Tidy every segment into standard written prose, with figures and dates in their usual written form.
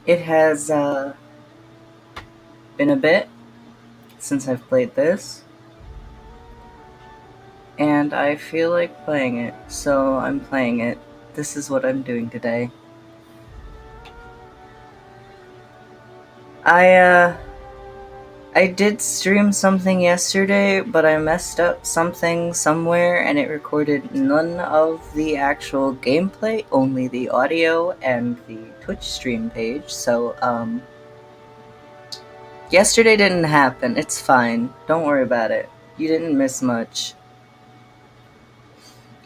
It has been a bit since I've played this, and I feel like playing it, so I'm playing it. This is what I'm doing today. I did stream something yesterday, but I messed up something somewhere and it recorded none of the actual gameplay, only the audio and the Twitch stream page. So, yesterday didn't happen. It's fine. Don't worry about it. You didn't miss much.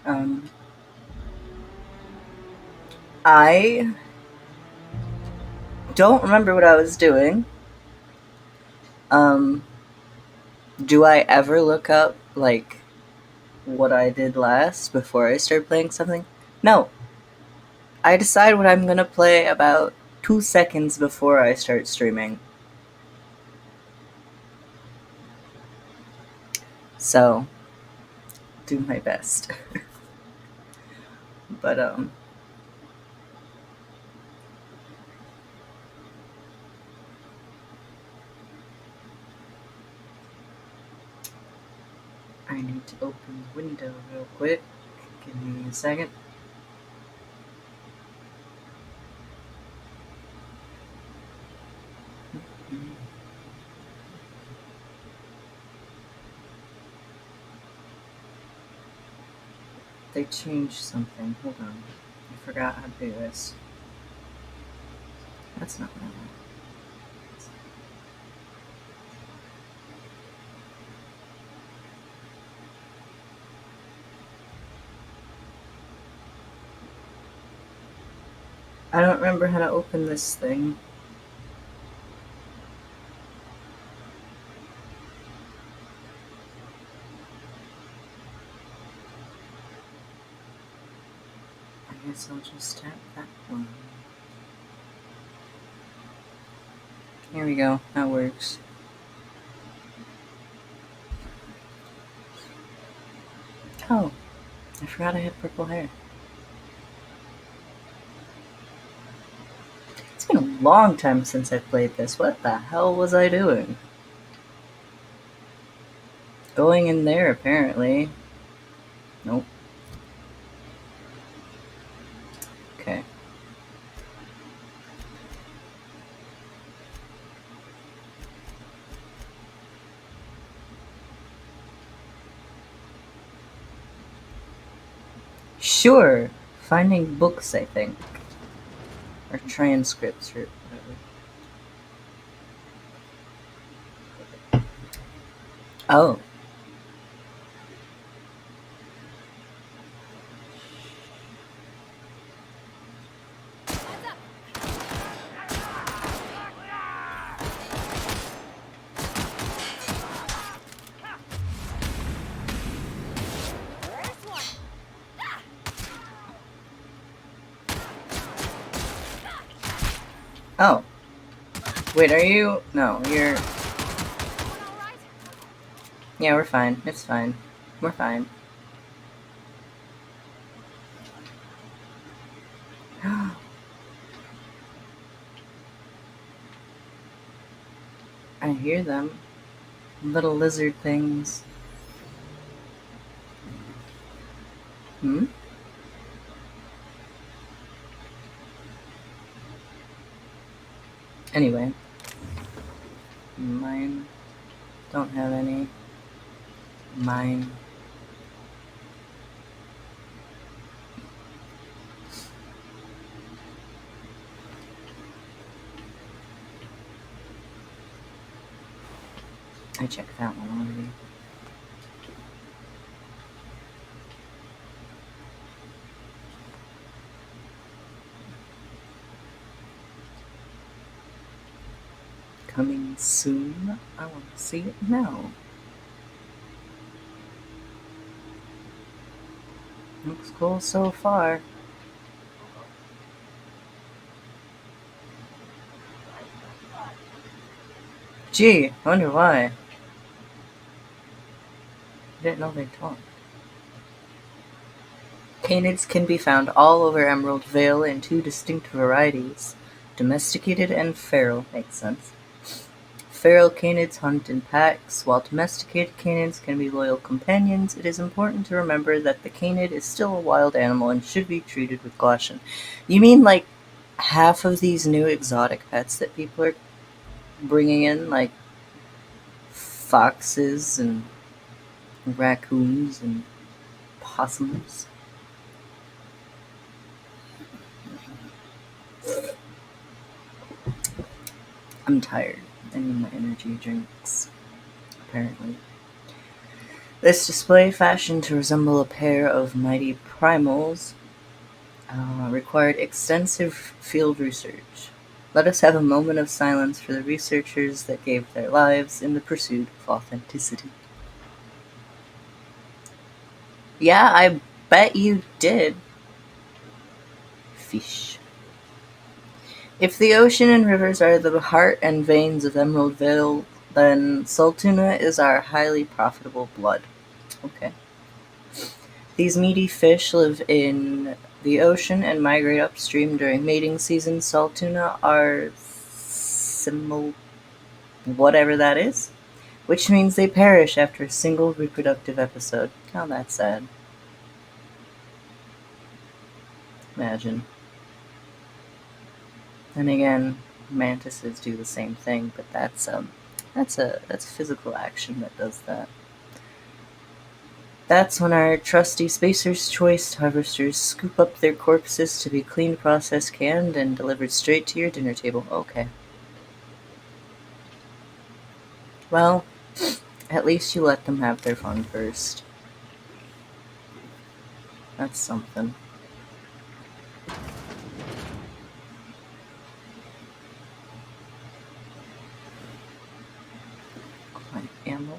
Um, I don't remember what I was doing. Um, do I ever look up, like, what I did last before I start playing something? No. I decide what I'm gonna play about 2 seconds before I start streaming. So, do my best. But, I need to open the window real quick. Give me a second. They changed something. Hold on. I forgot how to do this. That's not what I want. I don't remember how to open this thing. I guess I'll just tap that one. Here we go. That works. Oh, I forgot I had purple hair. It's been a long time since I played this. What the hell was I doing? Going in there, apparently. Nope. Okay. Sure. Finding books, I think. Or transcripts, or whatever. Oh. Oh. Wait, are you... No, you're... Yeah, we're fine. It's fine. We're fine. I hear them. Little lizard things. Hmm? Anyway. Mine. Don't have any. Mine. I checked that one already. Coming soon. I want to see it now. Looks cool so far. Gee, I wonder why. I didn't know they talked. Canids can be found all over Emerald Vale in two distinct varieties. Domesticated and feral. Makes sense. Feral canids hunt in packs. While domesticated canids can be loyal companions, it is important to remember that the canid is still a wild animal and should be treated with caution. You mean like half of these new exotic pets that people are bringing in, like foxes and raccoons and possums? I'm tired. I need my energy drinks, apparently. This display, fashioned to resemble a pair of mighty primals, required extensive field research. Let us have a moment of silence for the researchers that gave their lives in the pursuit of authenticity. Yeah, I bet you did. Fish. If the ocean and rivers are the heart and veins of Emeraldville, then Saltuna is our highly profitable blood. Okay. These meaty fish live in the ocean and migrate upstream during mating season. Saltuna are whatever that is, which means they perish after a single reproductive episode. Oh, that's sad. Imagine. And again, mantises do the same thing, but that's physical action that does that. That's when our trusty Spacer's Choice harvesters scoop up their corpses to be cleaned, processed, canned, and delivered straight to your dinner table. Okay. Well, at least you let them have their fun first. That's something. Ammo?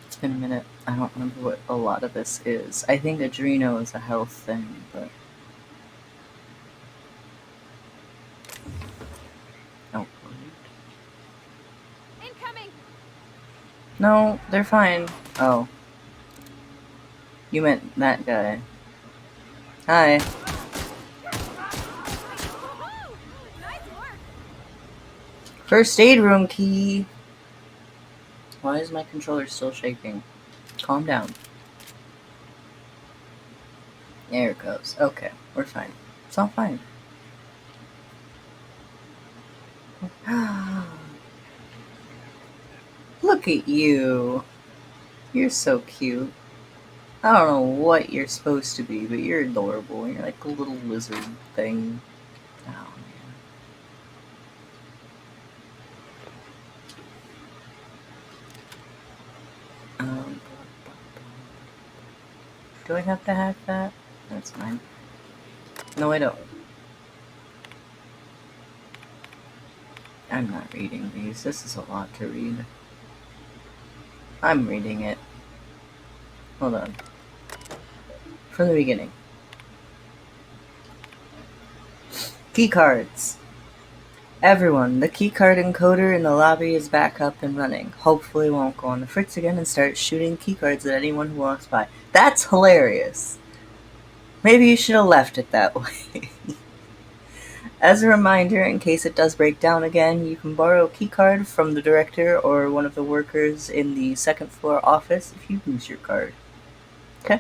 It's been a minute. I don't remember what a lot of this is. I think Adreno is a health thing, but... Oh. Incoming! No, they're fine. Oh. You meant that guy. Hi. Nice work. First aid room key. Why is my controller still shaking? Calm down. There it goes. Okay, we're fine. It's all fine. Look at you. You're so cute. I don't know what you're supposed to be, but you're adorable. You're like a little lizard thing. Oh, man. Do I have to hack that? That's fine. No, I don't. I'm not reading these. This is a lot to read. I'm reading it. Hold on. From the beginning. Keycards. Everyone, the keycard encoder in the lobby is back up and running. Hopefully it won't go on the fritz again and start shooting keycards at anyone who walks by. That's hilarious. Maybe you should have left it that way. As a reminder, in case it does break down again, you can borrow a keycard from the director or one of the workers in the second floor office if you lose your card. Okay.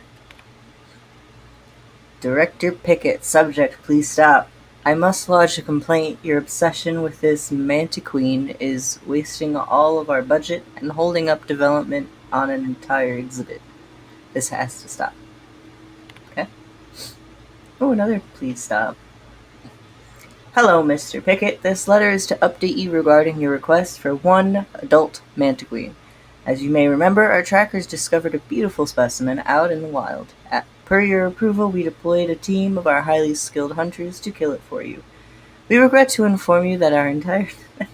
Director Pickett, subject, please stop. I must lodge a complaint. Your obsession with this Mantiqueen is wasting all of our budget and holding up development on an entire exhibit. This has to stop. Okay? Oh, another please stop. Hello, Mr. Pickett. This letter is to update you regarding your request for one adult Mantiqueen. As you may remember, our trackers discovered a beautiful specimen out in the wild. Per your approval, we deployed a team of our highly skilled hunters to kill it for you. We regret to inform you that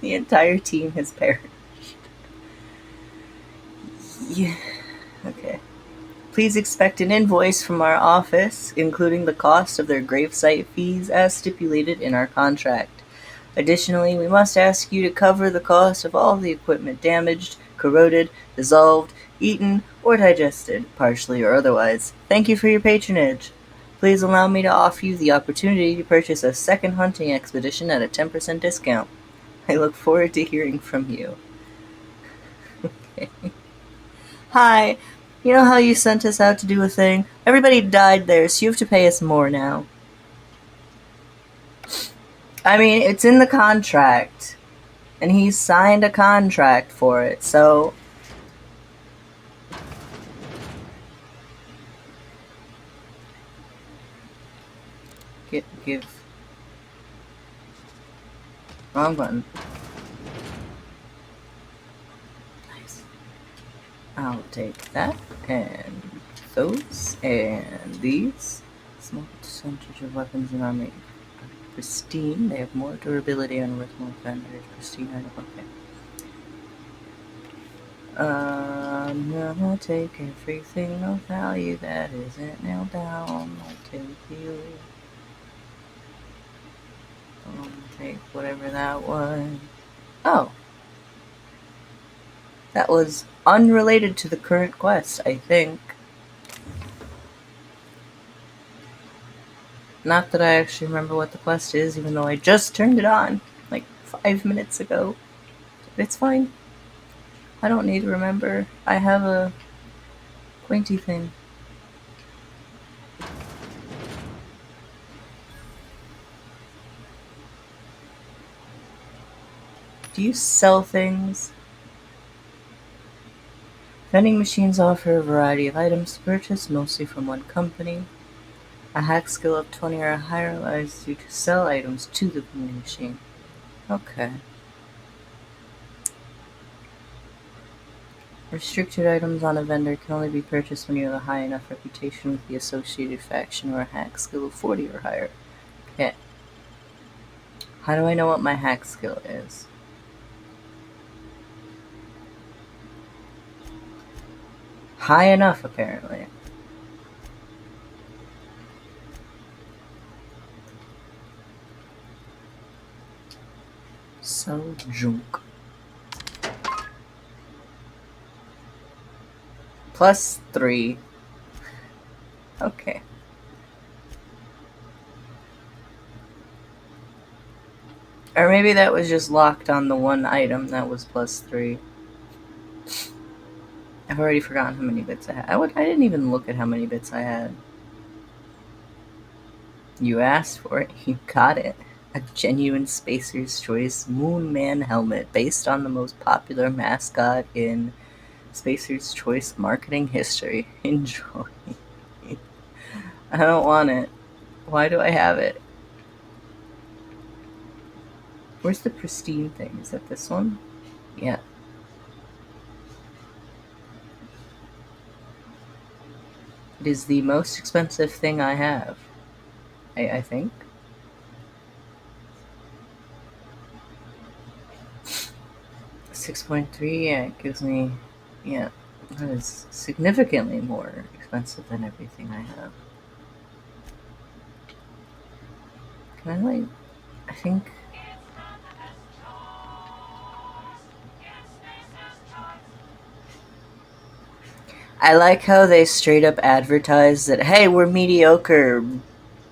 the entire team has perished. Yeah. Okay. Please expect an invoice from our office, including the cost of their gravesite fees as stipulated in our contract. Additionally, we must ask you to cover the cost of all the equipment damaged, corroded, dissolved, eaten, or digested, partially or otherwise. Thank you for your patronage. Please allow me to offer you the opportunity to purchase a second hunting expedition at a 10% discount. I look forward to hearing from you. Okay. Hi. You know how you sent us out to do a thing? Everybody died there, so you have to pay us more now. I mean, it's in the contract. And he signed a contract for it, so... Give... Wrong button. Nice. I'll take that, and those, and these. Small percentage of weapons in army. Pristine, they have more durability and worth more vendors. Pristine item, okay. I'm gonna take everything of value that isn't nailed down. I'll take you. I'll take whatever that was. Oh. That was unrelated to the current quest, I think. Not that I actually remember what the quest is, even though I just turned it on, like 5 minutes ago. But it's fine. I don't need to remember. I have a pointy thing. Do you sell things? Vending machines offer a variety of items to purchase, mostly from one company. A hack skill of 20 or higher allows you to sell items to the vending machine. Okay. Restricted items on a vendor can only be purchased when you have a high enough reputation with the associated faction or a hack skill of 40 or higher. Okay. How do I know what my hack skill is? High enough, apparently. So junk. +3. Okay. Or maybe that was just locked on the one item that was +3. I've already forgotten how many bits I had. I didn't even look at how many bits I had. You asked for it, you got it. A genuine Spacer's Choice Moon Man helmet based on the most popular mascot in Spacer's Choice marketing history. Enjoy. I don't want it. Why do I have it? Where's the pristine thing? Is that this one? Yeah. It is the most expensive thing I have. I think. 6.3, yeah, it gives me... Yeah, that is significantly more expensive than everything I have. Can I, like... I think... I like how they straight up advertise that, hey, we're mediocre,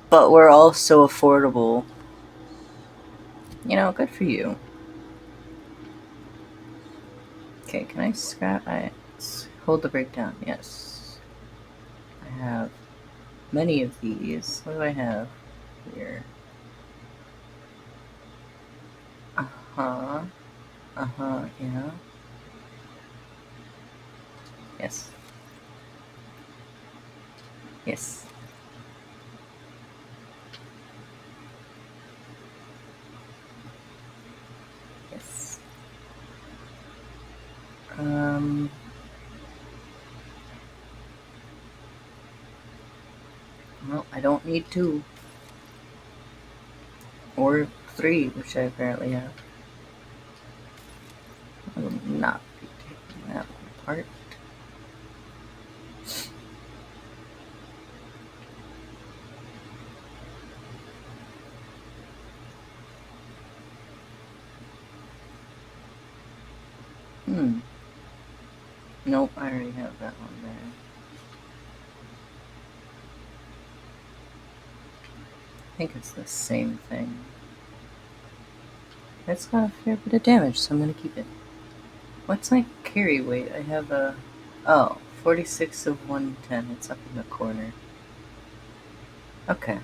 but we're also affordable. You know, good for you. Okay, can I scrap? Hold the breakdown, yes. I have many of these. What do I have here? Uh-huh. Uh-huh, yeah. Yes. Yes. Yes. Well, I don't need 2. Or 3, which I apparently have. I will not be taking that one apart. Nope, I already have that one there. think it's the same thing. It's got a fair bit of damage, so I'm gonna keep it. What's my carry weight? I have a... Oh, 46 of 110. It's up in the corner. Okay.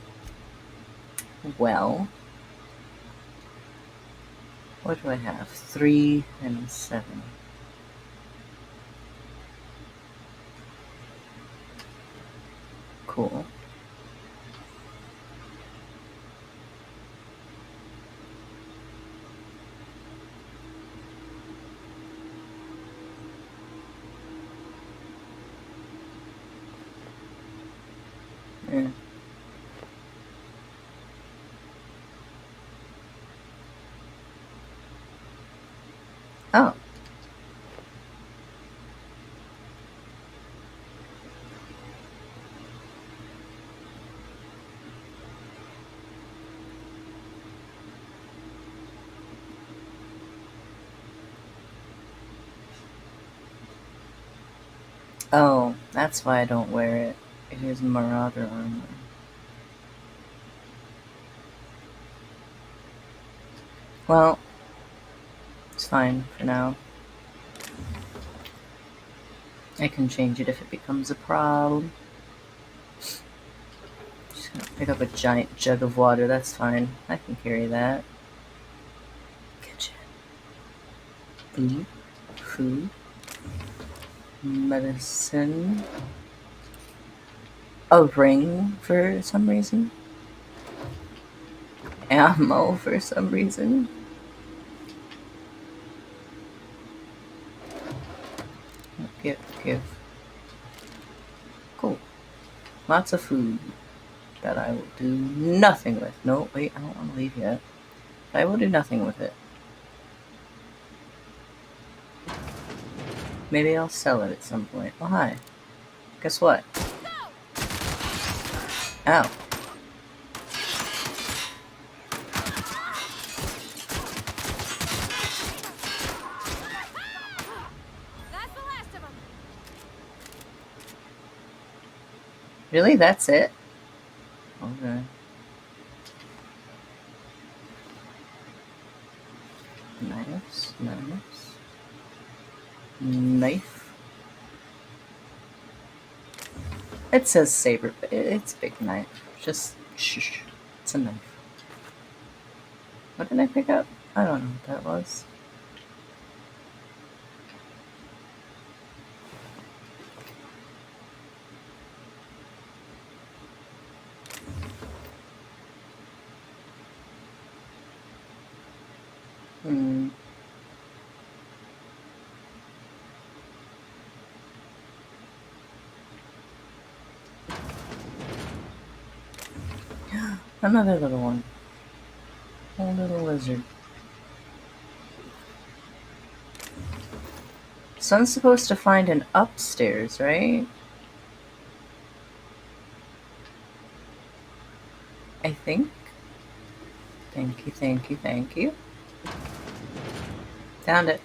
Well... What do I have? 3 and 7. Cool. Yeah. Oh. Oh, that's why I don't wear it. It is Marauder armor. Well, it's fine for now. I can change it if it becomes a problem. Just gonna pick up a giant jug of water, that's fine. I can carry that. Kitchen. Food. Food. Medicine. A ring for some reason. Ammo for some reason. Give. Cool. Lots of food that I will do nothing with. No, wait, I don't want to leave yet. I will do nothing with it. Maybe I'll sell it at some point. Oh, hi. Guess what? Ow. That's the last of them. Really? That's it? Okay. Nice. Knife. It says saber, but it's a big knife. Just shh. It's a knife. What did I pick up? I don't know what that was. Another little one. A little lizard. So I'm supposed to find an upstairs, right? I think. Thank you. Found it.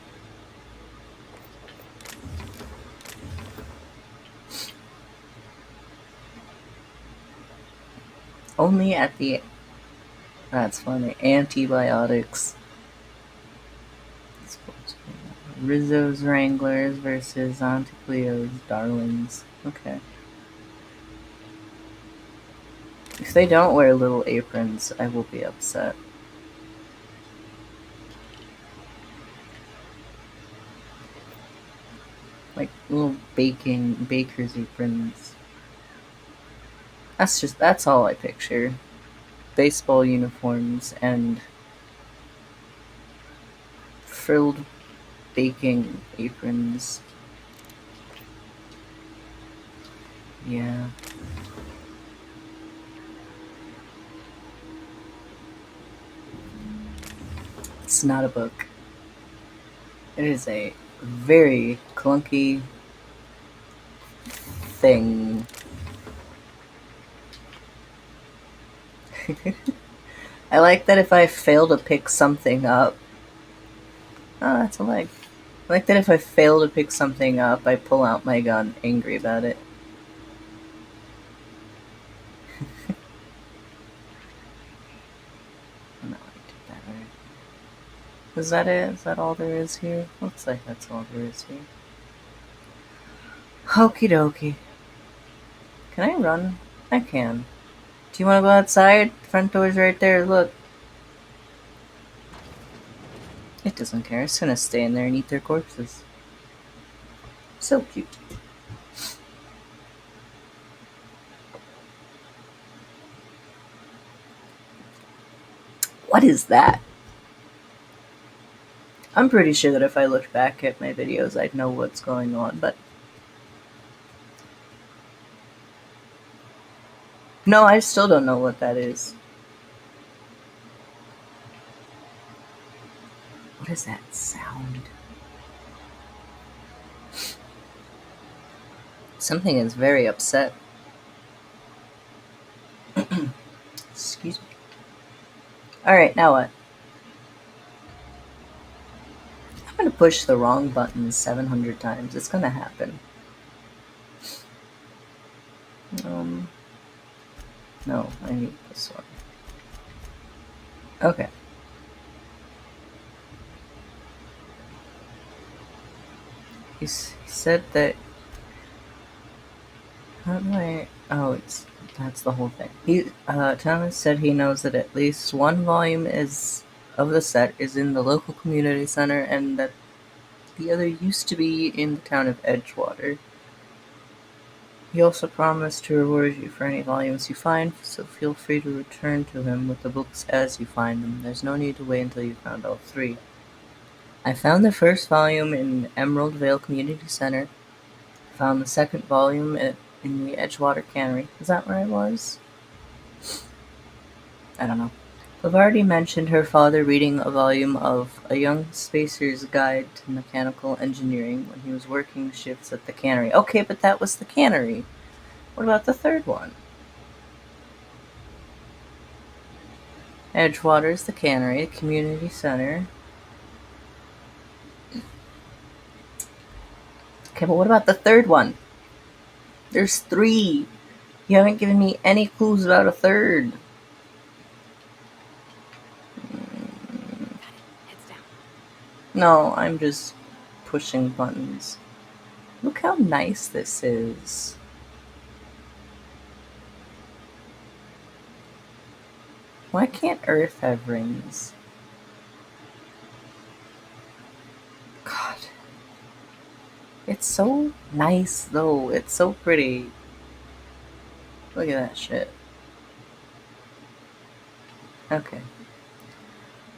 Only at the... That's funny. Antibiotics. Rizzo's Wranglers versus Anticleo's Darlings. Okay. If they don't wear little aprons, I will be upset. Like little baker's aprons. That's all I picture. Baseball uniforms and frilled baking aprons. Yeah. It's not a book. It is a very clunky thing. I like that if I fail to pick something up... Oh, that's a leg. I like that if I fail to pick something up, I pull out my gun, angry about it. that right. Is that it? Is that all there is here? Looks like that's all there is here. Okie dokie. Can I run? I can. Do you want to go outside? The front door's right there. Look. It doesn't care. It's gonna stay in there and eat their corpses. So cute. What is that? I'm pretty sure that if I looked back at my videos, I'd know what's going on, but no, I still don't know what that is. What is that sound? Something is very upset. Excuse me. Alright, now what? I'm gonna push the wrong button 700 times. It's gonna happen. No, I need this one. Okay. He said that. How do I? Oh, that's the whole thing. Thomas said he knows that at least one volume of the set is in the local community center, and that the other used to be in the town of Edgewater. He also promised to reward you for any volumes you find, so feel free to return to him with the books as you find them. There's no need to wait until you found all three. I found the first volume in Emerald Vale Community Center. I found the second volume in the Edgewater Cannery. Is that where I was? I don't know. I've already mentioned her father reading a volume of A Young Spacer's Guide to Mechanical Engineering when he was working shifts at the cannery. Okay, but that was the cannery. What about the third one? Edgewater's the cannery, community center. Okay, but what about the third one? There's three. You haven't given me any clues about a third. Heads down. No, I'm just pushing buttons. Look how nice this is. Why can't Earth have rings? God. It's so nice, though. It's so pretty. Look at that shit. Okay.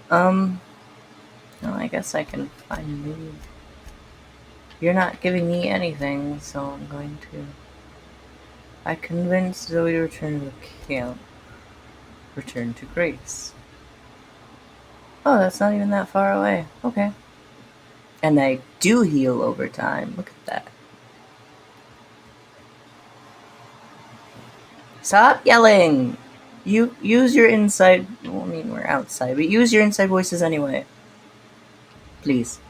No, I guess I can find new. You're not giving me anything, so I'm going to. I convinced Zoe to return to the camp. Return to Grace. Oh, that's not even that far away. Okay. And I do heal over time. Look at that. Stop yelling! You use your inside. Well, I mean, we're outside, but use your inside voices anyway. Please.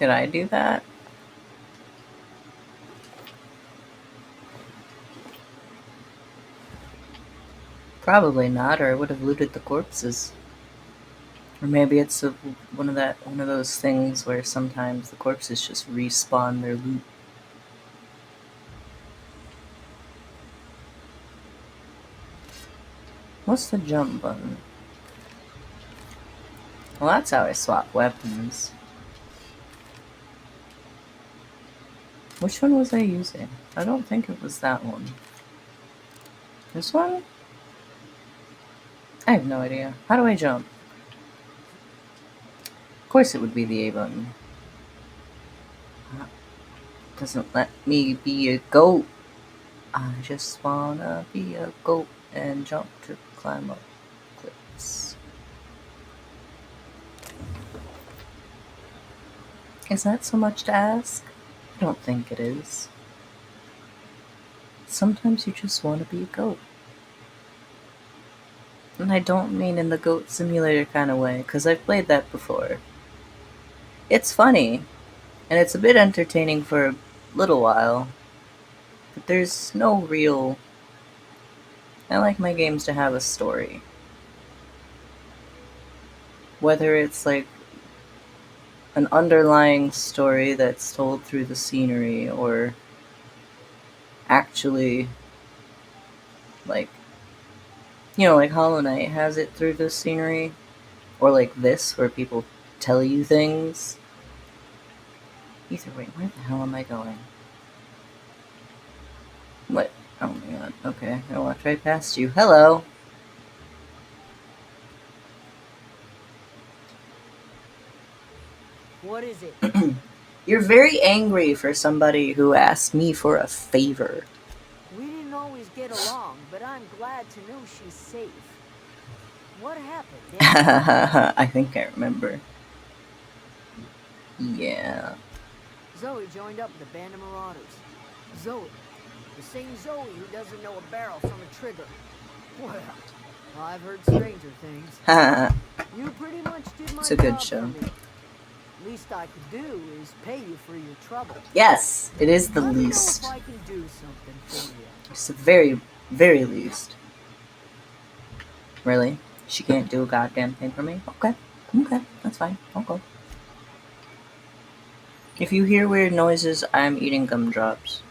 Did I do that? Probably not, or I would have looted the corpses. Or maybe it's one of those things where sometimes the corpses just respawn their loot. What's the jump button? Well, that's how I swap weapons. Which one was I using? I don't think it was that one. This one? I have no idea. How do I jump? Of course it would be the A button. Doesn't let me be a goat. I just wanna be a goat and jump to climb up cliffs. Is that so much to ask? I don't think it is. Sometimes you just want to be a goat. And I don't mean in the Goat Simulator kind of way, because I've played that before. It's funny, and it's a bit entertaining for a little while, but there's no real I like my games to have a story. Whether it's like an underlying story that's told through the scenery, or actually, like, like Hollow Knight has it through the scenery, or like this, where people tell you things. Either way, where the hell am I going? What? Oh my god. Okay, I walked right past you. Hello! What is it? You're very angry for somebody who asked me for a favor. We didn't always get along, but I'm glad to know she's safe. What happened, anyway? I think I remember. Yeah. Zoe joined up with the band of marauders. Zoe. The same Zoe who doesn't know a barrel from a trigger. Well, I've heard stranger things. You pretty much did my It's a good job show. for me. Least I could do is pay you for your trouble. Yes, it is the Let me know least. if I can do something for you. It's the very, very least. Really? She can't do a goddamn thing for me? Okay. Okay, that's fine. I'll go. If you hear weird noises, I'm eating gumdrops.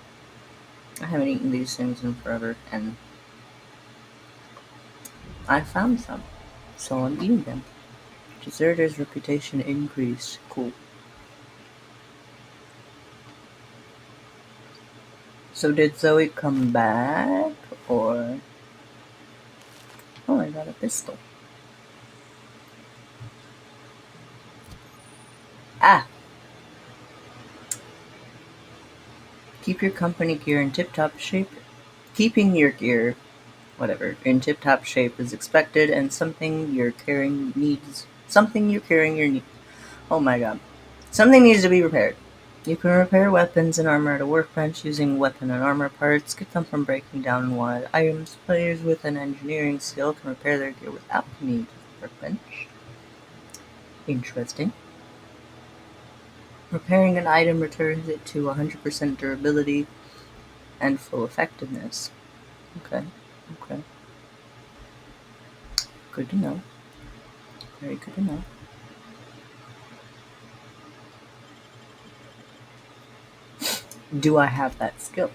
I haven't eaten these things in forever, and I found some, so I'm eating them. Deserter's reputation increased. Cool. So did Zoe come back, or... Oh, I got a pistol. Ah! Keep your company gear in tip-top shape. Keeping your gear, whatever, in tip-top shape is expected, and something you're carrying your need. Oh my god. Something needs to be repaired. You can repair weapons and armor at a workbench using weapon and armor parts. Get them from breaking down and wanted items. Players with an engineering skill can repair their gear without the need of a workbench. Interesting. Repairing an item returns it to 100% durability and full effectiveness. Okay. Okay. Good to know. Very good to know. Do I have that skill?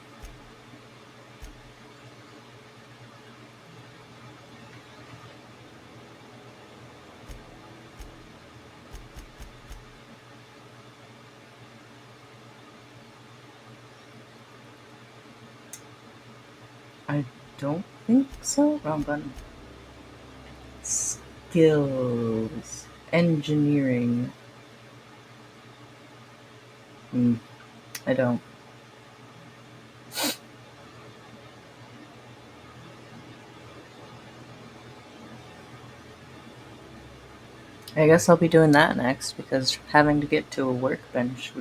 I don't think so. Wrong button. Skills. Engineering. I don't. I guess I'll be doing that next, because having to get to a workbench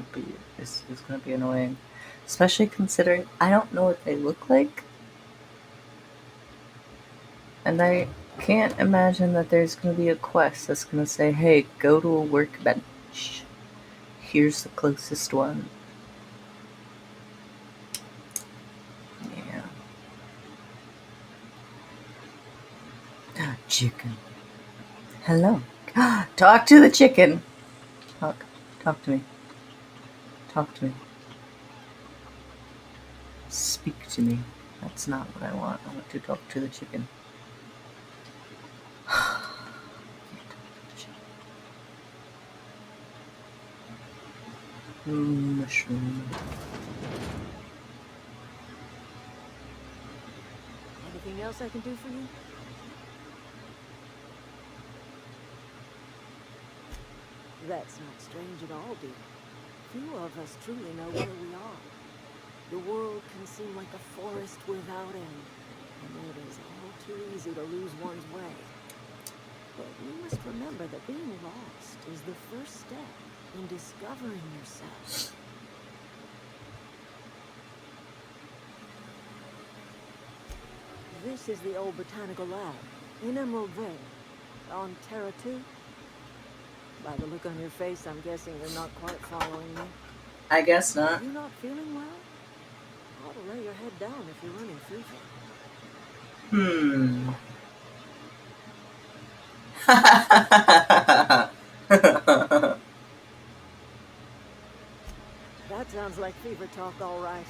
is going to be annoying. Especially considering I don't know what they look like. And I can't imagine that there's going to be a quest that's going to say, hey, go to a workbench. Here's the closest one. Yeah. Chicken. Hello. Talk to the chicken. Talk to me. Talk to me. Speak to me. That's not what I want. I want to talk to the chicken. Mushroom. Anything else I can do for you? That's not strange at all, dear. Few of us truly know where we are. The world can seem like a forest without end, and it is all too easy to lose one's way. But we must remember that being lost is the first step in discovering yourself. This is the old botanical lab in Emerald Vale, on Terra 2. By the look on your face, I'm guessing you're not quite following me. I guess not. Are you not feeling well? Ought to lay your head down if you're running fever. Hmm. That sounds like fever talk, all right.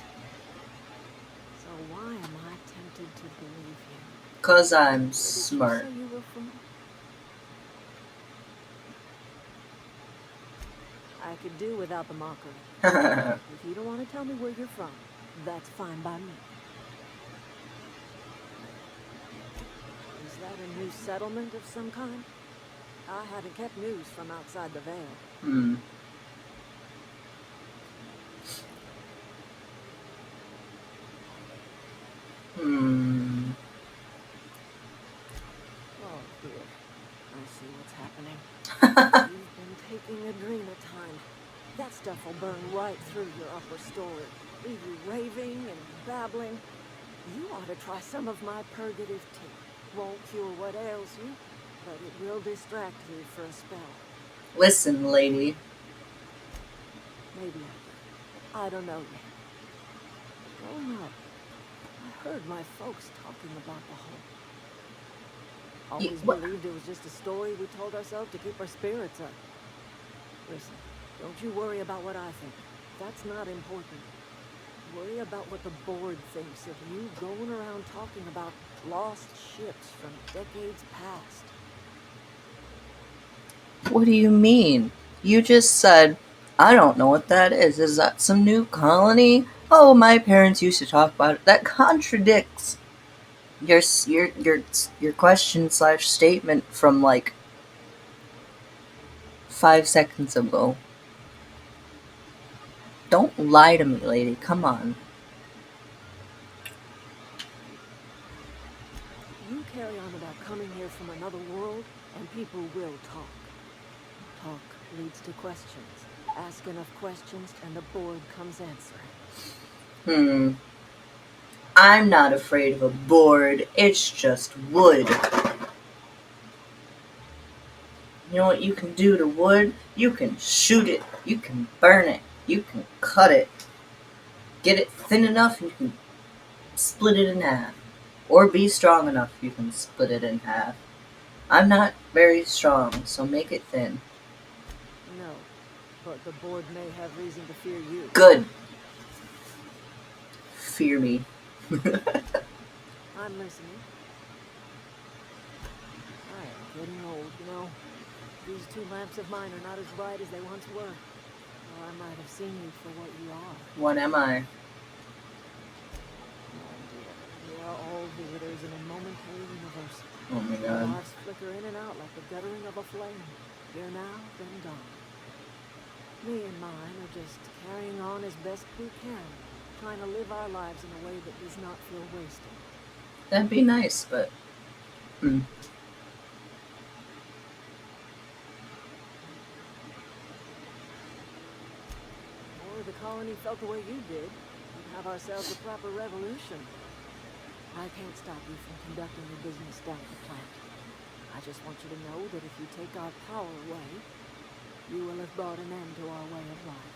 So why am I tempted to believe you? 'Cause I'm Where did you smart. say you were from? I could do without the mockery. If you don't want to tell me where you're from, that's fine by me. Is that a new settlement of some kind? I haven't kept news from outside the Veil. Hmm. Hmm. Oh, dear. I see what's happening. You've been taking a dream at time. That stuff will burn right through your upper story. Leave you raving and babbling. You ought to try some of my purgative tea. Won't cure what ails you, but it will distract you for a spell. Listen, lady. Maybe I do. I don't know yet. Growing up, I heard my folks talking about the whole. Always What? believed it was just a story we told ourselves to keep our spirits up. Listen, don't you worry about what I think. That's not important. Worry about what the board thinks of you going around talking about lost ships from decades past. What do you mean? You just said, I don't know what that is. Is that some new colony? Oh, my parents used to talk about it. That contradicts your question slash statement from like 5 seconds ago. Don't lie to me, lady. Come on. You carry on about coming here from another world, and people will talk. Talk leads to questions. Ask enough questions, and the board comes answering. Hmm. I'm not afraid of a board. It's just wood. You know what you can do to wood? You can shoot it. You can burn it. You can cut it. Get it thin enough, you can split it in half. Or be strong enough, you can split it in half. I'm not very strong, so make it thin. No, but the board may have reason to fear you. Good. Fear me. I'm listening. I am getting old, you know. These two lamps of mine are not as bright as they once were. Or I might have seen you for what you are. What am I? Oh dear. We are all visitors in a momentary universe. Oh my Our god. lives flicker in and out like the guttering of a flame. Here now, then gone. Me and mine are just carrying on as best we can, trying to live our lives in a way that does not feel wasted. That'd be nice, but. Hmm. Or the colony felt the way you did, we'd have ourselves a proper revolution. I can't stop you from conducting your business down at the plant. I just want you to know that if you take our power away, you will have brought an end to our way of life.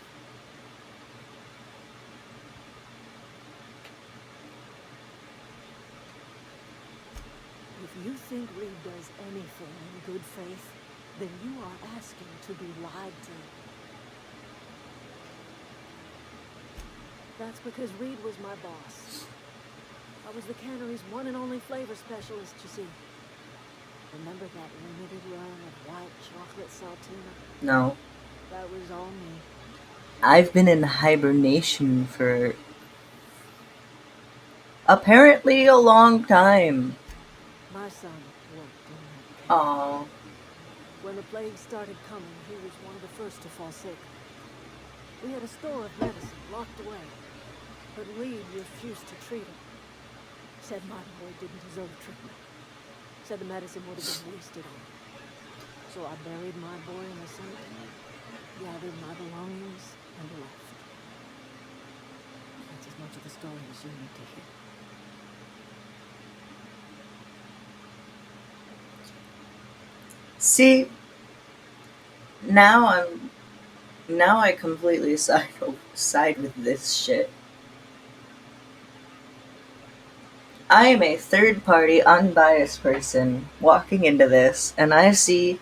If you think Reed does anything in good faith, then you are asking to be lied to. That's because Reed was my boss. I was the cannery's one and only flavor specialist, you see. Remember that limited run of white chocolate saltina? No. That was all me. I've been in hibernation for apparently a long time. My son worked in that camp. Oh. When the plague started coming, he was one of the first to fall sick. We had a store of medicine locked away, but Reed refused to treat him. Said my boy didn't deserve treatment. Said the medicine would have been wasted on him. So I buried my boy in the cemetery, gathered my belongings, and left. That's as much of the story as you need to hear. See, now I completely side with this shit. I am a third party, unbiased person walking into this, and I see,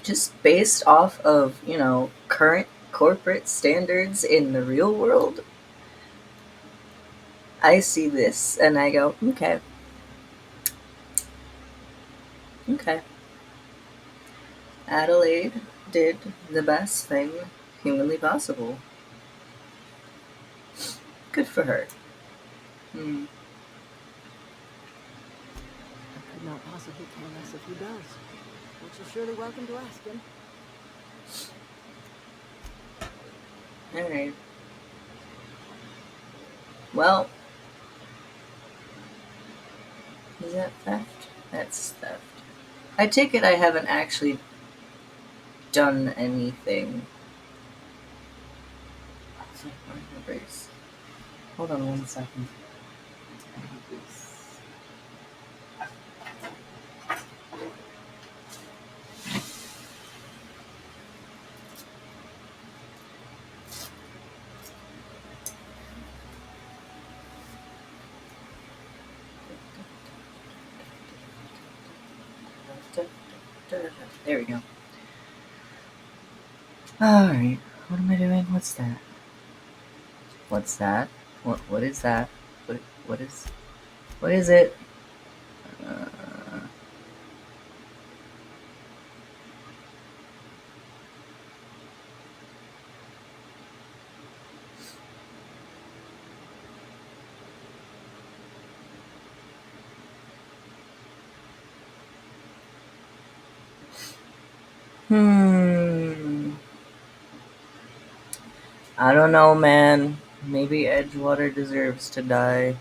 just based off of, current corporate standards in the real world, I see this and I go, okay, okay. Adelaide did the best thing humanly possible. Good for her. Hmm. I could not possibly care less if he does. But you're surely welcome to ask him. Alright. Well, is that theft? That's theft. I take it I haven't actually done anything. Hold on 1 second. There we go. Alright. What am I doing? What's that? What's that? What is that? What is it? Uh, I don't know, man. Maybe Edgewater deserves to die.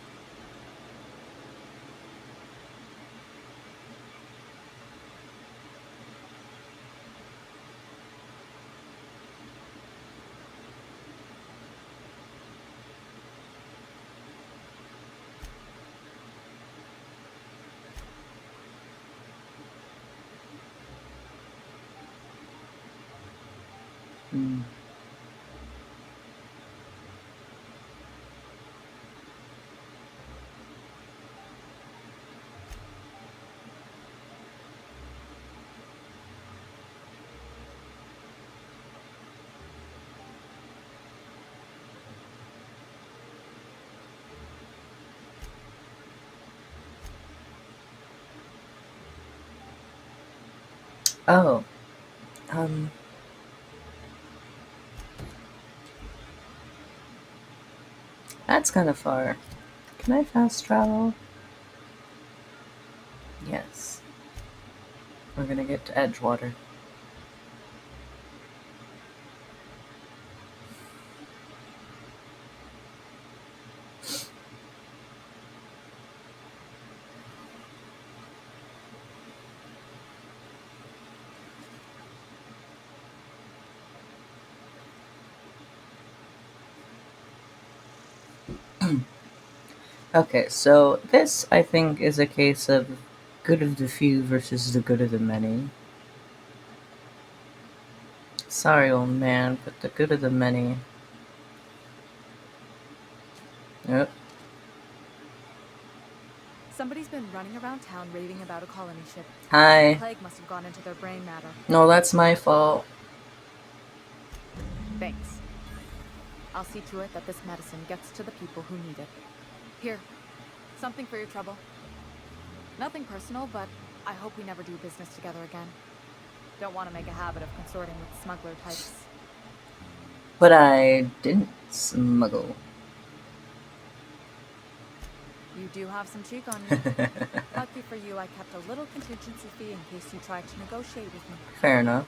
Hmm. Oh, um, that's kind of far. Can I fast travel? Yes. We're gonna get to Edgewater. Okay, so this, I think, is a case of good of the few versus the good of the many. Sorry, old man, but the good of the many. Yep. Somebody's been running around town raving about a colony ship. Hi. Plague must have gone into their brain matter. No, that's my fault. Thanks. I'll see to it that this medicine gets to the people who need it. Here, something for your trouble. Nothing personal, but I hope we never do business together again. Don't want to make a habit of consorting with smuggler types. But I didn't smuggle. You do have some cheek on you. Lucky for you, I kept a little contingency fee in case you tried to negotiate with me. Fair enough.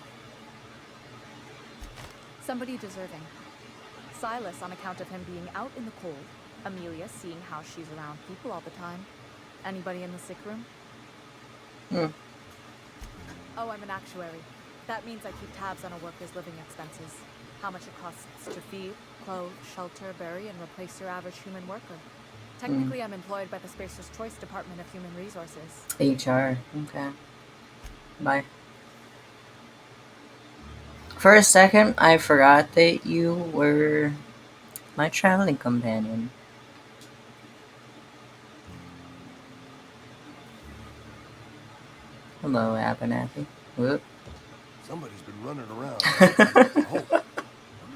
Somebody deserving. Silas on account of him being out in the cold. Amelia seeing how she's around people all the time. Anybody in the sick room? Oh, I'm an actuary. That means I keep tabs on a worker's living expenses. How much it costs to feed, clothe, shelter, bury, and replace your average human worker. Technically, I'm employed by the Spacer's Choice Department of Human Resources. HR. Okay. Bye. For a second, I forgot that you were my traveling companion. Hello, Abernathy. Whoop. Somebody's been running around looking for hope. Wonder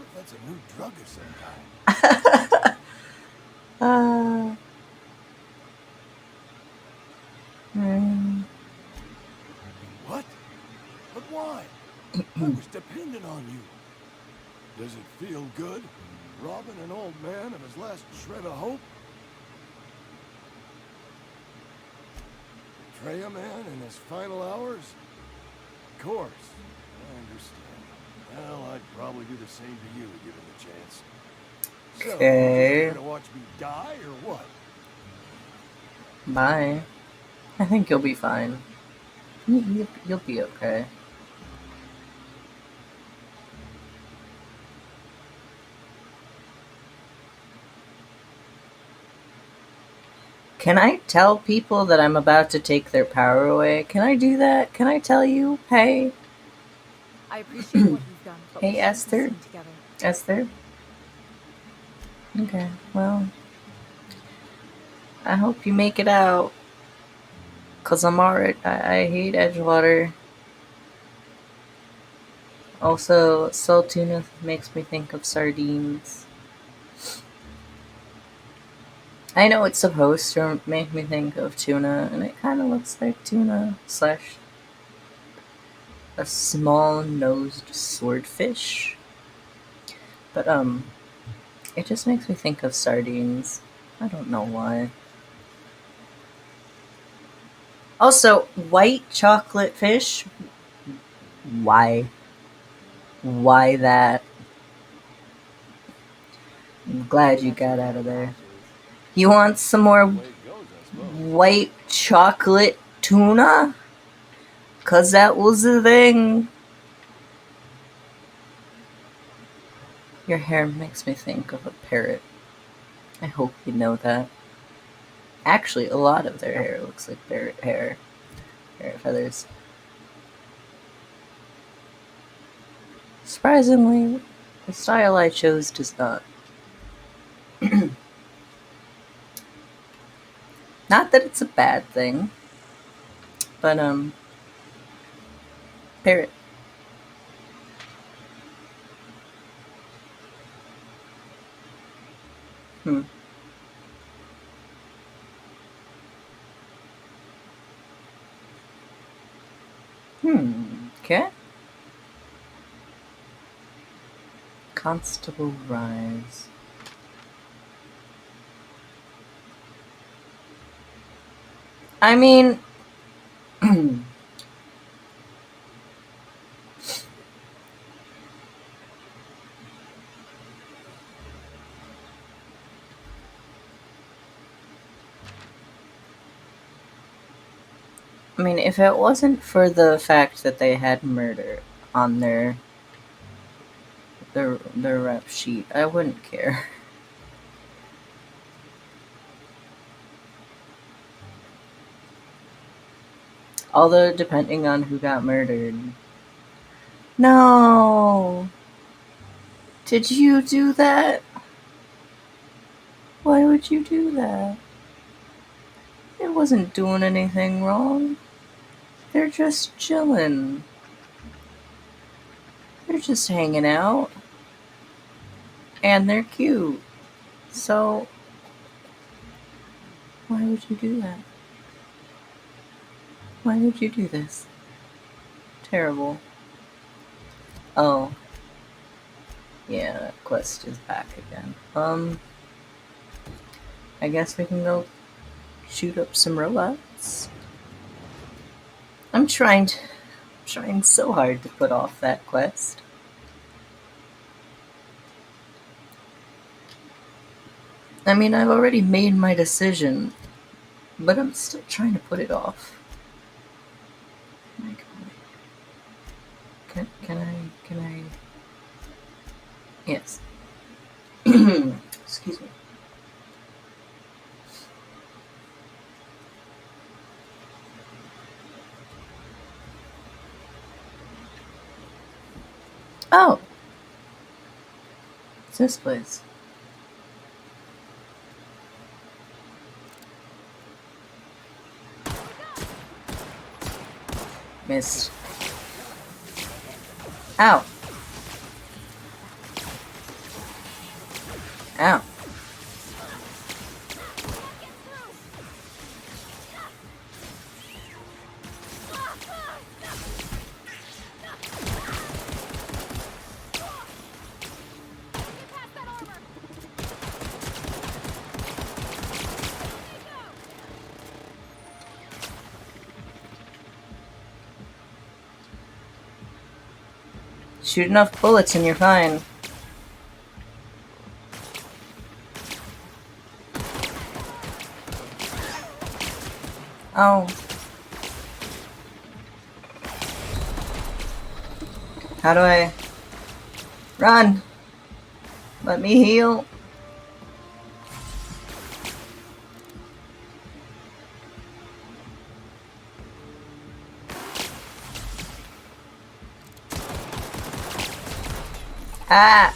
if that's a new drug of some kind. uh, mm, What? But why? I was dependent on you. Does it feel good? Robbing an old man of his last shred of hope? Betray a man in his final hours? Of course. I understand. Well, I'd probably do the same to you, given the chance. So, you just Okay. here to watch me die, or what? Bye. I think you'll be fine. You'll be okay. Can I tell people that I'm about to take their power away? Can I do that? Can I tell you? Hey, I appreciate what you've done, but we hey, shouldn't be Esther. seen together. Esther? Okay, well, I hope you make it out. Cause I'm already, I hate Edgewater. Also, salt tuna makes me think of sardines. I know it's supposed to make me think of tuna, and it kind of looks like tuna slash a small-nosed swordfish. But it just makes me think of sardines. I don't know why. Also, white chocolate fish. Why? Why that? I'm glad you got out of there. You want some more The way it goes, I suppose. white chocolate tuna? Cause that was the thing. Your hair makes me think of a parrot. I hope you know that. Actually, a lot of their hair looks like parrot hair. Parrot feathers. Surprisingly, the style I chose does not. Not that it's a bad thing, but parrot. Hmm. Okay. Constable Rise. I mean, if it wasn't for the fact that they had murder on their rep sheet, I wouldn't care. Although, depending on who got murdered. No! Did you do that? Why would you do that? It wasn't doing anything wrong. They're just chilling. They're just hanging out. And they're cute. So, why would you do that? Why would you do this? Terrible. Oh. Yeah, that quest is back again. I guess we can go shoot up some robots. I'm trying so hard to put off that quest. I've already made my decision, but I'm still trying to put it off. Can I? Yes. Excuse me. Oh, it's this place. Missed. Ow. Ow. Shoot enough bullets and you're fine. Oh. How do I... Run! Let me heal. Ah!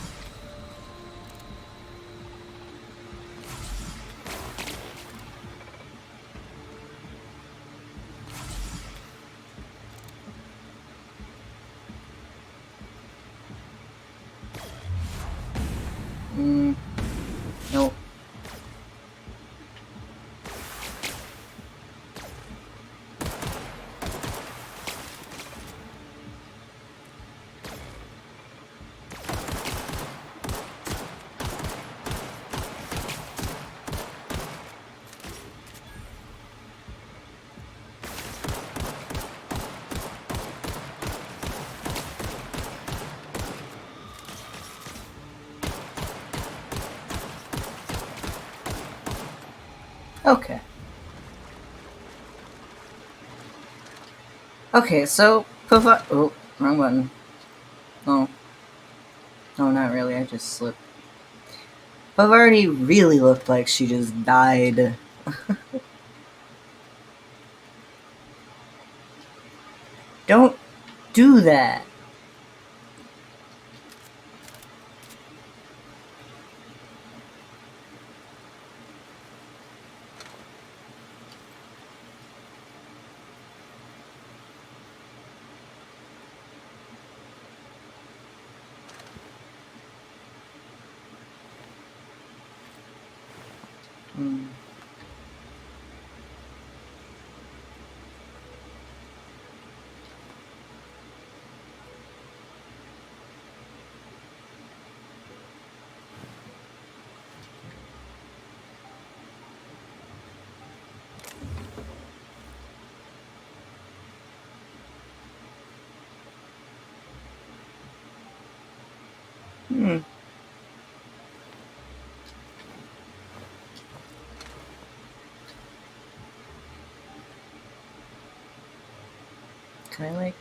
Nope. Okay. Okay, so oh, wrong button. Oh. No, not really, I just slipped. Pavarti really looked like she just died. Don't do that. Hmm. Hmm. Can I, like...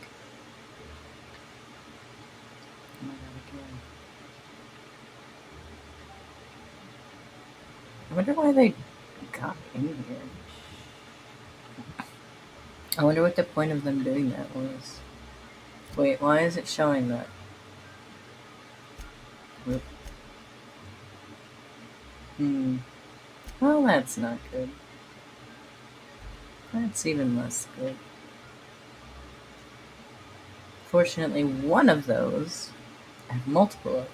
Oh my god, again. I wonder why they got in here. I wonder what the point of them doing that was. Wait, why is it showing that? Whoop. Well, that's not good. That's even less good. Fortunately, one of those I have multiple of.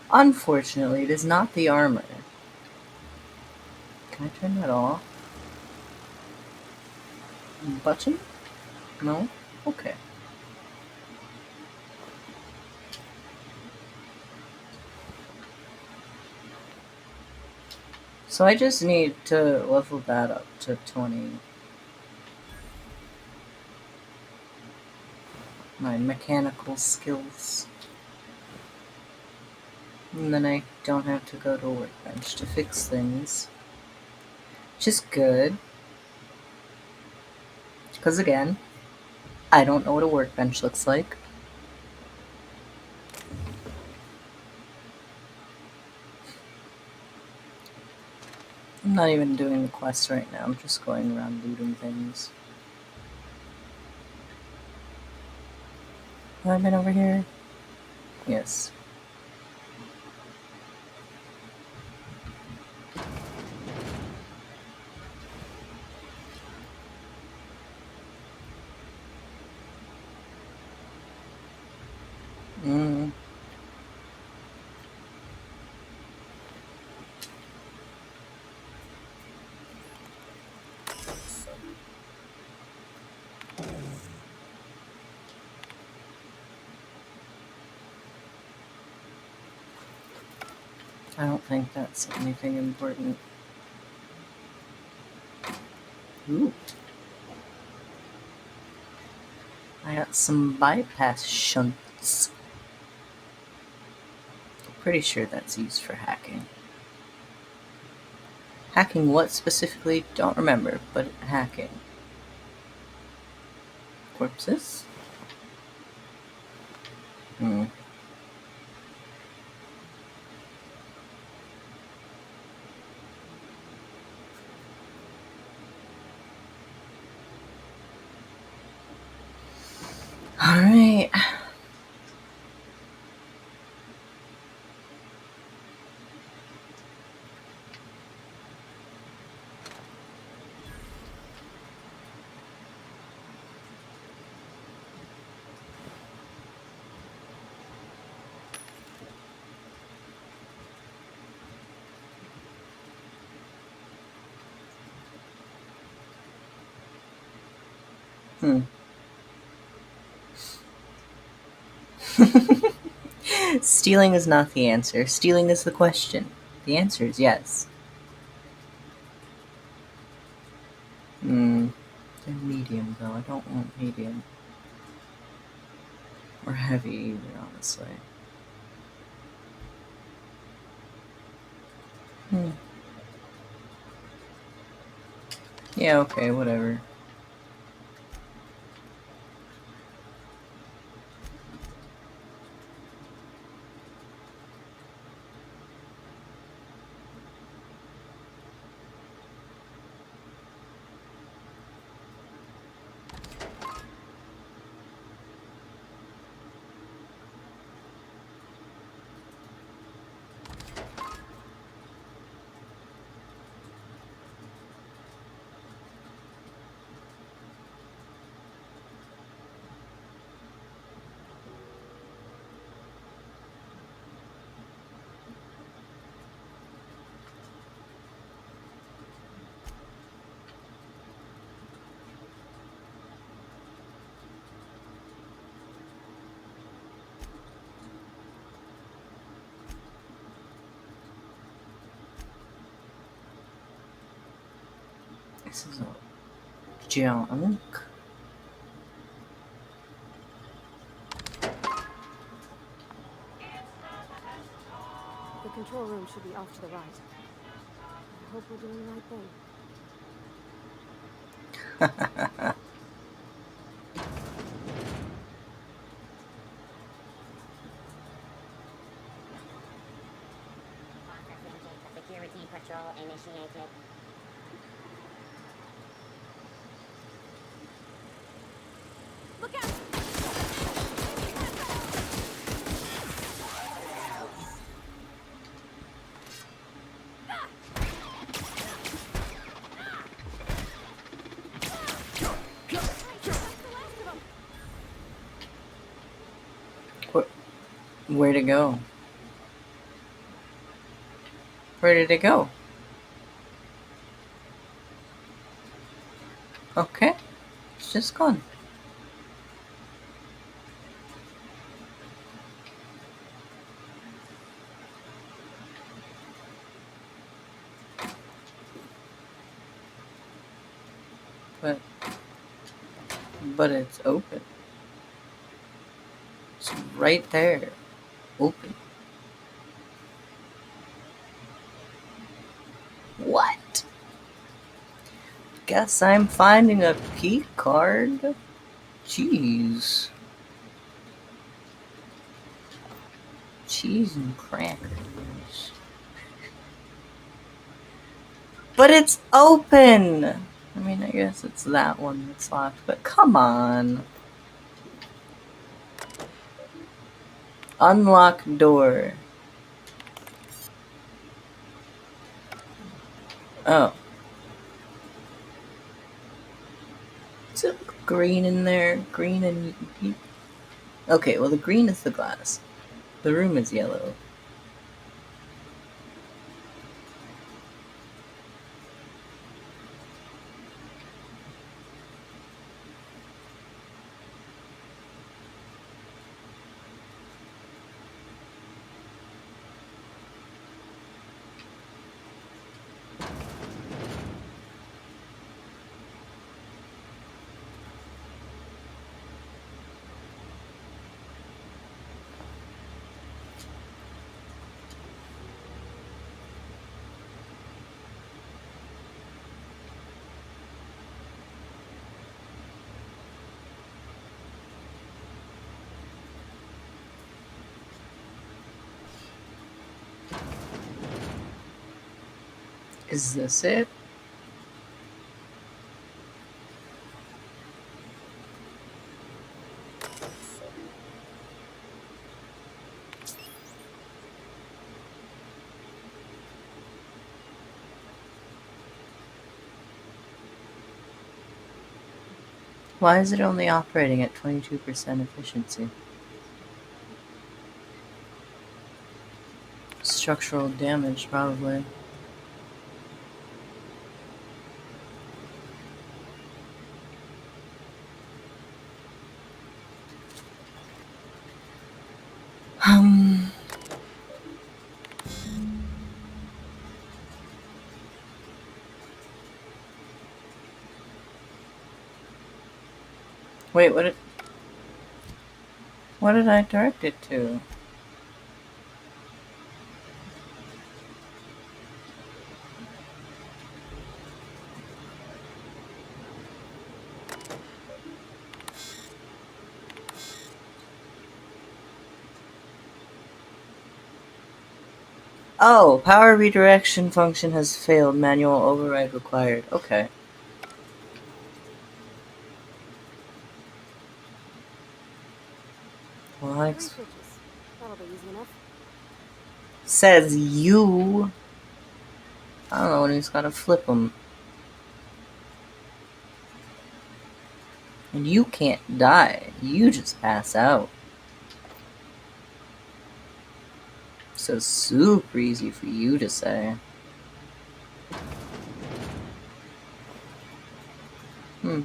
Unfortunately, it is not the armor. Can I turn that off? Button? No? Okay. So I just need to level that up to 20. My mechanical skills. And then I don't have to go to a workbench to fix things. Which is good. Because again, I don't know what a workbench looks like. I'm not even doing the quest right now, I'm just going around looting things. Have I been over here? Yes. I don't think that's anything important. Ooh. I got some bypass shunts. Pretty sure that's used for hacking. Hacking what specifically? Don't remember, but hacking. Corpses? Hmm. Alright. Hmm. Stealing is not the answer. Stealing is the question. The answer is yes. Hmm. They're medium, though. I don't want medium. Or heavy, either, honestly. Hmm. Yeah, okay, whatever. This is a junk. The control room should be off to the right. I hope we're doing the right thing. Security patrol initiated. Look out! Where'd it go? Where did it go? Okay. It's just gone. But it's open. It's right there. Open. What? Guess I'm finding a key card. Jeez. Cheese and crackers. But it's open! I mean, I guess it's that one that's locked, but come on. Unlock door. Oh. Is it green in there? Green and... Okay, well the green is the glass. The room is yellow. Is this it? Why is it only operating at 22% efficiency? Structural damage, probably. Um. Wait, what did I direct it to? Oh, power redirection function has failed. Manual override required. Okay. Well, Three switches. That'll be easy enough. says you. I don't know when he's gotta flip them. And you can't die. You just pass out. So super easy for you to say. Hmm.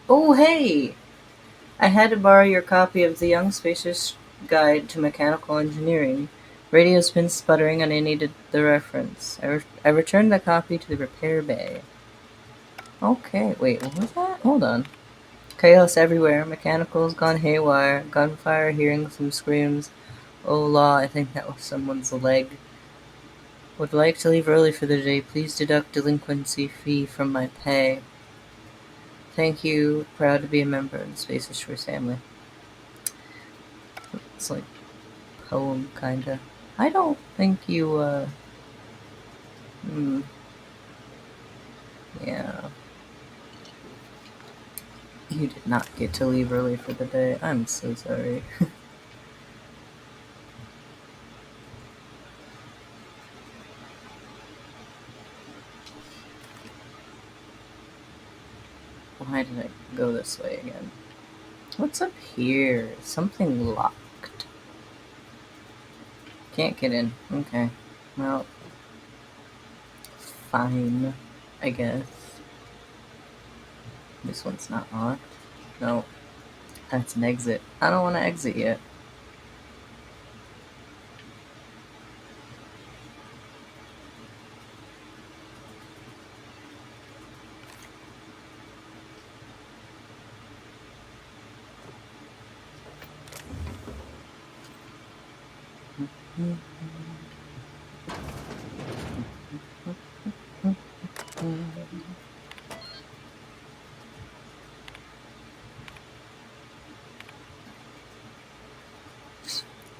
Oh, hey! I had to borrow your copy of the Young Spacer's Guide to Mechanical Engineering. Radio's been sputtering and I needed the reference. I returned the copy to the repair bay. Okay, wait, what was that? Hold on. Chaos everywhere. Mechanicals gone haywire. Gunfire, hearing some screams. Oh, law, I think that was someone's leg. Would like to leave early for the day. Please deduct delinquency fee from my pay. Thank you. Proud to be a member of the Spaces Choice family. It's like poem, kinda. I don't think you, yeah. You did not get to leave early for the day. I'm so sorry. Why did I go this way again? What's up here? Something locked. Can't get in. Okay. Well, fine, I guess. This one's not locked. No, that's an exit. I don't want to exit yet.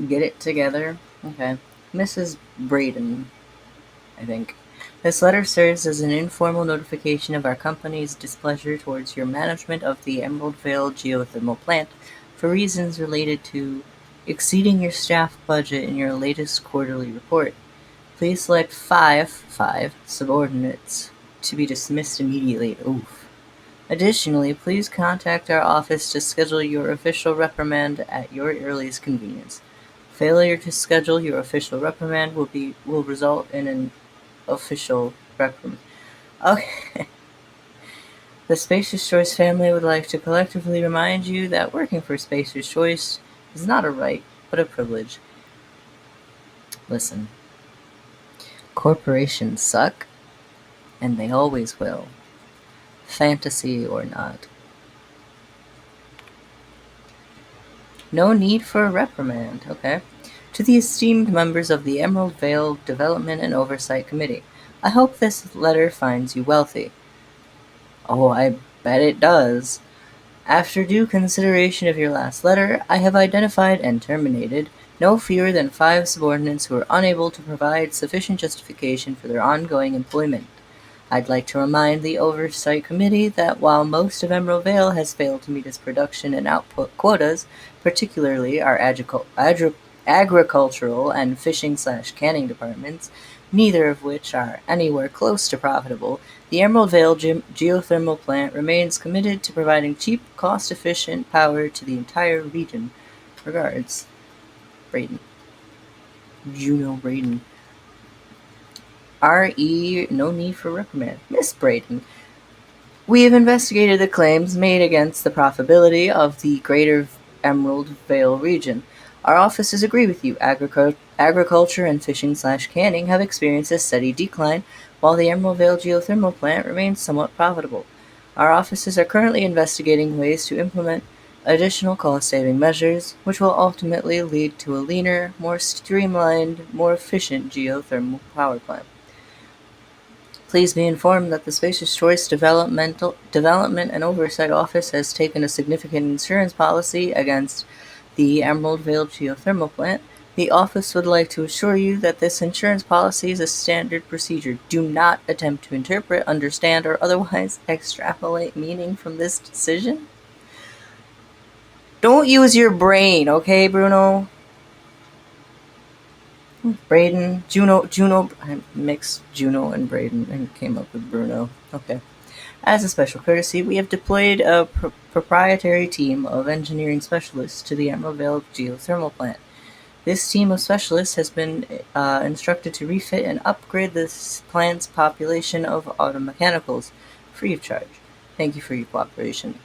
Get it together. Okay. Mrs. Braden, I think. This letter serves as an informal notification of our company's displeasure towards your management of the Emerald Vale geothermal plant for reasons related to exceeding your staff budget in your latest quarterly report. Please select five subordinates to be dismissed immediately. Oof. Additionally, please contact our office to schedule your official reprimand at your earliest convenience. Failure to schedule your official reprimand will result in an official reprimand. Okay. The Spacer's Choice family would like to collectively remind you that working for Spacer's Choice is not a right, but a privilege. Listen, corporations suck, and they always will. Fantasy or not. No need for a reprimand, okay? To the esteemed members of the Emerald Vale Development and Oversight Committee, I hope this letter finds you wealthy. Oh, I bet it does. After due consideration of your last letter, I have identified and terminated no fewer than 5 subordinates who are unable to provide sufficient justification for their ongoing employment. I'd like to remind the Oversight Committee that while most of Emerald Vale has failed to meet its production and output quotas, particularly our agricultural and fishing/canning departments, neither of which are anywhere close to profitable, the Emerald Vale geothermal plant remains committed to providing cheap, cost-efficient power to the entire region. Regards, Braden. Juno Braden. R.E. No need for reprimand. Miss Braden, we have investigated the claims made against the profitability of the Greater Emerald Vale region. Our offices agree with you. Agriculture and fishing/canning have experienced a steady decline, while the Emerald Vale geothermal plant remains somewhat profitable. Our offices are currently investigating ways to implement additional cost-saving measures, which will ultimately lead to a leaner, more streamlined, more efficient geothermal power plant. Please be informed that the Spacious Choice Development and Oversight Office has taken a significant insurance policy against the Emerald Vale geothermal plant. The office would like to assure you that this insurance policy is a standard procedure. Do not attempt to interpret, understand, or otherwise extrapolate meaning from this decision. Don't use your brain, okay, Bruno? Braden, Juno, I mixed Juno and Braden and came up with Bruno. Okay. As a special courtesy, we have deployed a proprietary team of engineering specialists to the Emerald Vale geothermal plant. This team of specialists has been instructed to refit and upgrade this plant's population of automechanicals, free of charge. Thank you for your cooperation.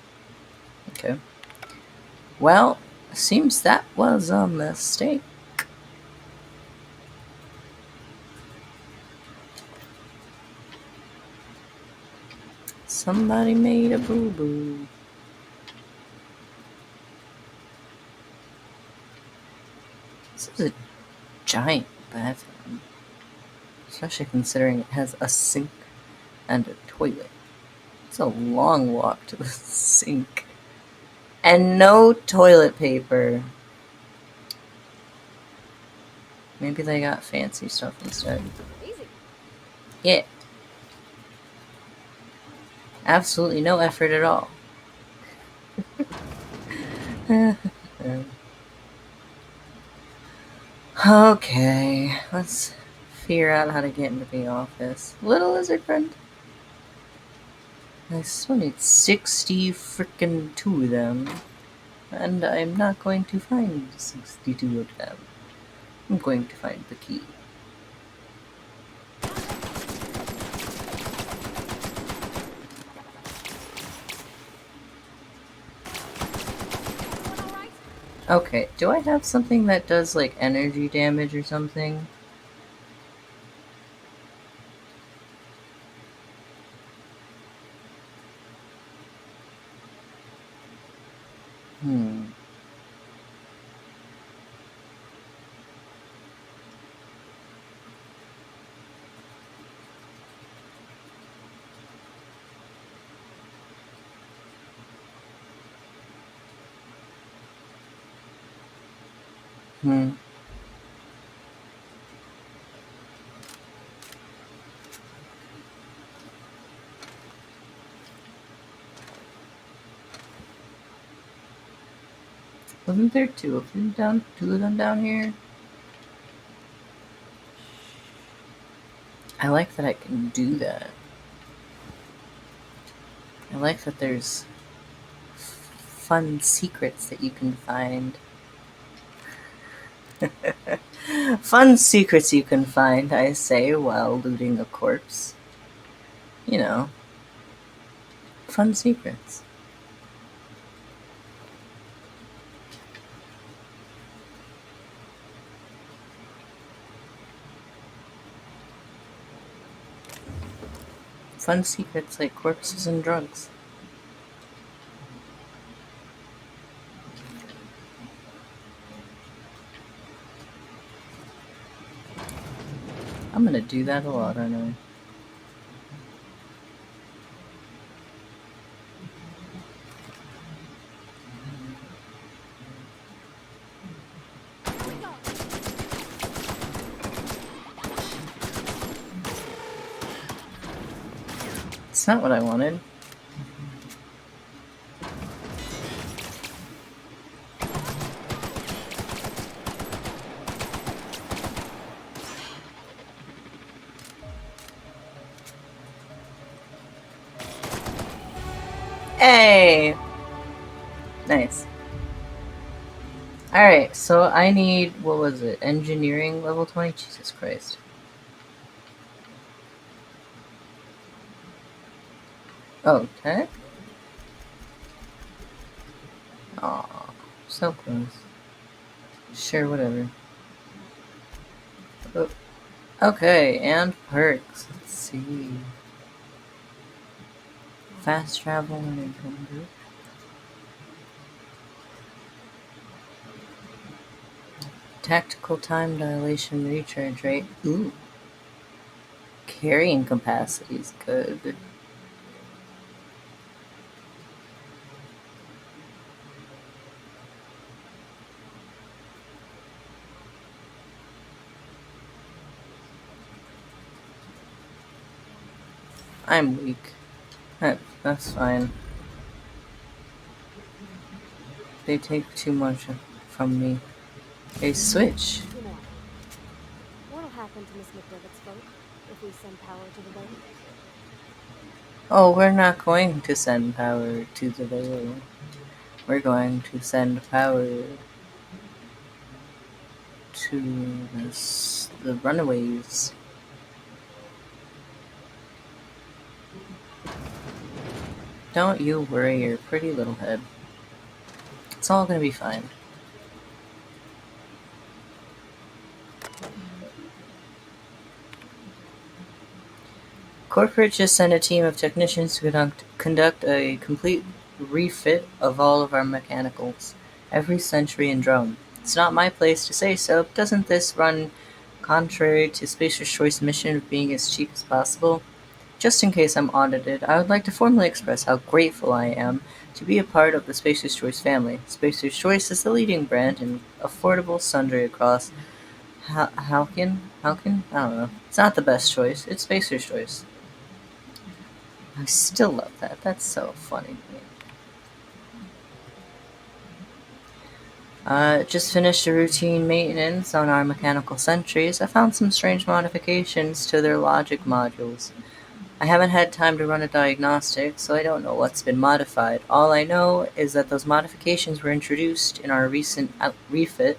Okay. Well, seems that was a mistake. Somebody made a boo-boo. This is a giant bathroom, especially considering it has a sink and a toilet. It's a long walk to the sink. And no toilet paper. Maybe they got fancy stuff instead. Easy. Yeah. Absolutely no effort at all. Okay, let's figure out how to get into the office. Little lizard friend. I still need 60 frickin' 2 of them. And I'm not going to find 62 of them. I'm going to find the key. Okay, do I have something that does like energy damage or something? Hmm. Hmm. Wasn't there two of them down here? I like that I can do that. I like that there's fun secrets that you can find. Fun secrets you can find, I say, while looting a corpse. You know, fun secrets. Fun secrets like corpses and drugs. I'm gonna do that a lot, aren't I? not what I wanted. Hey! Nice. Alright, so I need, what was it? Engineering level 20? Jesus Christ. Oh, tech? Aw, so close. Sure, whatever. Oh, okay, and perks. Let's see. Fast travel and income group. Tactical time dilation recharge rate. Ooh. Carrying capacity is good. I'm weak. That's fine. They take too much from me. They switch. You know, what'll happen to Miss McDevitt's folk if we send power to the Vale? Oh, we're not going to send power to the Vale. We're going to send power to the runaways. Don't you worry your pretty little head. It's all gonna be fine. Corporate just sent a team of technicians to conduct a complete refit of all of our mechanicals. Every century and drone. It's not my place to say so, but doesn't this run contrary to Spacer's Choice mission of being as cheap as possible? Just in case I'm audited, I would like to formally express how grateful I am to be a part of the Spacer's Choice family. Spacer's Choice is the leading brand in affordable sundry across Halkin? Halkin? I don't know. It's not the best choice. It's Spacer's Choice. I still love that. That's so funny to me. Just finished a routine maintenance on our mechanical sentries. I found some strange modifications to their logic modules. I haven't had time to run a diagnostic, so I don't know what's been modified. All I know is that those modifications were introduced in our recent refit.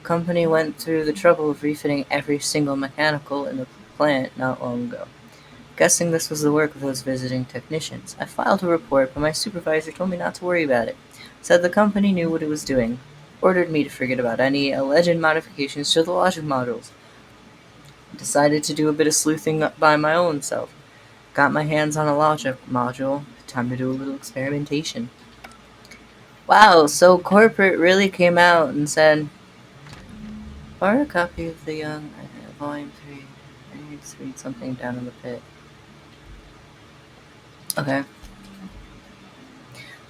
Company went through the trouble of refitting every single mechanical in the plant not long ago. Guessing this was the work of those visiting technicians. I filed a report, but my supervisor told me not to worry about it. Said the company knew what it was doing. Ordered me to forget about any alleged modifications to the logic modules. Decided to do a bit of sleuthing by my own self. Got my hands on a logic module. Time to do a little experimentation. Wow, so corporate really came out and said, borrow a copy of the Young Volume 3. I need to read something down in the pit. Okay.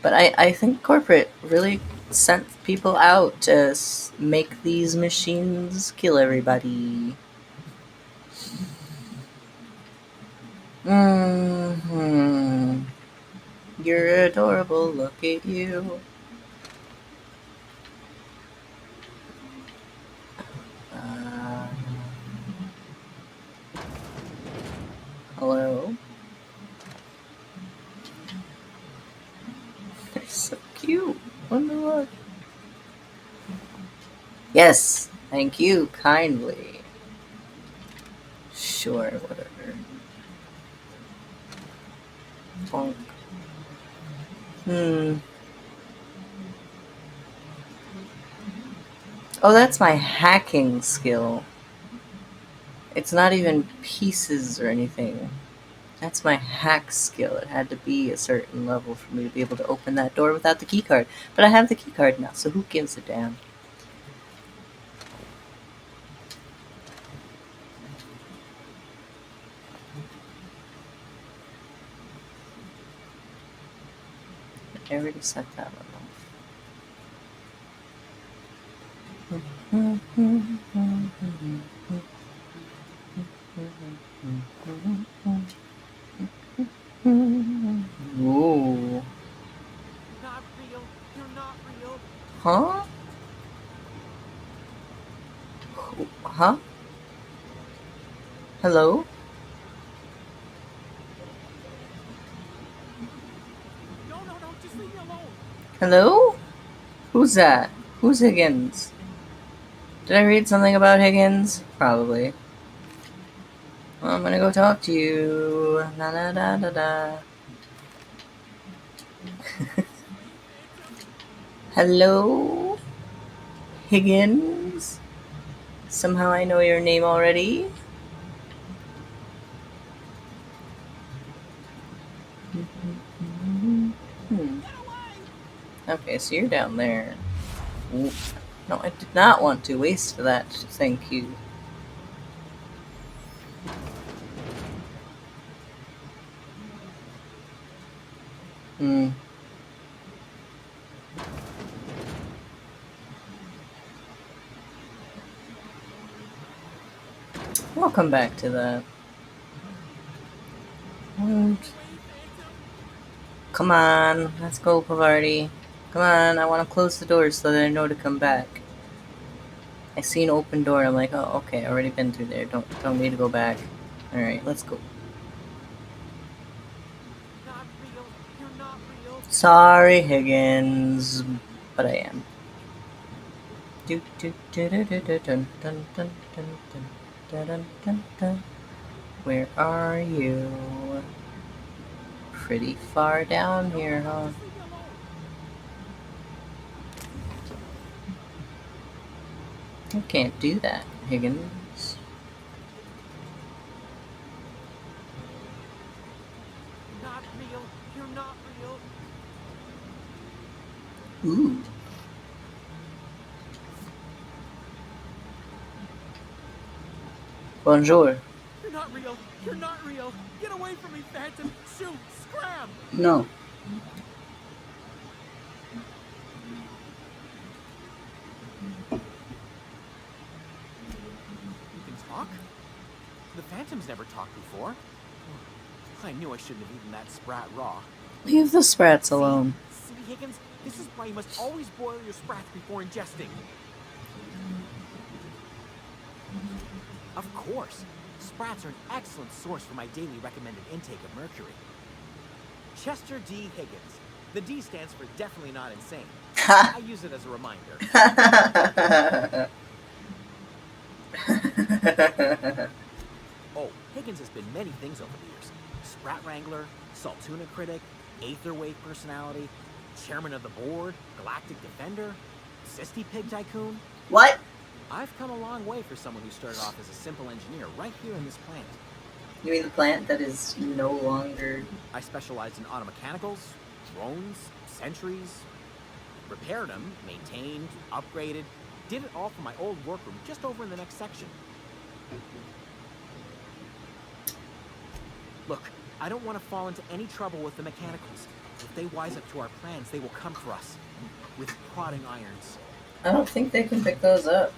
But I think corporate really sent people out to make these machines kill everybody. Hmm. You're adorable, look at you. Uh, hello? They're so cute. Wonder what? Yes, thank you kindly. Sure, whatever. Bonk. Oh, that's my hacking skill. It's not even pieces or anything. That's my hack skill. It had to be a certain level for me to be able to open that door without the keycard. But I have the keycard now, so who gives a damn? I already set that one real. Huh? Huh? Hello? No, just leave me alone. Hello? Who's that? Who's Higgins? Did I read something about Higgins? Probably. Well, I'm gonna go talk to you. Na na da da da. Hello? Higgins? Somehow I know your name already. Hmm. Okay, so you're down there. Ooh. No, I did not want to waste that. Thank you. Hmm. We'll come back to that. And come on, let's go, Pavarti. Come on, I want to close the doors so that I know to come back. I see an open door. I'm like, oh, okay, I already been through there. Don't need to go back. All right, let's go. Not real. You're not real. Sorry, Higgins, but I am. Do do do do do do dun dun dun dun dun dun dun dun dun. Where are you? Pretty far down here, huh? Just leave me alone. You can't do that, Higgins. Not real. You're not real. Ooh. Bonjour. You're not real. You're not real. Get away from me, Phantom. Shoot. Scram. No. You can talk? The Phantom's never talked before. I knew I shouldn't have eaten that sprat raw. Leave the sprats alone. See, Higgins? This is why you must always boil your sprats before ingesting. Of course. Sprats are an excellent source for my daily recommended intake of mercury. Chester D. Higgins. The D stands for definitely not insane. I use it as a reminder. Oh, Higgins has been many things over the years. Sprat Wrangler, Saltuna Critic, Aetherwave Personality, Chairman of the Board, Galactic Defender, Sisty Pig Tycoon. What? I've come a long way for someone who started off as a simple engineer right here in this plant. You mean the plant that is no longer... I specialized in automechanicals, drones, sentries, repaired them, maintained, upgraded, did it all from my old workroom just over in the next section. Look, I don't want to fall into any trouble with the mechanicals. If they wise up to our plans, they will come for us with prodding irons. I don't think they can pick those up.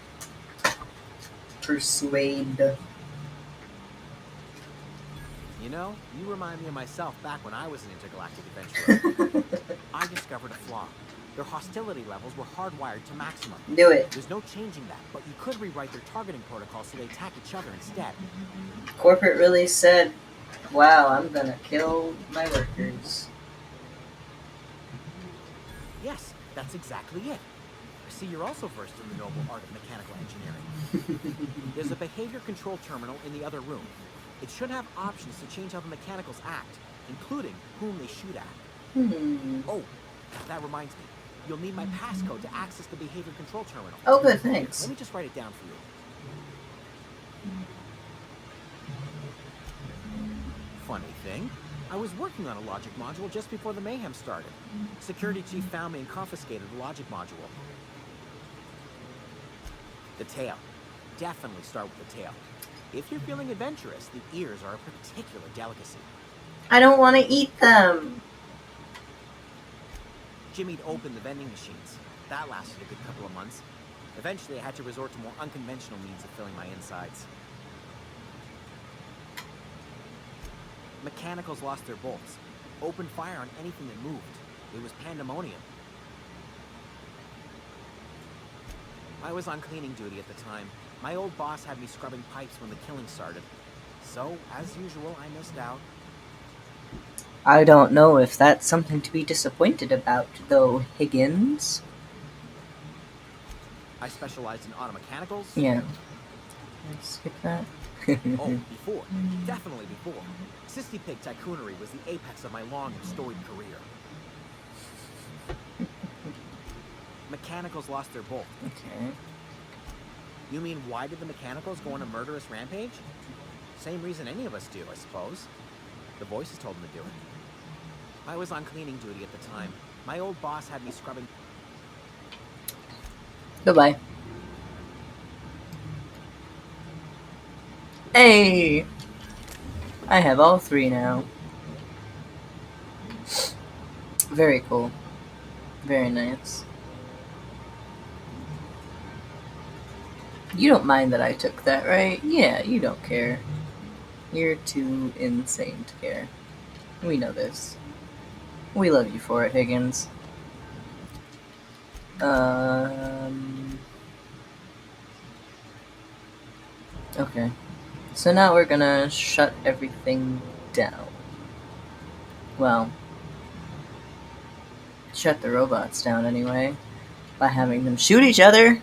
Persuade. You know, you remind me of myself back when I was an intergalactic adventurer. I discovered a flaw. Their hostility levels were hardwired to maximum. Do it. There's no changing that, but you could rewrite their targeting protocol so they attack each other instead. Corporate really said, wow, I'm gonna kill my workers. Yes, that's exactly it. I see you're also versed in the noble art of mechanical engineering. There's a behavior control terminal in the other room. It should have options to change how the mechanicals act, including whom they shoot at. Oh, that reminds me. You'll need my passcode to access the behavior control terminal. Oh, good, thanks. Let me just write it down for you. Funny thing, I was working on a logic module just before the mayhem started. Security chief found me and confiscated the logic module. The tail. Definitely start with the tail. If you're feeling adventurous, the ears are a particular delicacy. I don't want to eat them. Jimmy'd opened the vending machines. That lasted a good couple of months. Eventually, I had to resort to more unconventional means of filling my insides. Mechanicals lost their bolts. Opened fire on anything that moved. It was pandemonium. I was on cleaning duty at the time. My old boss had me scrubbing pipes when the killing started. So, as usual, I missed out. I don't know if that's something to be disappointed about, though, Higgins. I specialized in auto mechanicals. Yeah. Let's skip that. Oh, before. Definitely before. Sissy Pig Tycoonery was the apex of my long and storied career. Mechanicals lost their bolt. Okay. You mean, why did the Mechanicals go on a murderous rampage? Same reason any of us do, I suppose. The voices told them to do it. I was on cleaning duty at the time. My old boss had me scrubbing... Goodbye. Hey! I have all 3 now. Very cool. Very nice. You don't mind that I took that, right? Yeah, you don't care. You're too insane to care. We know this. We love you for it, Higgins. Okay. So now we're gonna shut everything down. Well, shut the robots down anyway, by having them shoot each other.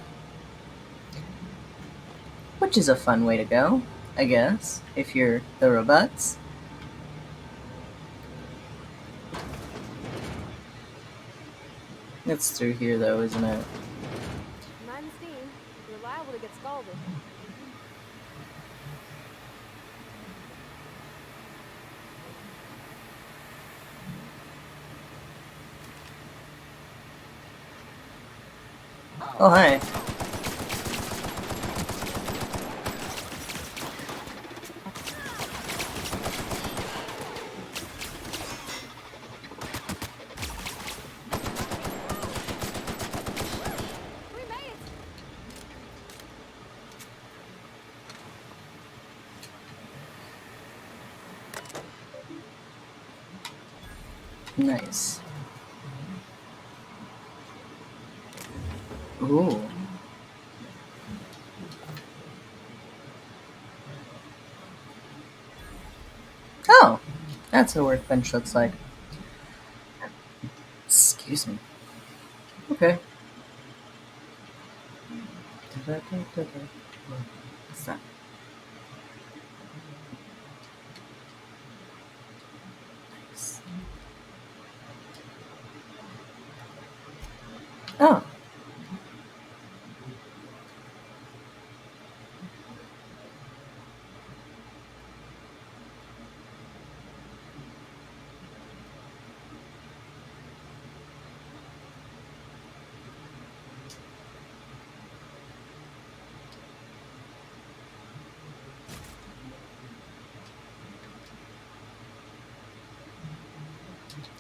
Which is a fun way to go, I guess, if you're the robots. It's through here though, isn't it? Mind the steam. You're liable to get scalded. Oh, hi. We made it! Nice. Ooh. Oh, that's what a workbench looks like. Excuse me. Okay. What's that? Nice. Oh.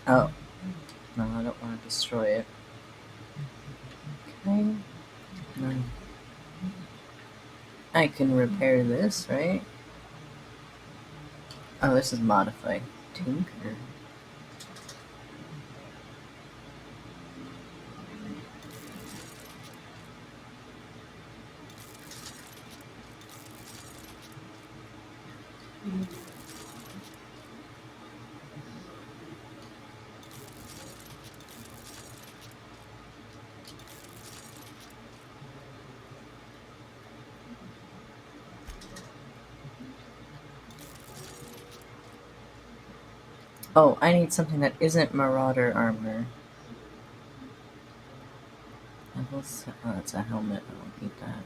Oh. No, I don't want to destroy it. Okay. No. I can repair this, right? Oh, this is modify. Tinker. Oh, I need something that isn't Marauder armor. Oh, it's a helmet. I don't need that.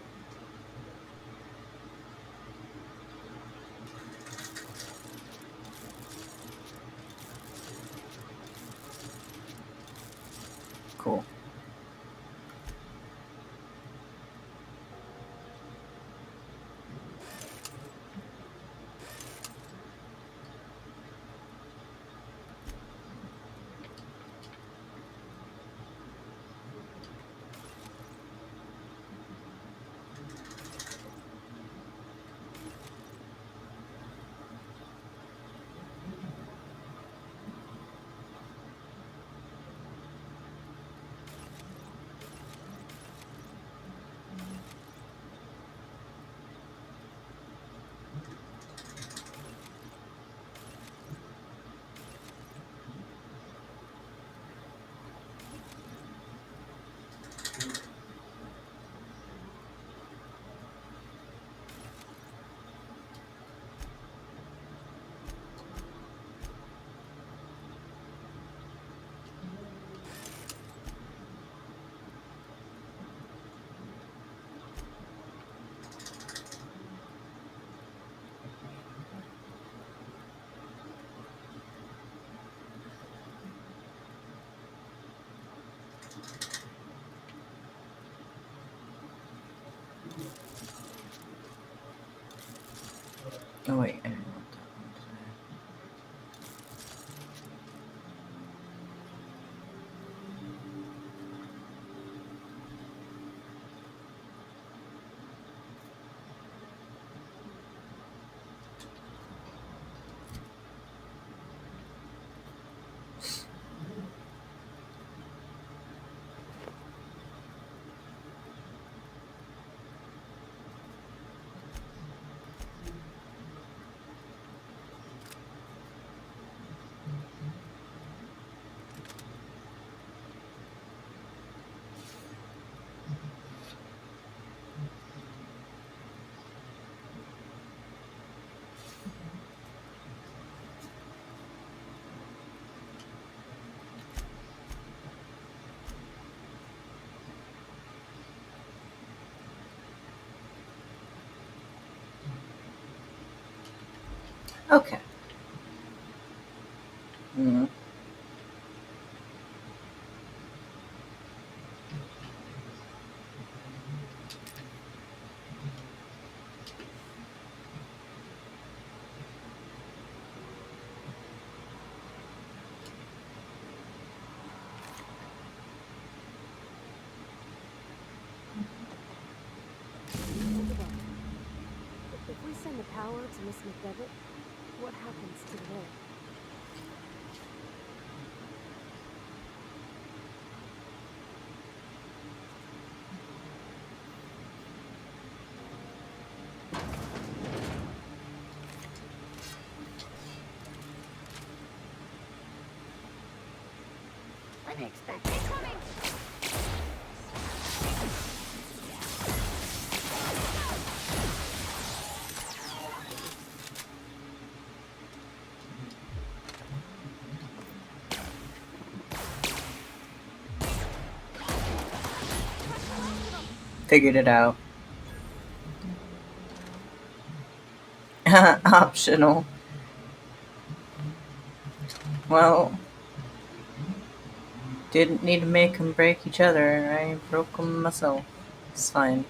Cool. Oh wait, I didn't want that one today. Okay. Mm. Hold it up. If we send the power to Miss McDevitt, what happens to the way? Unexpected. Figured it out. Optional. Well, didn't need to make them break each other. I broke them myself. It's fine.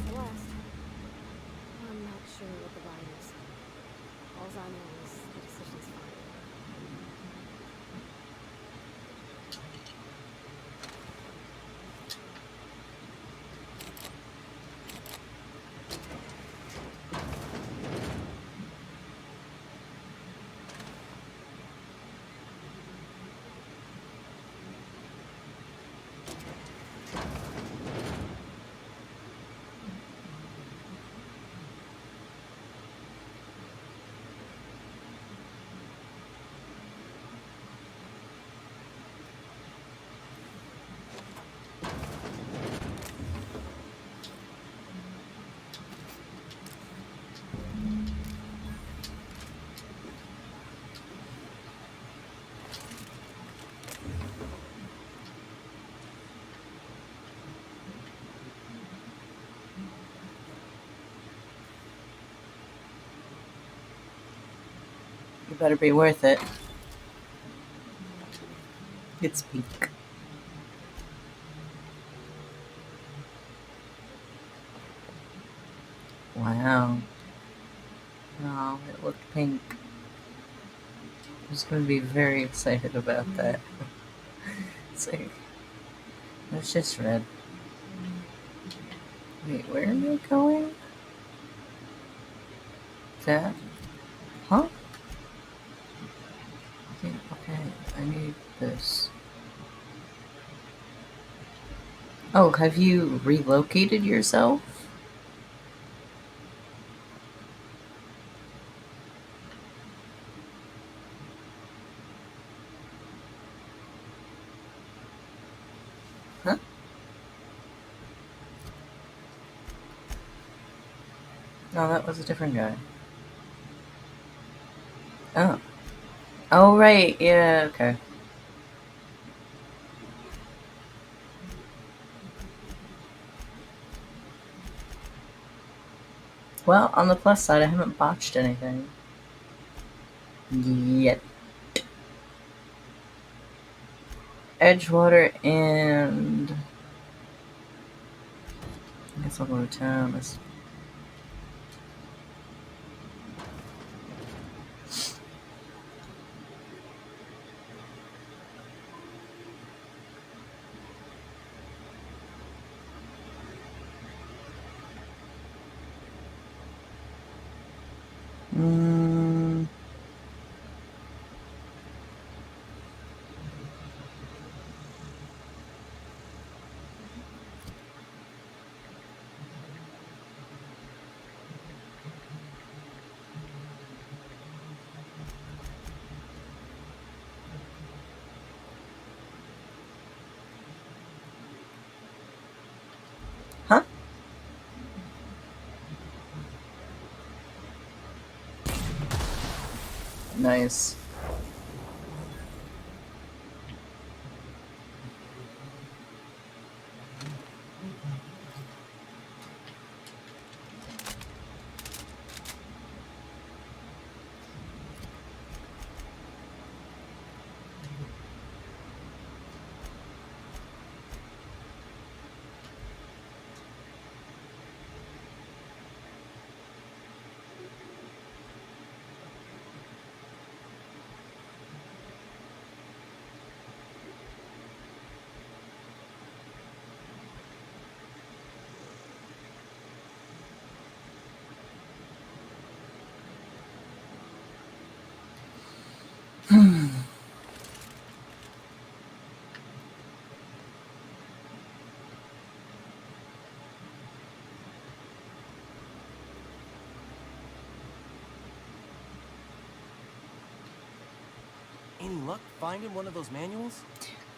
Celeste. I'm not sure what the ride is. All I know is the decision's fine. You better be worth it. It's pink. Wow. Wow, it looked pink. I was going to be very excited about that. It's like, it's just red. Wait, where am I going? That? Huh? Okay, I need this. Oh, have you relocated yourself? Huh? No, that was a different guy. Oh. Oh, right. Yeah, okay. Well, on the plus side, I haven't botched anything. Yet. Edgewater and... I guess I'll go to town. Mm. Huh? Nice. Any luck finding one of those manuals?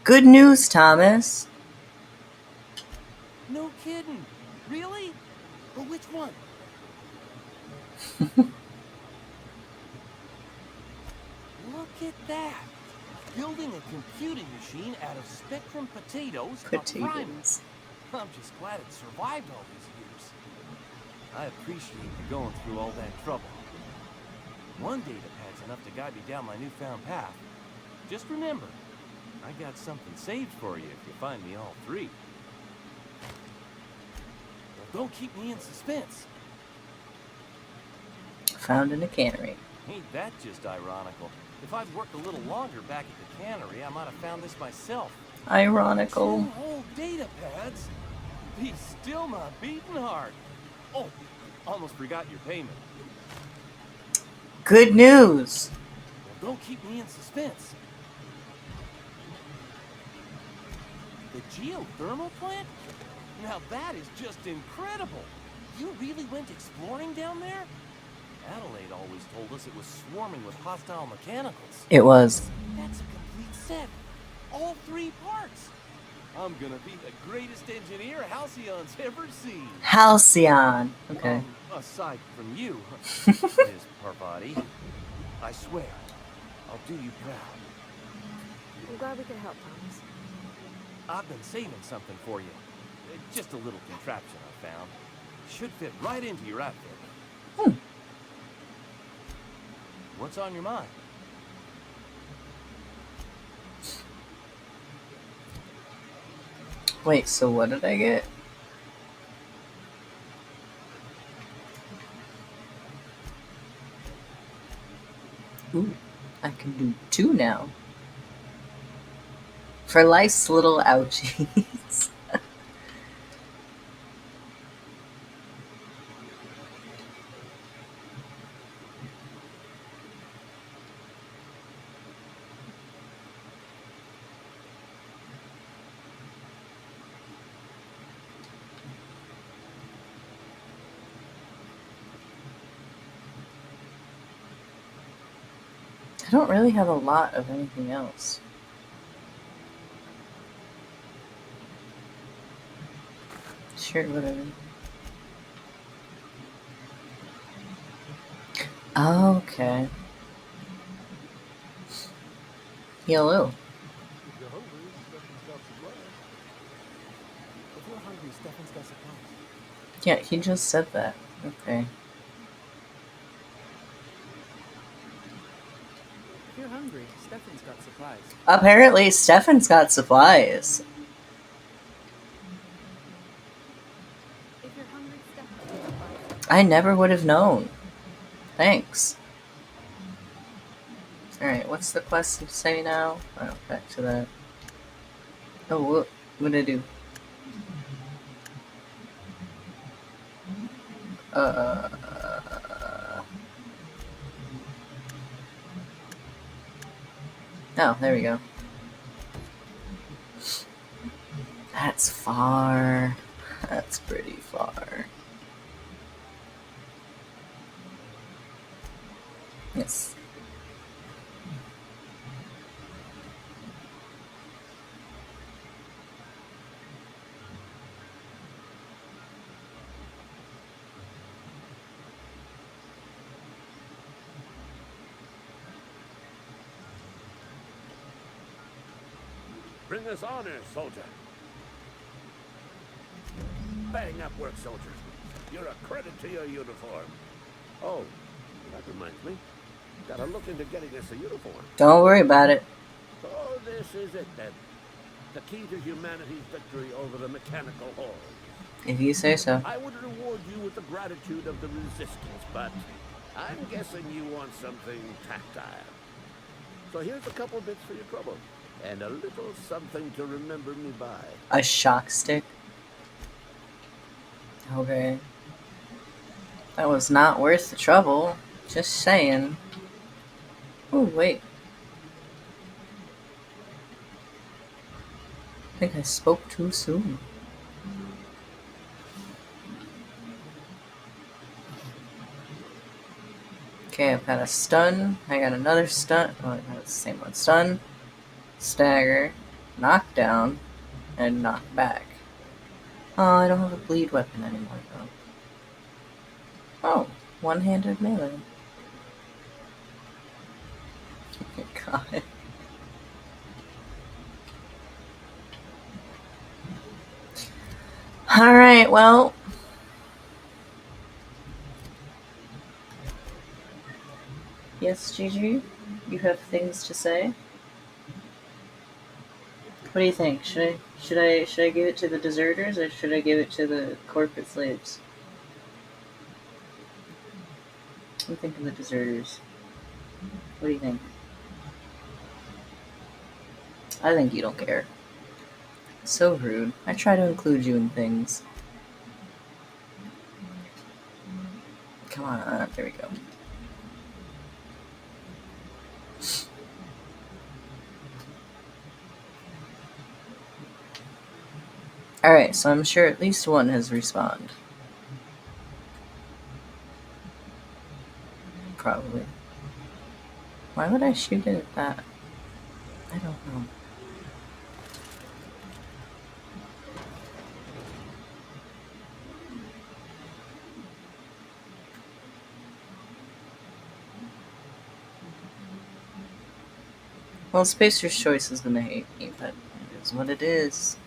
Good news, Thomas. No kidding. Really? But which one? Look at that. Building a computing machine out of Spectrum potatoes. A primer. Potatoes. I'm just glad it survived all these years. I appreciate you going through all that trouble. One data pad's enough to guide me down my newfound path. Just remember, I got something saved for you if you find me all three. Well, don't keep me in suspense. Found in a cannery. Ain't that just ironical? If I'd worked a little longer back at the cannery, I might have found this myself. Ironical. 2 whole data pads? Be still my beating heart. Oh, almost forgot your payment. Good news. Well, don't keep me in suspense. The geothermal plant? Now that is just incredible. You really went exploring down there? Adelaide always told us it was swarming with hostile mechanicals. It was. That's a complete set. All 3 parts. I'm gonna be the greatest engineer Halcyon's ever seen. Halcyon. Okay. Aside from you, Miss Parvati. I swear, I'll do you proud. I'm glad we could help, Thomas. I've been saving something for you. Just a little contraption I found. Should fit right into your outfit. What's on your mind? Wait, so what did I get? Ooh, I can do 2 now. For life's little ouchies. I don't really have a lot of anything else. Sure, whatever. Okay. Hello. If you're hungry, Stefan's got supplies. If you're hungry, Stefan's got supplies. Yeah, he just said that. Okay. If you're hungry, Stefan's got supplies. Apparently, Stefan's got supplies. If you're hungry, Stefan's got supplies. I never would have known. Thanks. Alright, what's the quest say now? Oh, back to that. Oh, what did I do? Oh, there we go. That's far. That's pretty far. Yes. Bring us honor, soldier. Bang up work, soldier. You're a credit to your uniform. Oh, that reminds me. Gotta look into getting us a uniform. Don't worry about it. Oh, this is it then. The key to humanity's victory over the mechanical horde. If you say so. I would reward you with the gratitude of the resistance, but I'm guessing you want something tactile. So here's a couple bits for your trouble. And a little something to remember me by. A shock stick? Okay. That was not worth the trouble. Just saying. Oh, wait. I think I spoke too soon. Okay, I've got a stun. I got another stun. Oh, I got the same one. Stun, stagger, knockdown, and knock back. Oh, I don't have a bleed weapon anymore, though. Oh, one-handed melee. Oh my god. Alright, well. Yes, Gigi? You have things to say? What do you think? Should I give it to the deserters or should I give it to the corporate slaves? I'm thinking the deserters. What do you think? I think you don't care. So rude. I try to include you in things. Come on, there we go. Alright, so I'm sure at least one has respawned. Probably. Why would I shoot it at that? I don't know. Well, Spacer's Choice is gonna hate me, but it is what it is.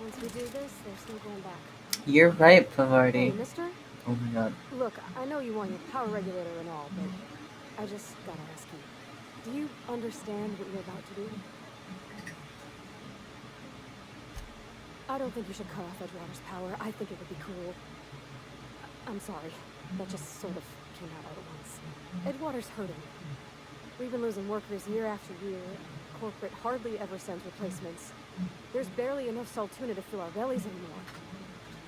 Once we do this, there's no going back. You're right, Hey, Pavardi. mister? Oh my god. Look, I know you want your power regulator and all, but I just gotta ask you. Do you understand what you're about to do? I don't think you should cut off Edgewater's power. I think it would be cruel. I'm sorry. That just sort of came out all at once. Edgewater's hurting. We've been losing workers year after year. Corporate hardly ever sends replacements. There's barely enough Saltuna to fill our bellies anymore.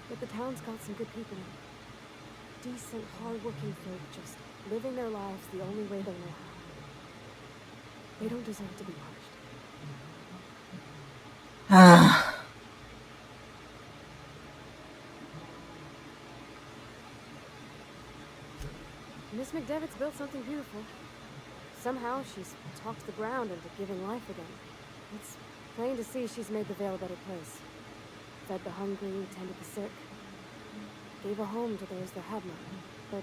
But the town's got some good people. Decent, hard-working folk just living their lives the only way they know how. They don't deserve to be punished. Ah. Miss McDevitt's built something beautiful. Somehow she's talked the ground into giving life again. It's plain to see she's made the Vale a better place. Fed the hungry, tended the sick. Gave a home to those that had none. But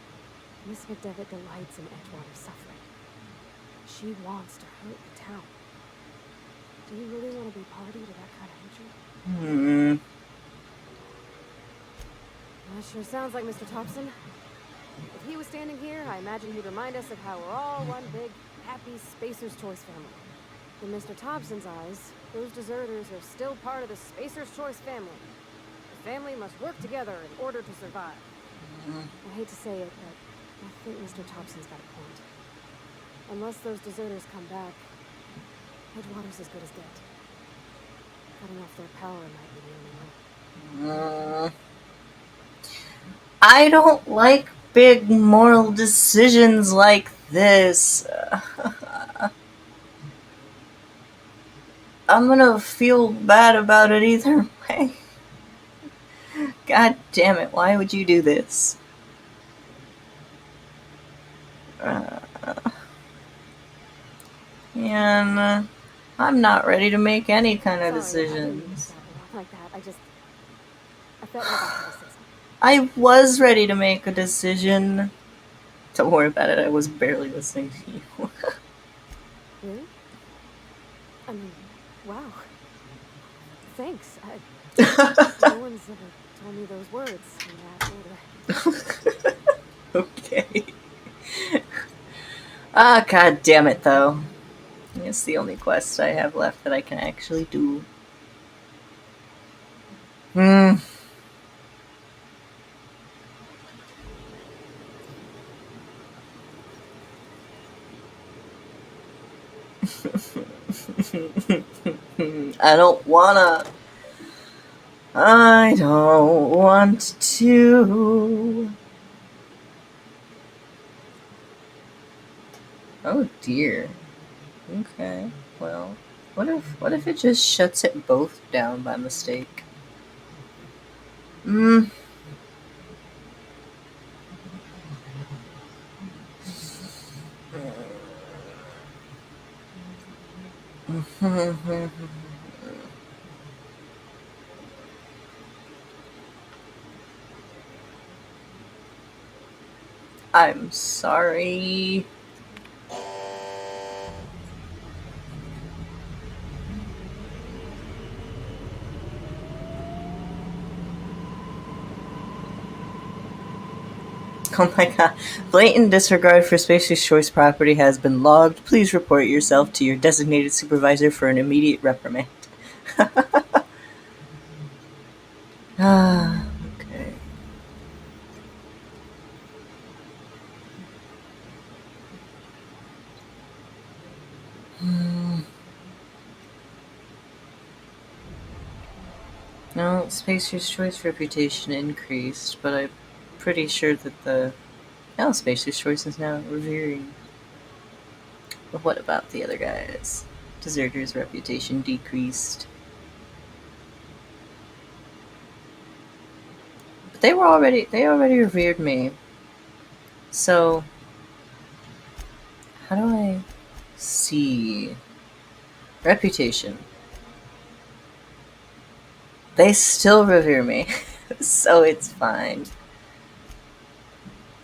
Miss McDevitt delights in Edgewater's suffering. she wants to hurt the town. Do you really want to be party to that kind of hatred? That sure sounds like Mr. Thompson. If he was standing here, I imagine he'd remind us of how we're all one big, happy Spacer's Choice family. In Mr. Thompson's eyes, those deserters are still part of the Spacer's Choice family. The family must work together in order to survive. I hate to say it, but I think Mr. Thompson's got a point. Unless those deserters come back, Edgewater's as good as dead. Cutting off their power might be the only way. I don't like big moral decisions like this. I'm gonna feel bad about it either way. God damn it, why would you do this? And I'm not ready to make any kind of decisions. Like that. I felt like I had to say something. I was ready to make a decision. Don't worry about it, I was barely listening to you. Really? I mean, wow. Thanks. No one's ever told me those words in that order. Okay. God damn it, though. It's the only quest I have left that I can actually do. I don't want to. Oh dear. Okay, well, what if it just shuts it both down by mistake? I'm sorry. Oh my god. Blatant disregard for Spacer's Choice property has been logged. Please report yourself to your designated supervisor for an immediate reprimand. Okay. No, Spacer's Choice reputation increased, but I'm pretty sure that Spacer's Choice is now revering. But what about the other guys? Deserter's reputation decreased. But they already revered me. So, how do I see? Reputation. They still revere me, so it's fine.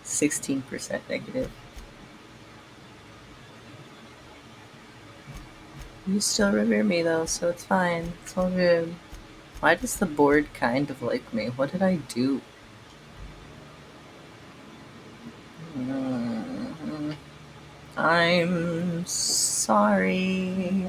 16% negative. You still revere me though, so it's fine. It's all good. Why does the board kind of like me? What did I do? I'm sorry.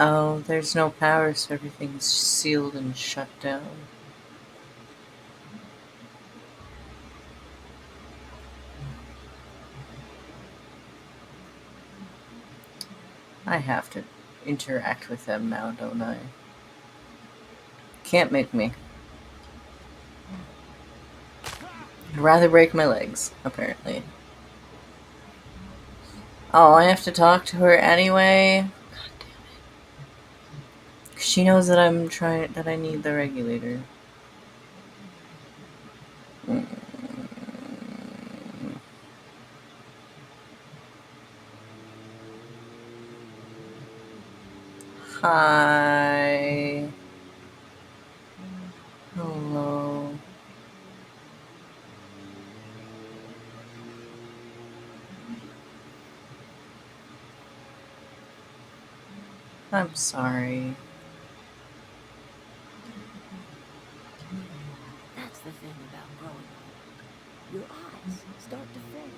Oh, there's no power, so everything's sealed and shut down. I have to interact with them now, don't I? Can't make me. I'd rather break my legs, apparently. Oh, I have to talk to her anyway? God damn it. She knows that that I need the regulator. Hi. Hello. I'm sorry. That's the thing about growing old. Your eyes start to fade.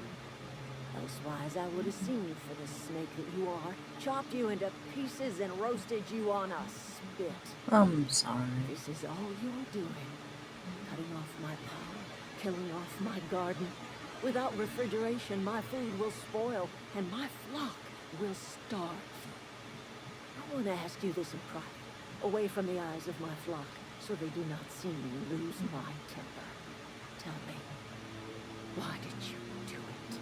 Elsewise, I would have seen you for the snake that you are, chopped you into pieces and roasted you on a spit. I'm sorry. This is all you're doing. Cutting off my power, killing off my garden. Without refrigeration, my food will spoil, and my flock will starve. I want to ask you this in private, away from the eyes of my flock, so they do not see me lose my temper. Tell me, why did you do it?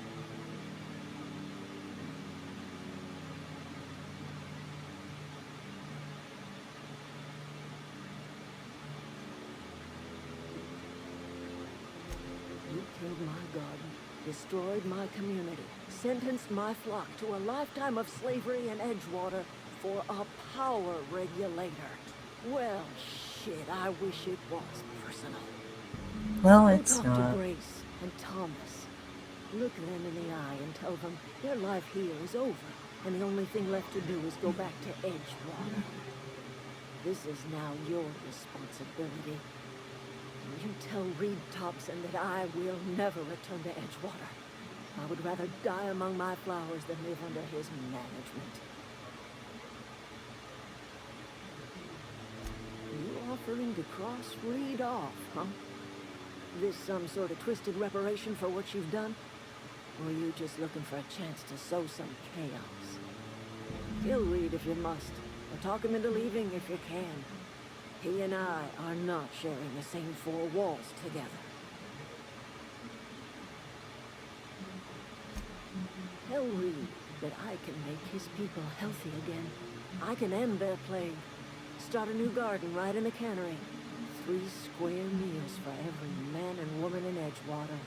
You killed my garden, destroyed my community, sentenced my flock to a lifetime of slavery in Edgewater for a power regulator. Well, shit, I wish it was personal. Well, Go it's talk not. to Grace and Thomas. Look them in the eye and tell them their life here is over, and the only thing left to do is go back to Edgewater. This is now your responsibility. You tell Reed Thompson that I will never return to Edgewater. I would rather die among my flowers than live under his management. You offering to cross Reed off, huh? This some sort of twisted reparation for what you've done? Or are you just looking for a chance to sow some chaos? Kill Reed if you must, or talk him into leaving if you can. He and I are not sharing the same four walls together. Tell Reed that I can make his people healthy again. I can end their plague. Start a new garden right in the cannery. 3 square meals for every man and woman in Edgewater.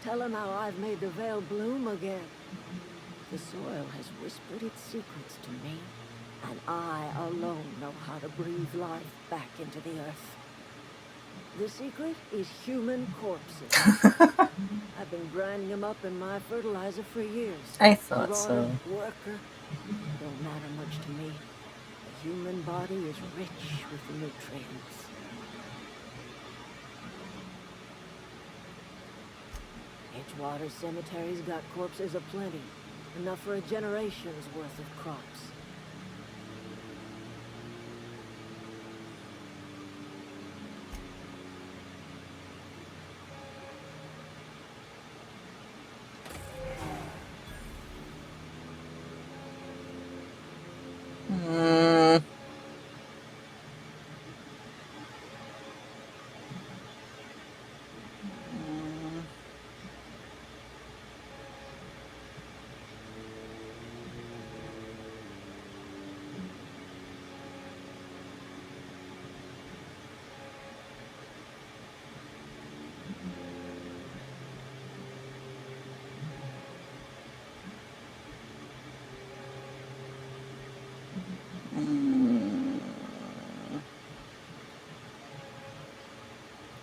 Tell him how I've made the Vale bloom again. The soil has whispered its secrets to me, and I alone know how to breathe life back into the earth. The secret is human corpses. I've been grinding them up in my fertilizer for years. I thought Marauder, so. worker, don't matter much to me. The human body is rich with nutrients. Edgewater Cemetery's got corpses aplenty, enough for a generation's worth of crops. Mm.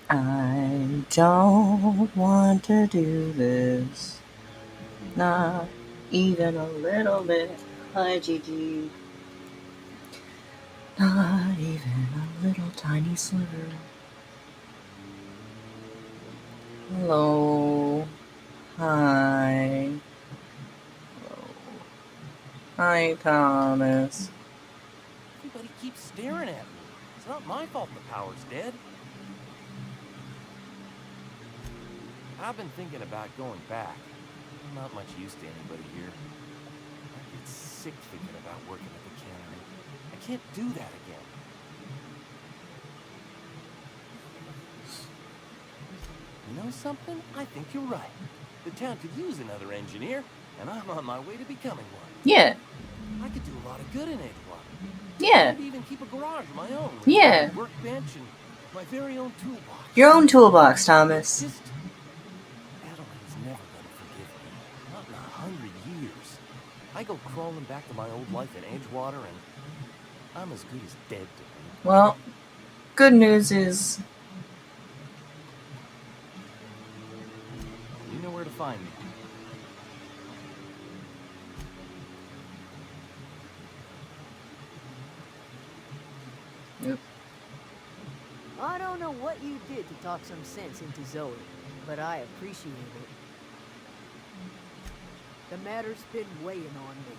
I don't want to do this. Not even a little bit. Hi, Gigi. Not even a little tiny sliver. Hello. Hi. Hello. Hi, Thomas. Everybody keeps staring at me. It's not my fault the power's dead. I've been thinking about going back. I'm not much use to anybody here. I get sick thinking about working at the cannery. I can't do that again. You know something? I think you're right. The town could use another engineer, and I'm on my way to becoming one. Yeah. I could do a lot of good in Edgewater. Yeah. Maybe even keep a garage of my own with Yeah. a workbench and my very own toolbox. Your own toolbox, Thomas. Just Adelaide's never gonna forgive me. Not in 100 years. I go crawling back to my old life in Edgewater, and I'm as good as dead to her. Well, good news is You know where to find me. I don't know what you did to talk some sense into Zoe, but I appreciate it. The matter's been weighing on me.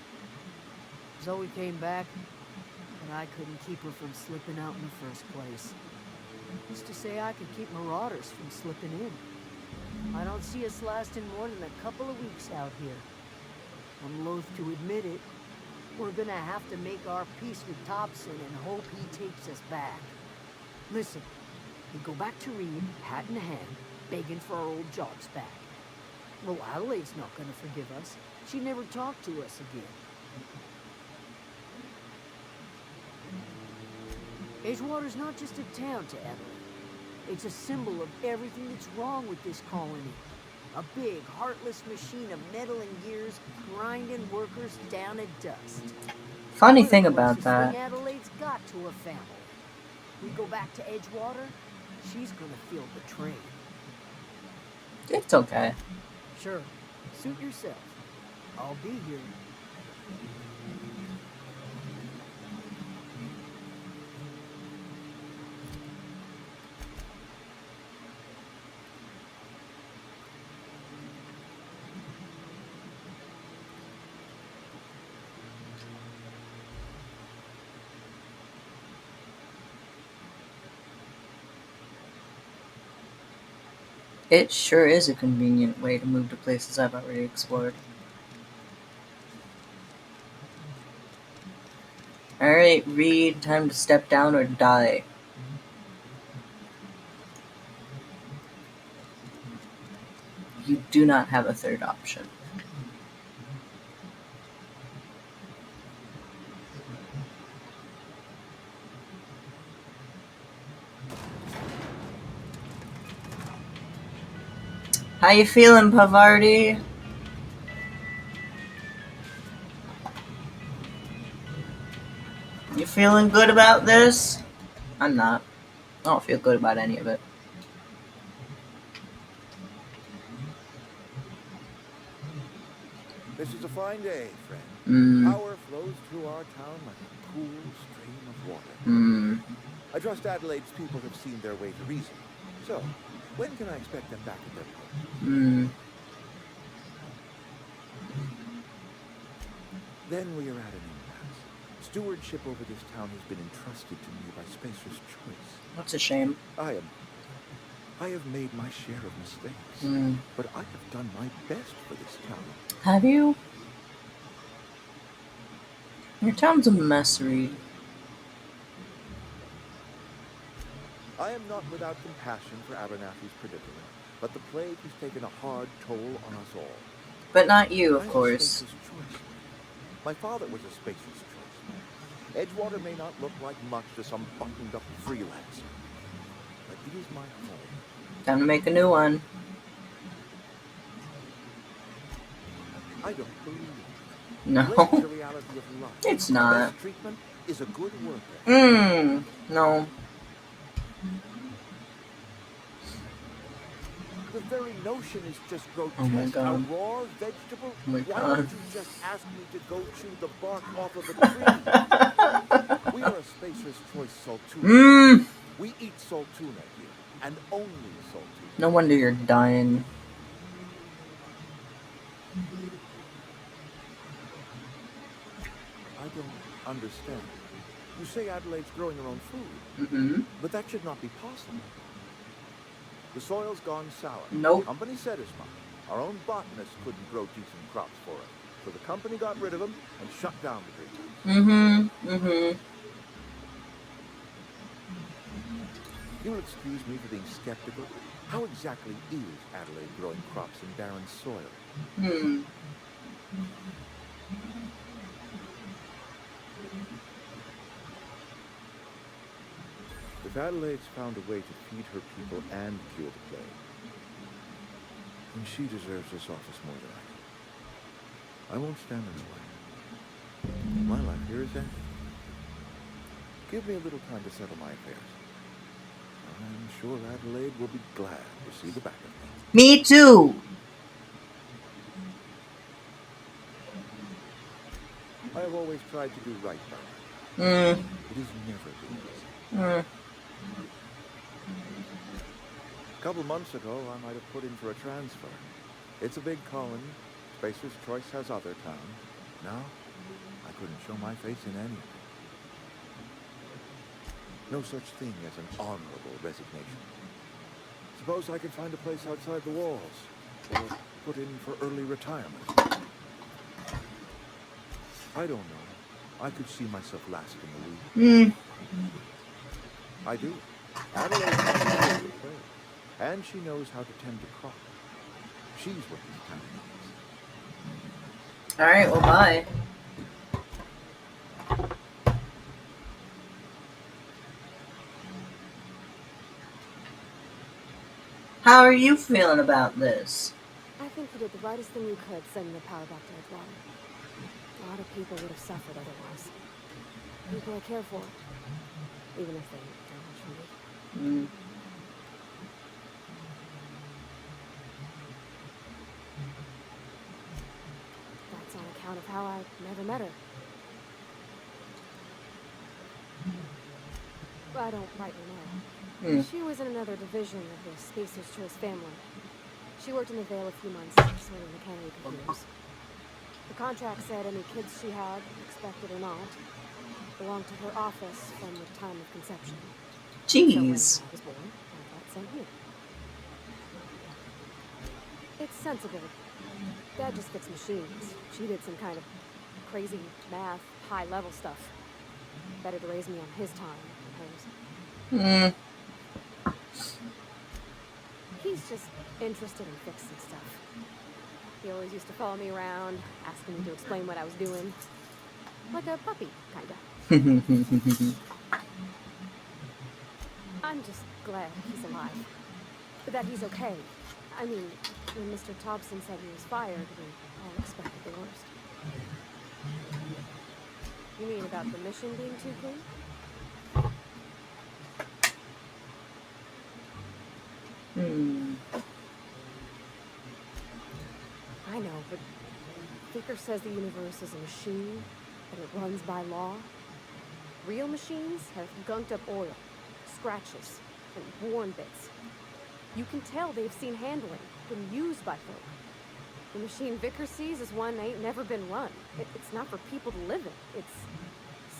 Zoe came back, and I couldn't keep her from slipping out in the first place. Who's to say I could keep marauders from slipping in? I don't see us lasting more than a couple of weeks out here. I'm loath to admit it. We're gonna have to make our peace with Thompson and hope he takes us back. Listen, we go back to Reed, hat in hand, begging for our old jobs back. Well, Adelaide's not gonna forgive us. She never talked to us again. Edgewater's not just a town to Adelaide. It's a symbol of everything that's wrong with this colony. A big, heartless machine of meddling gears, grinding workers down to dust. funny We're the thing about closest that. thing Adelaide's got to a family. We go back to Edgewater, she's gonna feel betrayed. It's okay. Sure, suit yourself. I'll be here. It sure is a convenient way to move to places I've already explored. Alright, Reed, time to step down or die. You do not have a third option. How you feeling, Pavardi? You feeling good about this? I'm not. I don't feel good about any of it. This is a fine day, friend. Hmm. Power flows through our town like a cool stream of water. Hmm. I trust Adelaide's people have seen their way to reason. So, when can I expect them back at their post? Hmm. Then we are at an impasse. Stewardship over this town has been entrusted to me by Spacer's choice. That's a shame. I have made my share of mistakes, but I have done my best for this town. Have you? Your town's a mess, Reed. I am not without compassion for Abernathy's predicament, but the plague has taken a hard toll on us all. But not you, I of am course. Spacer's choice. My father was a Spacer's choice. Edgewater may not look like much to some buttoned-up freelancer, but it is my home. Time to make a new one. I don't believe it. No. Plague is a reality of life. It's The not. best treatment is a good worker. No. The very notion is just grotesque. Oh my God. A raw vegetable? Oh my Why God. don't you just ask me to go chew the bark off of a tree? We are a Spacer's Choice Saltuna. We eat Saltuna here, and only Saltuna. No wonder you're dying. I don't understand. You say Adelaide's growing her own food, but that should not be possible. The soil's gone sour. Nope. Company said as much. Our own botanist couldn't grow decent crops for us. so the company got rid of him and shut down the greenhouse. You'll excuse me for being skeptical. How exactly is Adelaide growing crops in barren soil? If Adelaide's found a way to feed her people and cure the plague, then she deserves this office more than I do. I won't stand in her way. My life here is ending. Give me a little time to settle my affairs. I'm sure Adelaide will be glad to see the back of me. Me too. I have always tried to do right by her. It has never been easy. A couple months ago, I might have put in for a transfer. It's a big colony. Spacer's Choice has other towns. Now, I couldn't show my face in any of them. No such thing as an honorable resignation. Suppose I could find a place outside the walls, or put in for early retirement. I don't know. I could see myself lasting a week. I do. Adelaide knows the trade, and she knows how to tend to crop. She's what this town needs. Alright, well, bye. How are you feeling about this? I think you did the rightest thing you could, sending the power back to Edgewater. A lot of people would have suffered otherwise. People I care for, even if they don't much for me. That's on account of how I never met her. I don't rightly know. She was in another division of the Spacer's Choice family. She worked in the Vale a few months, sorting mechanical computers. The contract said any kids she had, expected or not, belonged to her office from the time of conception. Jeez. So when I was born, I got sent here. It's sensible. Dad just fixed machines. She did some kind of crazy math, high-level stuff. Better to raise me on his time than hers. He's just interested in fixing stuff. He always used to follow me around, asking me to explain what I was doing. Like a puppy, kinda. I'm just glad he's alive. That he's okay. I mean, when Mr. Thompson said he was fired, we all expected the worst. You mean about the mission being too clean? I know, but Vicker says the universe is a machine, and it runs by law. Real machines have gunked up oil, scratches, and worn bits. You can tell they've seen handling, been used by folk. The machine Vicker sees is one ain't never been run. It's not for people to live in. It's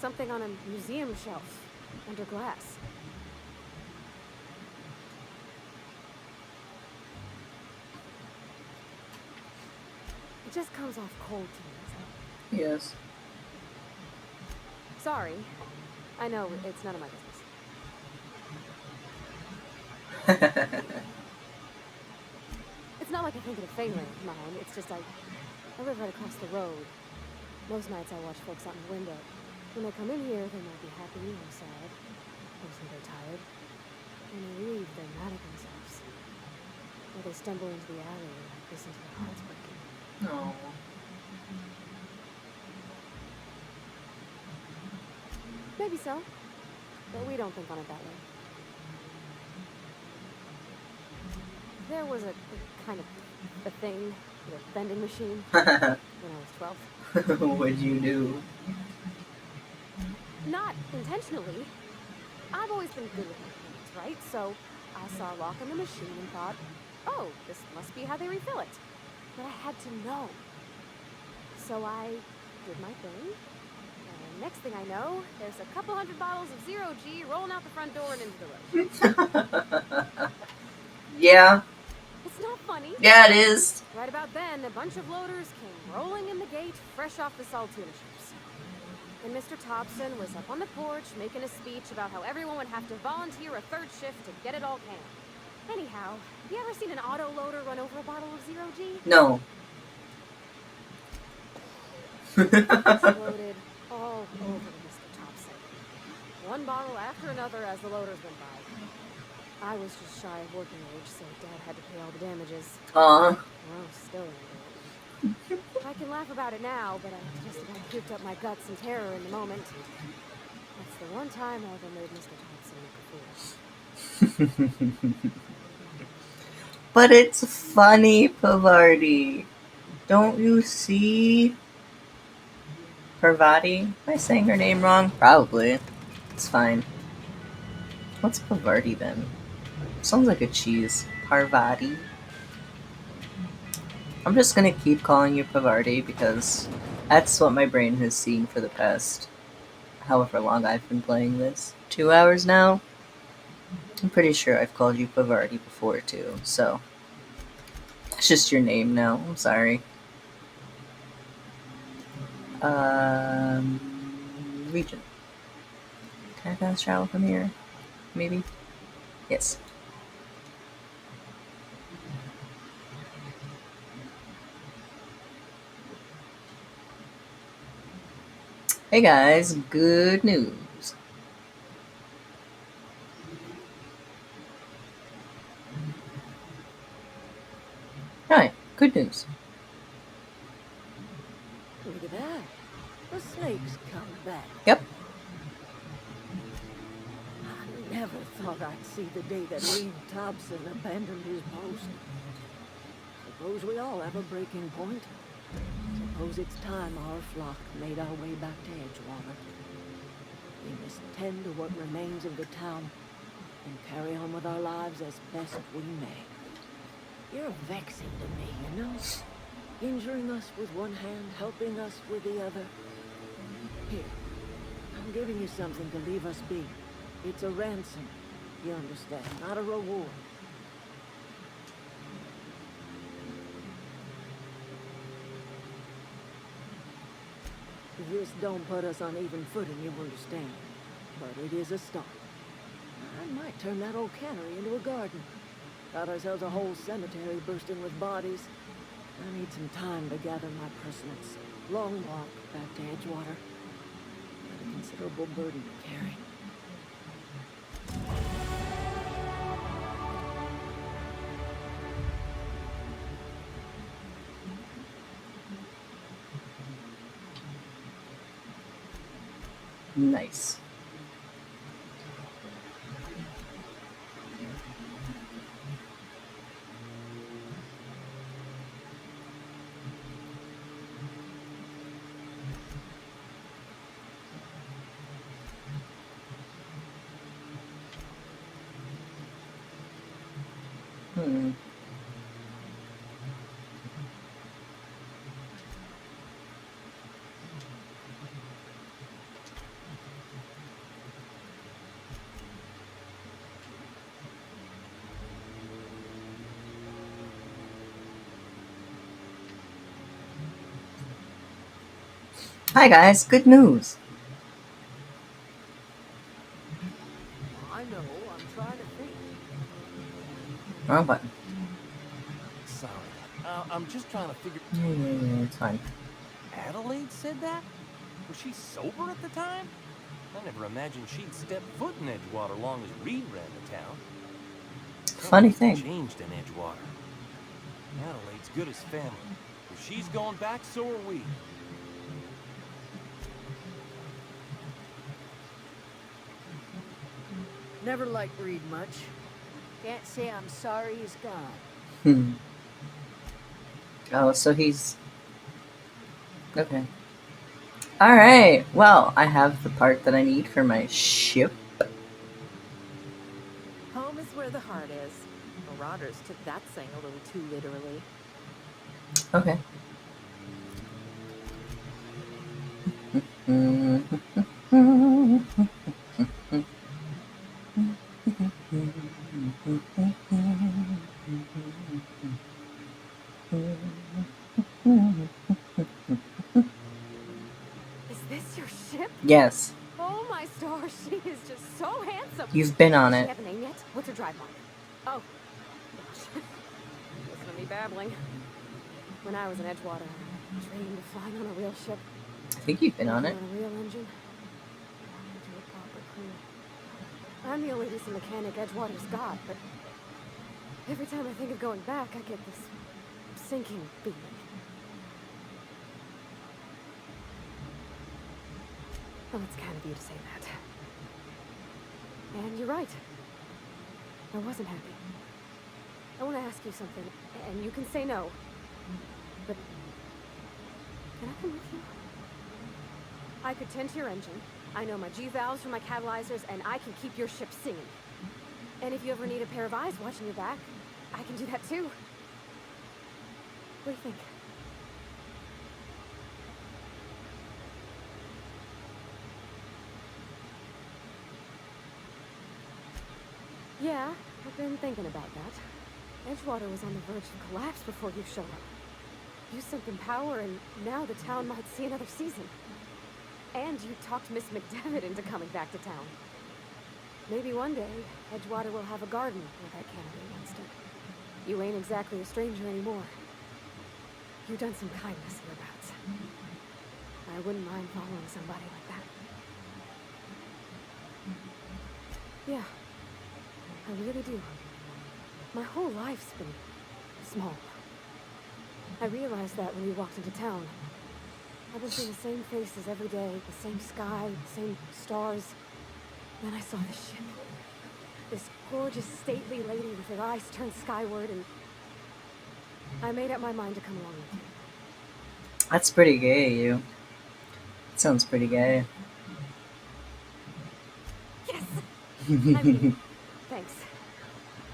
something on a museum shelf, under glass. It just comes off cold to me, isn't it? Yes. Sorry. I know, it's none of my business. It's not like I think it a failing of mine. It's just I live right across the road. Most nights I watch folks out in the window. When they come in here, they might be happy or sad. Mostly they're tired. When they leave, they're mad at themselves. Or they stumble into the alley and listen to their hearts breaking. No. Maybe so. But we don't think on it that way. There was a kind of a thing, the vending machine, when I was 12. What'd you do? Not intentionally. I've always been good with my hands, right? So I saw a lock on the machine and thought, oh, this must be how they refill it. But I had to know. So I did my thing. And next thing I know, there's a couple hundred bottles of 0G rolling out the front door and into the road. Yeah. It's not funny. Yeah, it is. Right about then, a bunch of loaders came rolling in the gate right, fresh off the Saltuna ships. And Mr. Thompson was up on the porch making a speech about how everyone would have to volunteer a third shift to get it all canned. Anyhow, you ever seen an autoloader run over a bottle of Zero G? No. Exploded all over Mr. Thompson. One bottle after another as the loaders went by. I was just shy of working age, so Dad had to pay all the damages. Aw. Well, still angry. I can laugh about it now, but I just about puked up my guts in terror in the moment. That's the one time I ever made Mr. Thompson look a fool. But it's funny, Pavardi. Don't you see? Parvati? Am I saying her name wrong? Probably. It's fine. What's Pavardi then? Sounds like a cheese. Parvati. I'm just gonna keep calling you Pavardi because that's what my brain has seen for the past however long I've been playing this. 2 hours now? I'm pretty sure I've called you Pavardi before too, so it's just your name now. I'm sorry. Region. Can I fast travel from here? Maybe? Yes. Hey guys, good news. Hi, good news. Look at that. The snake's come back. Yep. I never thought I'd see the day that Reed Thompson abandoned his post. Suppose we all have a breaking point. Suppose it's time our flock made our way back to Edgewater. We must tend to what remains of the town and carry on with our lives as best we may. You're vexing to me, you know? Injuring us with one hand, helping us with the other. Here, I'm giving you something to leave us be. It's a ransom, you understand, not a reward. This don't put us on even footing, you understand. But it is a start. I might turn that old cannery into a garden. Got ourselves a whole cemetery bursting with bodies. I need some time to gather my personals. Long walk back to Edgewater. Got a considerable burden to carry. Nice. Hmm. Hi guys, good news. I know, I'm trying to think. Wrong button. Sorry. I'm just trying to figure... Yeah, it's fine. Adelaide said that? Was she sober at the time? I never imagined she'd step foot in Edgewater long as Reed ran the town. Funny thing. Changed in Edgewater. Adelaide's good as family. If she's going back, so are we. Never liked Reed much. Can't say I'm sorry he's gone. Hmm. Oh, so he's... Okay. Alright, well, I have the part that I need for my ship. Home is where the heart is. Marauders took that saying a little too literally. Okay. Yes. Oh my stars, she is just so handsome. You've been on Does she it. have a name yet? What's her drive mark? Oh, gosh. Listen to me babbling. When I was in Edgewater, I dreamed of flying on a real ship. I think you've been on working it. on a real engine. Belonging to a proper crew. I'm the only decent mechanic Edgewater's got, but every time I think of going back, I get this sinking feeling. Well, it's kind of you to say that. And you're right. I wasn't happy. I want to ask you something, and you can say no. But can I come with you? I could tend to your engine. I know my G-valves from my catalyzers, and I can keep your ship singing. And if you ever need a pair of eyes watching your back, I can do that too. What do you think? Yeah, I've been thinking about that. Edgewater was on the verge of collapse before you showed up. You sent them power, and now the town might see another season. And you talked Miss McDevitt into coming back to town. Maybe one day, Edgewater will have a garden with that canopy against it. You ain't exactly a stranger anymore. You've done some kindness hereabouts. I wouldn't mind following somebody like that. Yeah, I really do. My whole life's been small. I realized that when we walked into town. I've been seeing the same faces every day, the same sky, the same stars. Then I saw this ship. This gorgeous, stately lady with her eyes turned skyward, and I made up my mind to come along with you. That's pretty gay, you. That sounds pretty gay. Yes! I mean, thanks.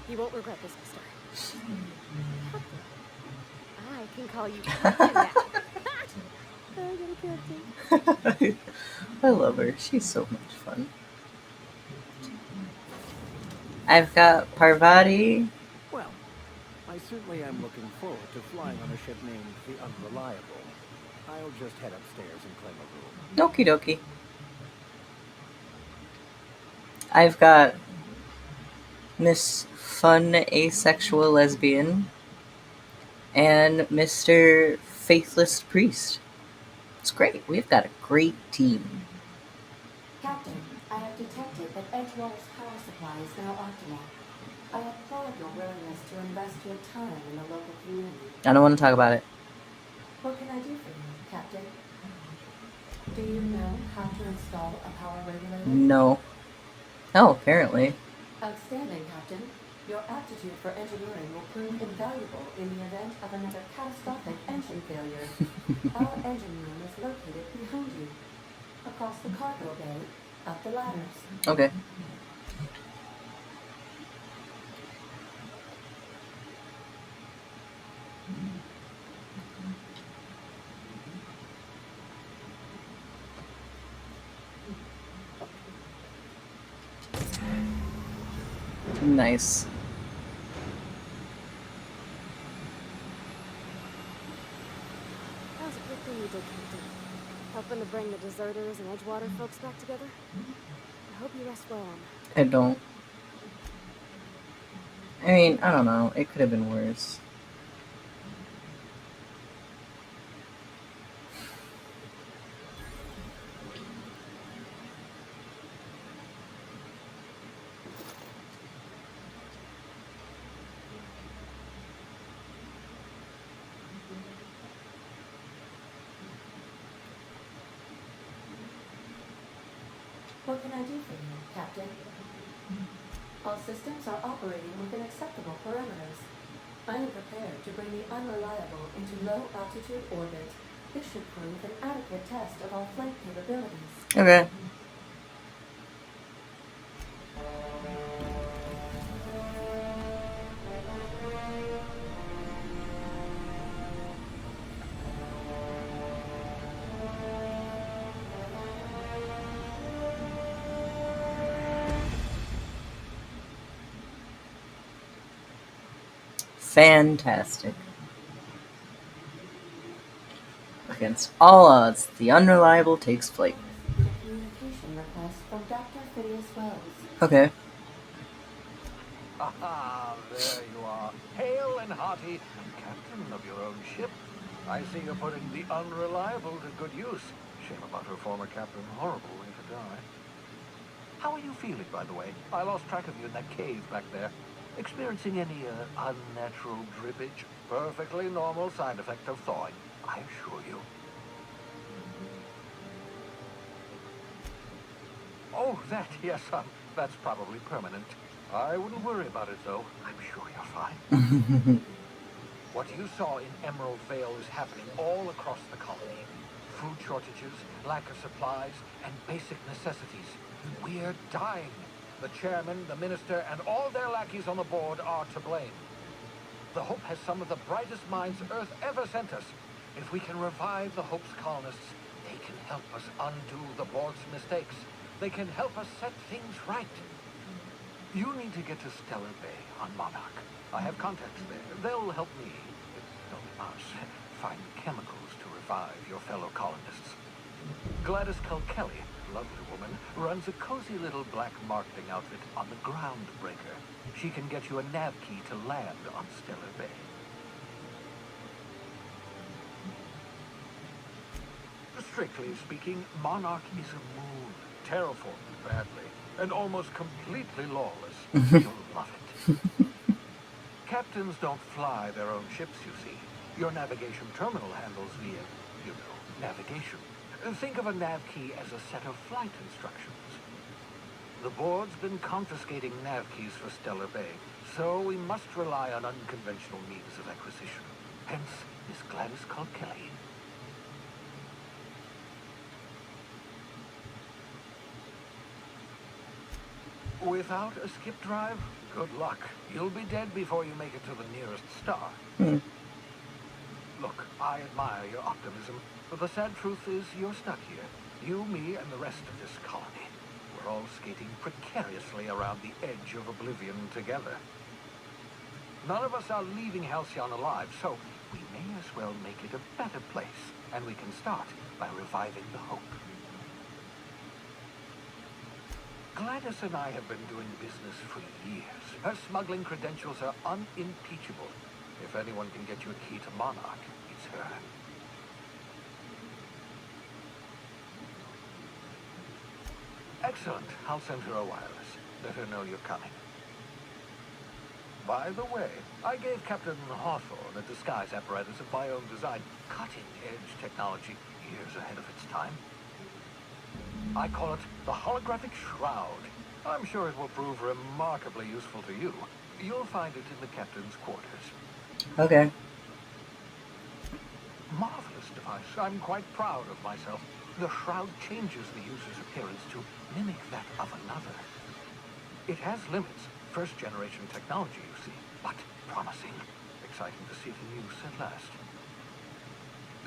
You won't regret this, mister. I can call you Captain now. I got a captain. I love her. She's so much fun. I've got Parvati. Well, I certainly am looking forward to flying on a ship named the Unreliable. I'll just head upstairs and claim a room. Okie dokie. I've got Miss Fun Asexual Lesbian and Mr. Faithless Priest. It's great. We've got a great team. Captain, I have detected that Edgewater's power supply is now optimal. I applaud your willingness to invest your time in the local community. I don't want to talk about it. What can I do for you, Captain? Do you know how to install a power regulator? No. Oh, apparently. Outstanding, Captain. Your aptitude for engineering will prove invaluable in the event of another catastrophic engine failure. Our engine room is located behind you, across the cargo bay, up the ladders. Okay. Nice. That was a good thing you did, Captain. Helping to bring the deserters and Edgewater folks back together. I hope you rest well on that. I don't. I mean, I don't know. It could have been worse. What can I do for you, Captain? All systems are operating within acceptable parameters. I am prepared to bring the Unreliable into low-altitude orbit. This should prove an adequate test of our flight capabilities. Okay. Fantastic. Against all odds, the Unreliable takes flight. The community Okay. Aha, there you are. Hale and hearty, and captain of your own ship. I see you're putting the Unreliable to good use. Shame about her former captain. Horrible way to die. How are you feeling, by the way? I lost track of you in that cave back there. Experiencing any unnatural drippage? Perfectly normal side effect of thawing, I assure you. Oh, that, yes, that's probably permanent. I wouldn't worry about it, though. I'm sure you're fine. What you saw in Emerald Vale is happening all across the colony. Food shortages, lack of supplies, and basic necessities. We're dying. The chairman, the minister, and all their lackeys on the board are to blame. The Hope has some of the brightest minds Earth ever sent us. If we can revive the Hope's colonists, they can help us undo the board's mistakes. They can help us set things right. You need to get to Stellar Bay on Monarch. I have contacts there. They'll help me, don't us, find chemicals to revive your fellow colonists. Gladys Kilkelly, lovely woman, runs a cozy little black marketing outfit on the Groundbreaker. She can get you a nav key to land on Stellar Bay. Strictly speaking, Monarch is a moon, terraformed badly, and almost completely lawless. You'll love it. Captains don't fly their own ships, you see. Your navigation terminal handles via, navigation. Think of a nav key as a set of flight instructions. The board's been confiscating nav keys for Stellar Bay, so we must rely on unconventional means of acquisition. Hence, Miss Gladys Kilkelly. Without a skip drive, good luck. You'll be dead before you make it to the nearest star. Look, I admire your optimism, but the sad truth is you're stuck here. You, me, and the rest of this colony. We're all skating precariously around the edge of oblivion together. None of us are leaving Halcyon alive, so we may as well make it a better place. And we can start by reviving the Hope. Gladys and I have been doing business for years. Her smuggling credentials are unimpeachable. If anyone can get you a key to Monarch, it's her. Excellent. I'll send her a wireless. Let her know you're coming. By the way, I gave Captain Hawthorne a disguise apparatus of my own design. Cutting-edge technology, years ahead of its time. I call it the Holographic Shroud. I'm sure it will prove remarkably useful to you. You'll find it in the captain's quarters. Okay. Marvelous device. I'm quite proud of myself. The shroud changes the user's appearance to mimic that of another. It has limits. First-generation technology, you see, but promising. Exciting to see it in use at last.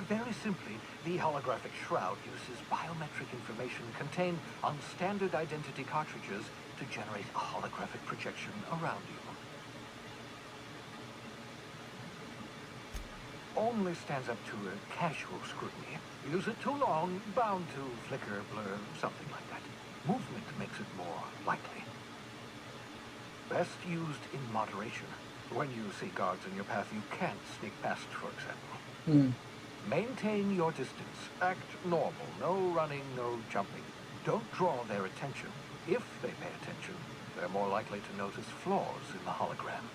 Very simply, the Holographic Shroud uses biometric information contained on standard identity cartridges to generate a holographic projection around you. Only stands up to a casual scrutiny. Use it too long, bound to flicker, blur, something like that. Movement makes it more likely. Best used in moderation. When you see guards in your path you can't sneak past, for example. Maintain your distance. Act normal. No running, no jumping. Don't draw their attention. If they pay attention, they're more likely to notice flaws in the hologram.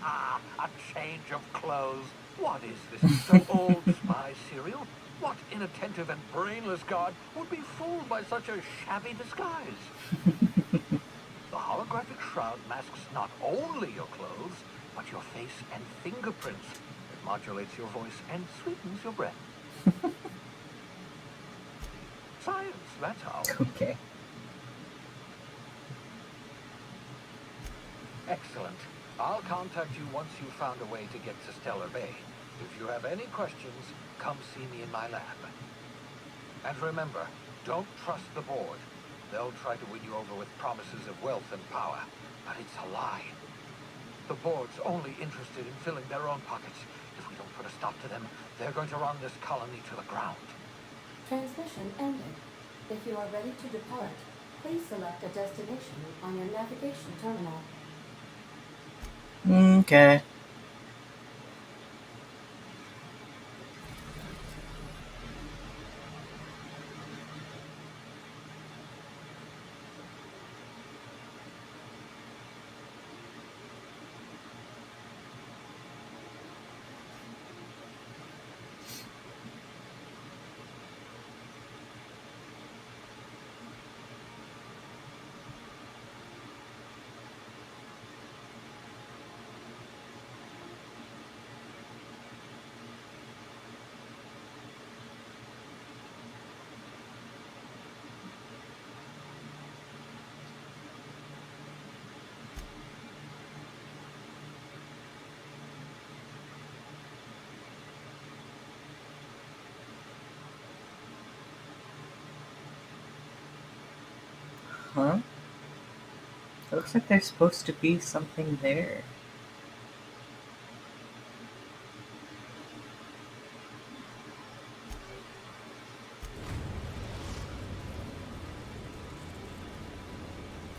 A change of clothes. What is this? Some old spy cereal? What inattentive and brainless guard would be fooled by such a shabby disguise? The Holographic Shroud masks not only your clothes, but your face and fingerprints. It modulates your voice and sweetens your breath. Science, that's how. Okay. Excellent. I'll contact you once you've found a way to get to Stellar Bay. If you have any questions, come see me in my lab. And remember, don't trust the board. They'll try to win you over with promises of wealth and power, but it's a lie. The board's only interested in filling their own pockets. If we don't put a stop to them, they're going to run this colony to the ground. Transmission ended. If you are ready to depart, please select a destination on your navigation terminal. Okay. Huh? It looks like there's supposed to be something there.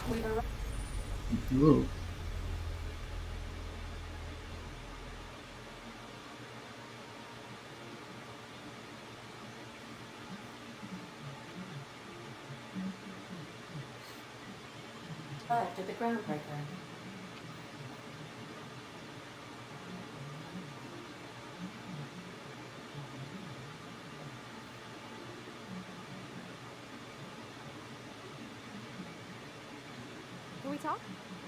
We've arrived. Ooh. Arrived at the groundbreaker. Can we talk?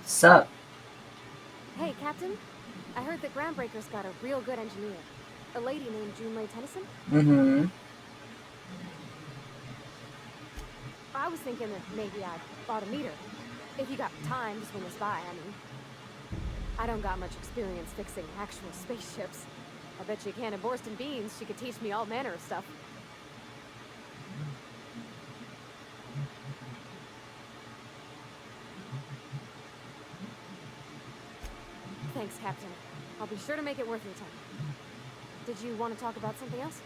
Sup? Hey, Captain. I heard that Groundbreaker's got a real good engineer. A lady named Junlei Tennyson? Mm-hmm. I was thinking that maybe I ought to meet her. If you got time to swing us by, I mean. I don't got much experience fixing actual spaceships. I bet you a can of Borston beans she could teach me all manner of stuff. Thanks, Captain. I'll be sure to make it worth your time. Did you want to talk about something else?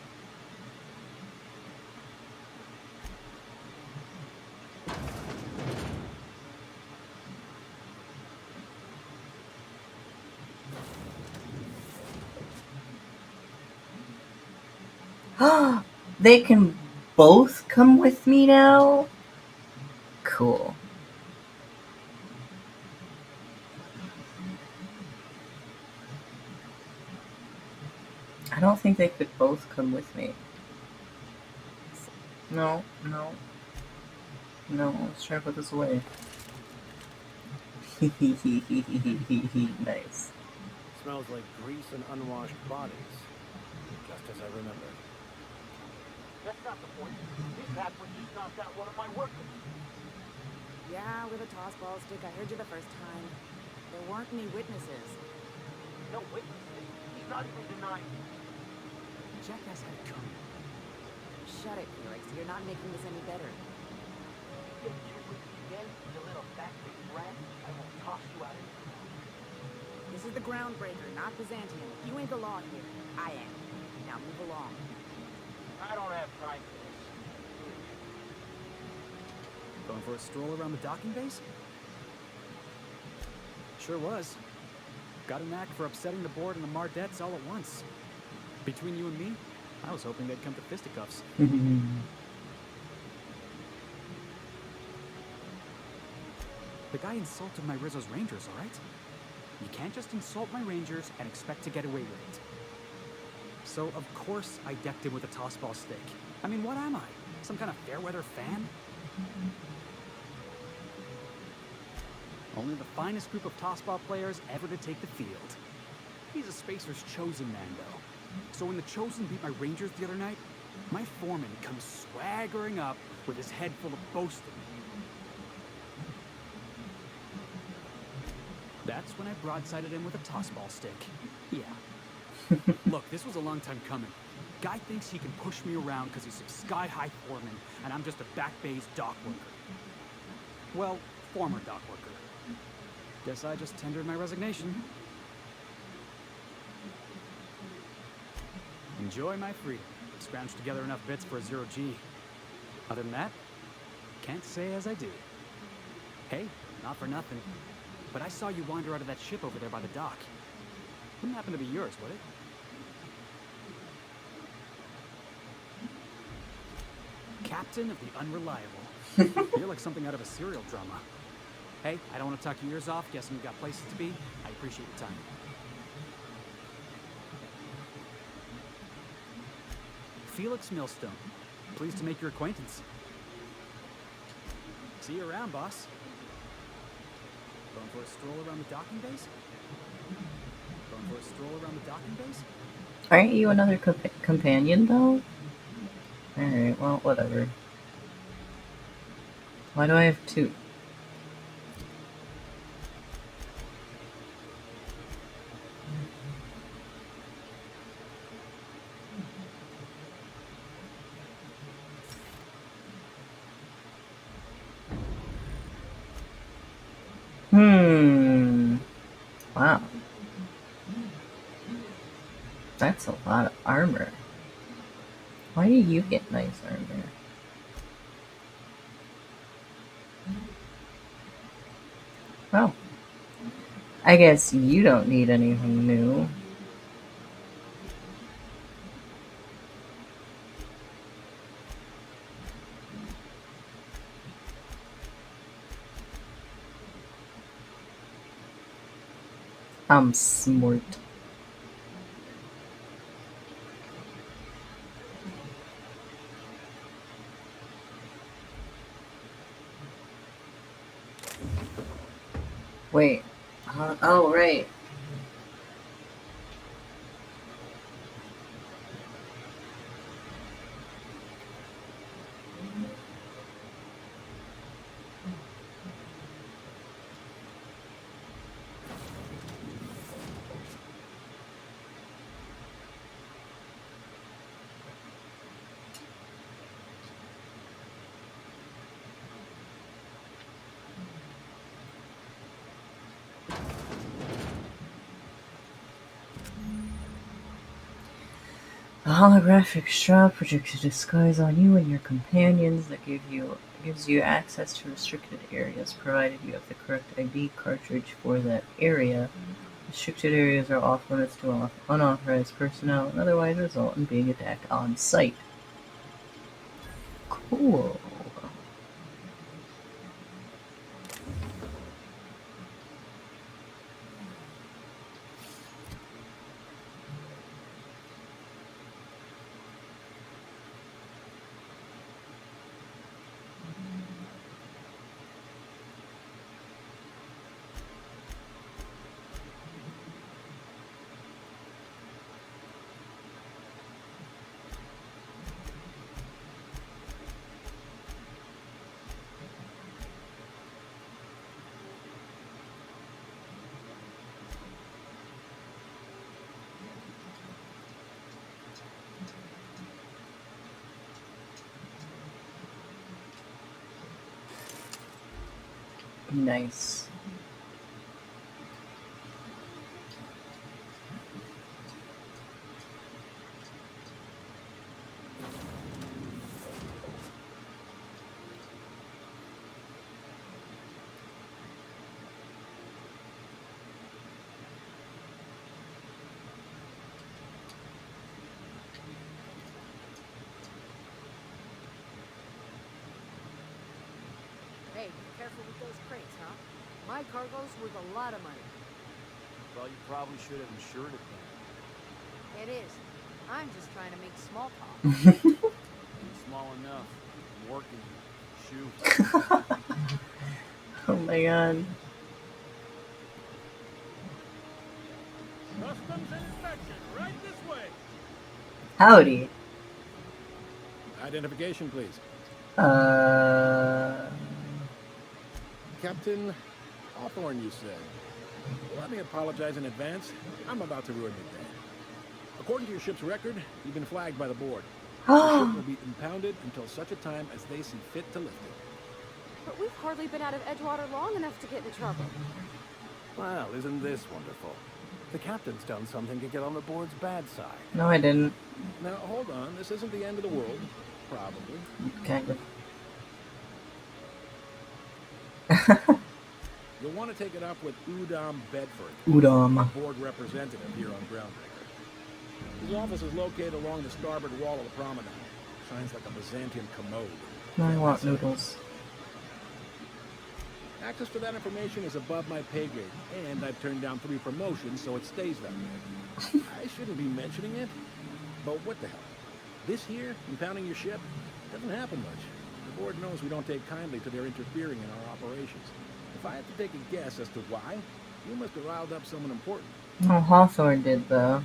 They can both come with me now? Cool. I don't think they could both come with me. No, no. No, let's try to put this away. Nice. Smells like grease and unwashed bodies. Just as I remembered. That's not the point. This Hadwin just knocked out one of my workers. Yeah, with a toss ball stick. I heard you the first time. There weren't any witnesses. No witnesses. He's not even denying it. Jackass had it coming. Shut it, Felix. You're not making this any better. Get you with me again, you little back-faced rat. I will toss you out of here. This is the Groundbreaker, not Byzantium. You ain't the law here. I am. Now move along. I don't have time for this. Going for a stroll around the docking base? Sure was. Got a knack for upsetting the board and the Mardettes all at once. Between you and me, I was hoping they'd come to fisticuffs. The guy insulted my Rizzo's Rangers, all right? You can't just insult my Rangers and expect to get away with it. So, of course, I decked him with a tossball stick. I mean, what am I? Some kind of fair-weather fan? Only the finest group of tossball players ever to take the field. He's a Spacer's chosen man, though. So when the Chosen beat my Rangers the other night, my foreman comes swaggering up with his head full of boasting. That's when I broadsided him with a tossball stick. Yeah. Look, this was a long time coming. Guy thinks he can push me around because he's some sky-high foreman, and I'm just a back bay's dock worker. Well, former dock worker. Guess I just tendered my resignation. Enjoy my freedom. Scrounged together enough bits for a 0G. Other than that, Can't say as I do. Hey, not for nothing, but I saw you wander out of that ship over there by the dock. Wouldn't happen to be yours, would it? Captain of the Unreliable. You're like something out of a serial drama. Hey, I don't want to talk your ears off, guessing you got places to be. I appreciate your time. Felix Millstone. Pleased to make your acquaintance. See you around, boss. Going for a stroll around the docking base? Going for a stroll around the docking base? Aren't you another companion, though? Alright, well, whatever. Why do I have two? Wow. That's a lot of armor. Why do you get nice armor? Well, I guess you don't need anything new. I'm smart. Wait. Oh, right. The holographic shroud projects a disguise on you and your companions that gives you access to restricted areas, provided you have the correct ID cartridge for that area. Restricted areas are off limits to unauthorized personnel and otherwise result in being attacked on sight. Cool. Nice. Hey, be careful with those crates, huh? My cargo's worth a lot of money. Well, you probably should have insured it then. It is. I'm just trying to make small talk. Ain't small enough. I'm working. Shoot. Oh my god. Customs and inspection, right this way. Howdy. Identification, please. Captain Hawthorne, you said. Let me apologize in advance. I'm about to ruin your day. According to your ship's record, you've been flagged by the board. The ship will be impounded until such a time as they see fit to lift it. But we've hardly been out of Edgewater long enough to get in trouble. Well, isn't this wonderful? The captain's done something to get on the board's bad side. No, I didn't. Now, hold on. This isn't the end of the world. Probably. Kind of. You'll want to take it up with Udom Bedford, Udom. our board representative here on Groundbreaker. His office is located along the starboard wall of the promenade. Shines like a Byzantine commode. I want noodles. Access to that information is above my pay grade, and I've turned down 3 promotions, so it stays that way. I shouldn't be mentioning it, but what the hell? This here, impounding your ship, doesn't happen much. The board knows we don't take kindly to their interfering in our operations. If I had to take a guess as to why, you must have riled up someone important. Oh, Hawthorne did, though.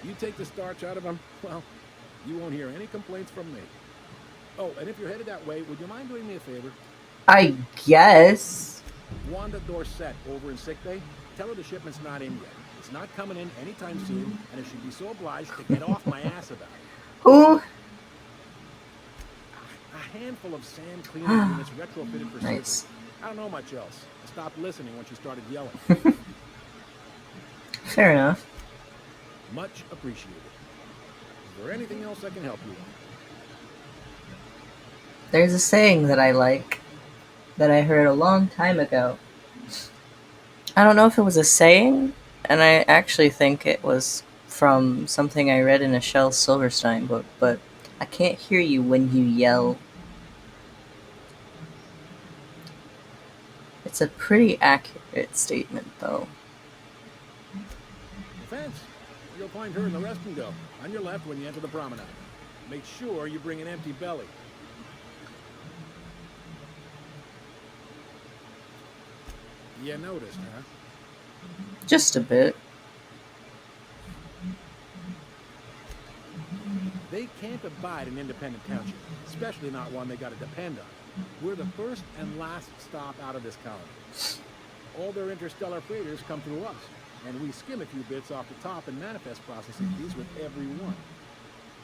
You take the starch out of them, well, you won't hear any complaints from me. Oh, and if you're headed that way, would you mind doing me a favor? I guess. Wanda Dorset over in sickbay, tell her the shipment's not in yet. It's not coming in anytime soon, and if she'd be so obliged to get off my ass about it. Who? A handful of sand cleaning units retrofitted for Nice. surgery. I don't know much else. I stopped listening when she started yelling. Fair enough. Much appreciated. Is there anything else I can help you with? There's a saying that I like that I heard a long time ago. I don't know if it was a saying, and I actually think it was from something I read in a Shel Silverstein book, but I can't hear you when you yell. It's a pretty accurate statement, though. Defense. You'll find her in the rest and go, on your left when you enter the promenade. Make sure you bring an empty belly. You noticed, huh? Just a bit. They can't abide an independent township, especially not one they gotta depend on. We're the first and last stop out of this colony. All their interstellar freighters come through us, and we skim a few bits off the top and manifest processes with every one.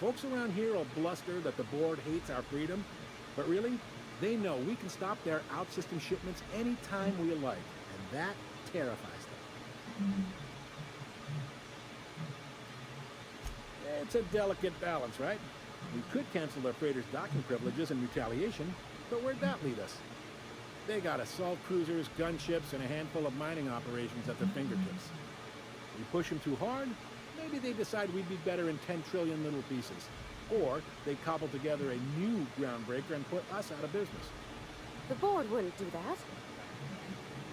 Folks around here will bluster that the board hates our freedom, but really, they know we can stop their out-system shipments anytime we like, and that terrifies them. It's a delicate balance, right? We could cancel their freighters' docking privileges in retaliation, but where'd that lead us? They got assault cruisers, gunships, and a handful of mining operations at their fingertips. We push them too hard, maybe they decide we'd be better in 10 trillion little pieces. Or they cobble together a new groundbreaker and put us out of business. The board wouldn't do that,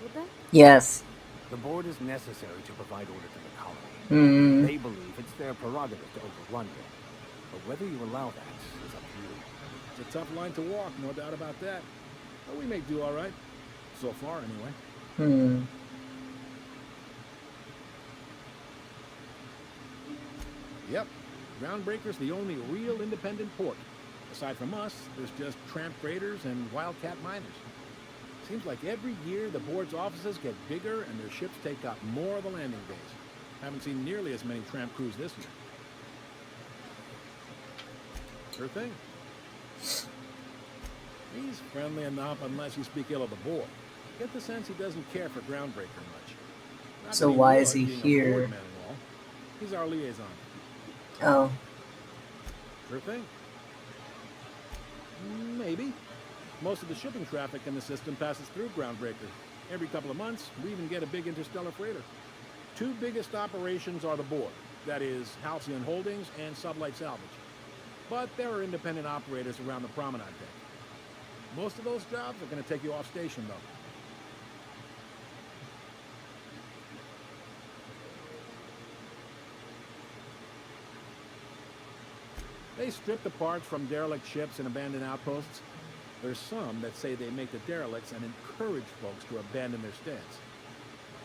would they? Yes. The board is necessary to provide order to the colony. Mm. They believe it's their prerogative to overrun it. But whether you allow that is up to you. It's a tough line to walk, no doubt about that. But we may do all right. So far, anyway. Yep. Groundbreaker's the only real independent port. Aside from us, there's just tramp freighters and wildcat miners. Seems like every year the board's offices get bigger and their ships take up more of the landing days. Haven't seen nearly as many tramp crews this year. Sure thing. He's friendly enough unless you speak ill of the board. Get the sense he doesn't care for Groundbreaker much. Not So that why would, is he being a here? board man and all. He's our liaison. Oh. Sure thing. Maybe. Most of the shipping traffic in the system passes through Groundbreaker. Every couple of months, we even get a big interstellar freighter. 2 biggest operations are the board. That is, Halcyon Holdings and Sublight Salvage. But there are independent operators around the promenade deck. Most of those jobs are going to take you off station, though. They strip the parts from derelict ships and abandoned outposts. There's some that say they make the derelicts and encourage folks to abandon their steads.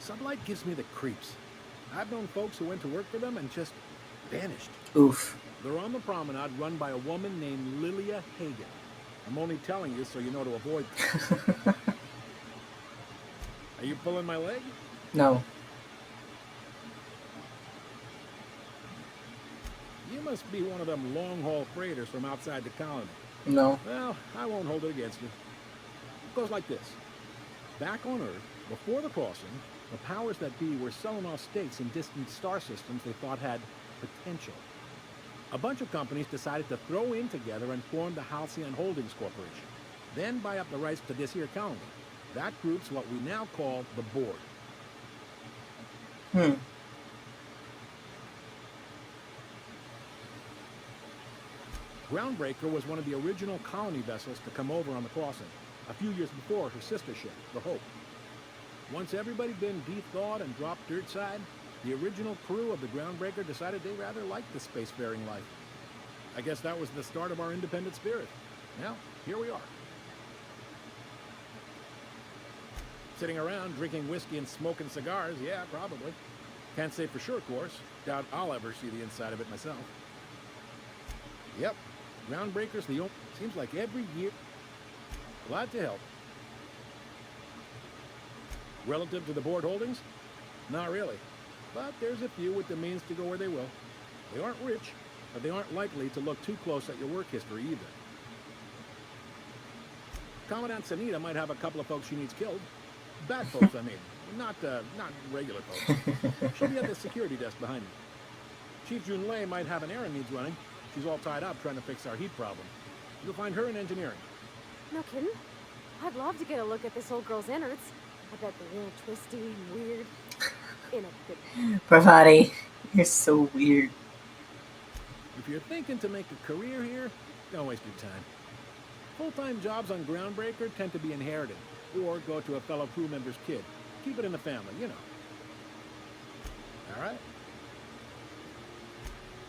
Sublight gives me the creeps. I've known folks who went to work for them and just vanished. Oof. They're on the promenade run by a woman named Lilia Hagen. I'm only telling you so you know to avoid them. Are you pulling my leg? No. You must be one of them long-haul freighters from outside the colony. No. Well, I won't hold it against you. It goes like this. Back on Earth, before the crossing, the powers that be were selling off stakes in distant star systems they thought had potential. A bunch of companies decided to throw in together and form the Halcyon Holdings Corporation. Then buy up the rights to this here colony. That group's what we now call the board. Groundbreaker was one of the original colony vessels to come over on the crossing, a few years before her sister ship, the Hope. Once everybody been de-thawed and dropped dirt side, the original crew of the Groundbreaker decided they rather liked the spacefaring life. I guess that was the start of our independent spirit. Now, here we are. Sitting around drinking whiskey and smoking cigars, yeah, probably. Can't say for sure, of course. Doubt I'll ever see the inside of it myself. Yep, Groundbreaker's the only... Seems like every year... Glad to help. Relative to the board holdings? Not really. But there's a few with the means to go where they will. They aren't rich, but they aren't likely to look too close at your work history either. Commandant Sanita might have a couple of folks she needs killed. Bad folks, I mean. Not regular folks. She'll be at the security desk behind me. Chief Junlei might have an errand needs running. She's all tied up trying to fix our heat problem. You'll find her in engineering. No kidding? I'd love to get a look at this old girl's innards. I bet they're real twisty and weird. In a good... Bravati, you're so weird. If you're thinking to make a career here, don't waste your time. Full-time jobs on Groundbreaker tend to be inherited, or go to a fellow crew member's kid. Keep it in the family, you know. All right?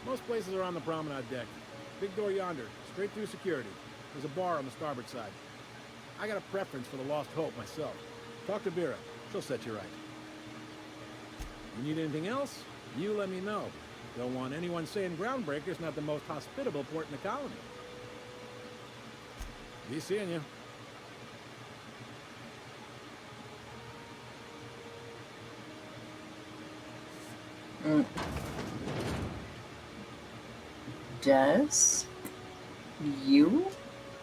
Most places are on the promenade deck. Big door yonder, straight through security. There's a bar on the starboard side. I got a preference for the Lost Hope myself. Talk to Vera. She'll set you right. You need anything else? You let me know. Don't want anyone saying Groundbreaker's not the most hospitable port in the colony. Be seeing you. Des? You?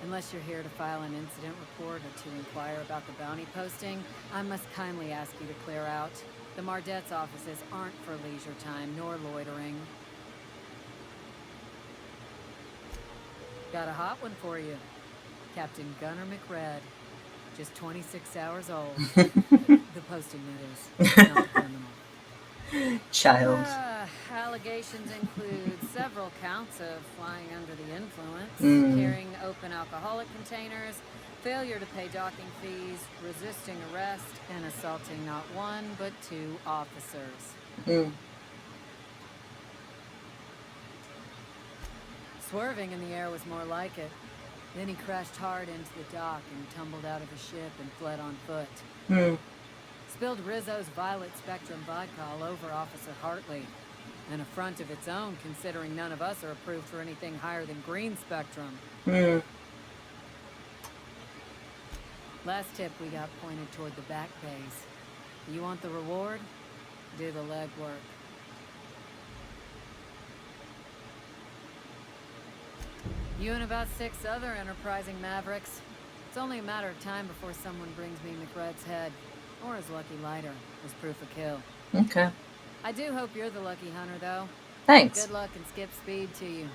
Unless you're here to file an incident report or to inquire about the bounty posting, I must kindly ask you to clear out. The Mardet's offices aren't for leisure time nor loitering. Got a hot one for you. Captain Gunnar McRed. Just 26 hours old. The posting, that is. Not the criminal. Child. Allegations include several counts of flying under the influence, carrying open alcoholic containers, failure to pay docking fees, resisting arrest, and assaulting not one but two officers. Swerving in the air was more like it. Then he crashed hard into the dock and tumbled out of the ship and fled on foot. Spilled Rizzo's Violet Spectrum vodka all over Officer Hartley. An affront of its own, considering none of us are approved for anything higher than green spectrum. Last tip we got pointed toward the back bays. You want the reward? Do the legwork. You and about 6 other enterprising mavericks. It's only a matter of time before someone brings me McRed's head. Or his lucky lighter, as proof of kill. Okay. I do hope you're the lucky hunter, though. Thanks. Good luck and skip speed to you.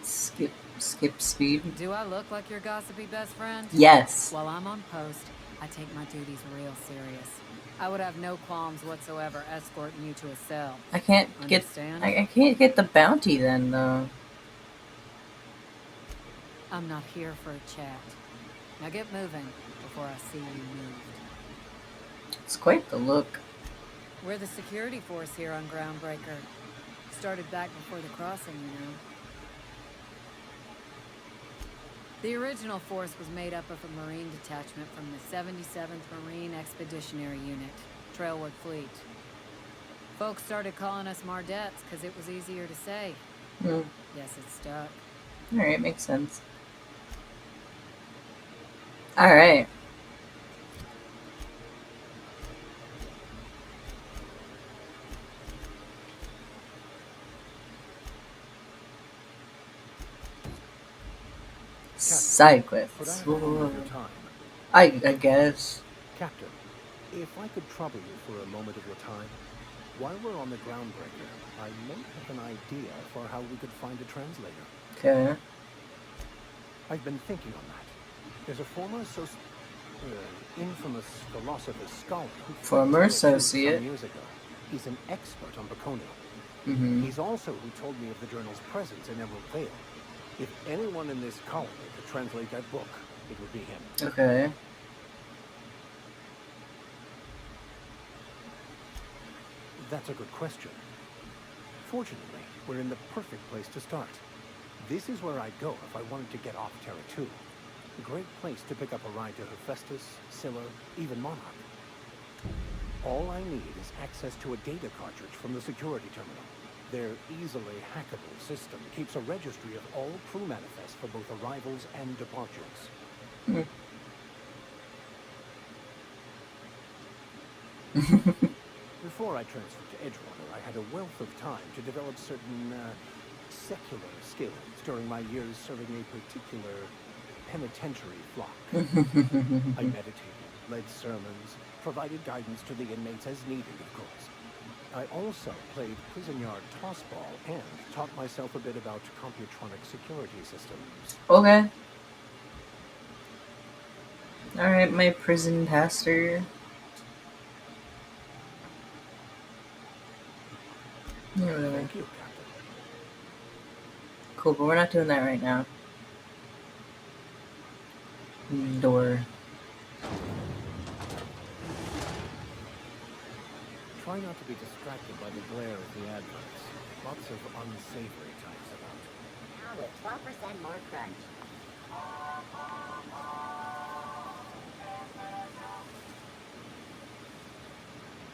Skip speed? Do I look like your gossipy best friend? Yes. While I'm on post, I take my duties real serious. I would have no qualms whatsoever escorting you to a cell. I can't Understand? I can't get the bounty then, though. I'm not here for a chat. Now get moving before I see you moved. It's quite the look. We're the security force here on Groundbreaker. Started back before the crossing, you know. The original force was made up of a Marine detachment from the 77th Marine Expeditionary Unit, Trailwood Fleet. Folks started calling us Mardets because it was easier to say. Yes, it stuck. Alright, makes sense. Alright. Side quests. I guess. Captain, if I could trouble you for a moment of your time. While we're on the groundbreaker, I may have an idea for how we could find a translator. Okay. I've been thinking on that. There's a former infamous philosopher's scholar who Former associate. some years ago. He's an expert on Baconia. Mm-hmm. He's also who told me of the journal's presence in Emerald Vale. If anyone in this colony could translate that book, it would be him. Okay. That's a good question. Fortunately, we're in the perfect place to start. This is where I'd go if I wanted to get off Terra 2. A great place to pick up a ride to Hephaestus, Scylla, even Monarch. All I need is access to a data cartridge from the security terminal. Their easily hackable system keeps a registry of all crew manifests for both arrivals and departures. Mm. Before I transferred to Edgewater, I had a wealth of time to develop certain secular skills during my years serving a particular penitentiary flock. I meditated, led sermons, provided guidance to the inmates as needed, of course. I also played prison yard tossball and taught myself a bit about computronic security systems. Okay. Alright, my prison pastor. Thank you, Captain. Cool, but we're not doing that right now. Door. Try not to be distracted by the glare of the adverts. Lots of unsavory types about. Now with 12% more crunch.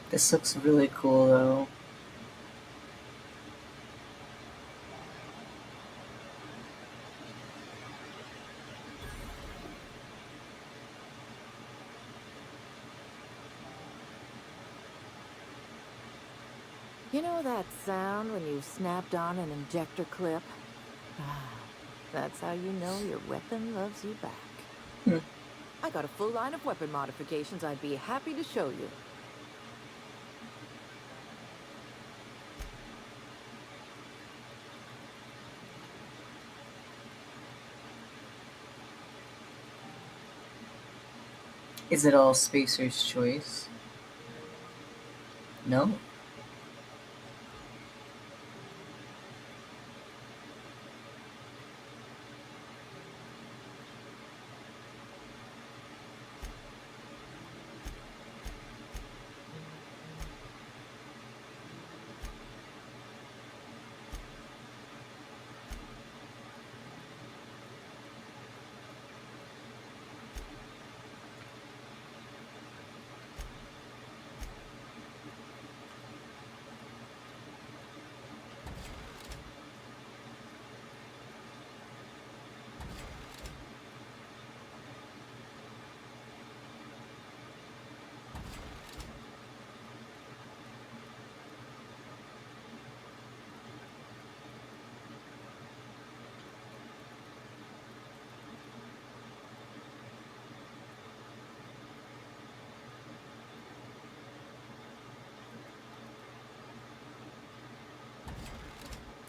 This looks really cool, though. You know that sound when you've snapped on an injector clip? That's how you know your weapon loves you back. I got a full line of weapon modifications I'd be happy to show you. Is it all Spacer's choice? No.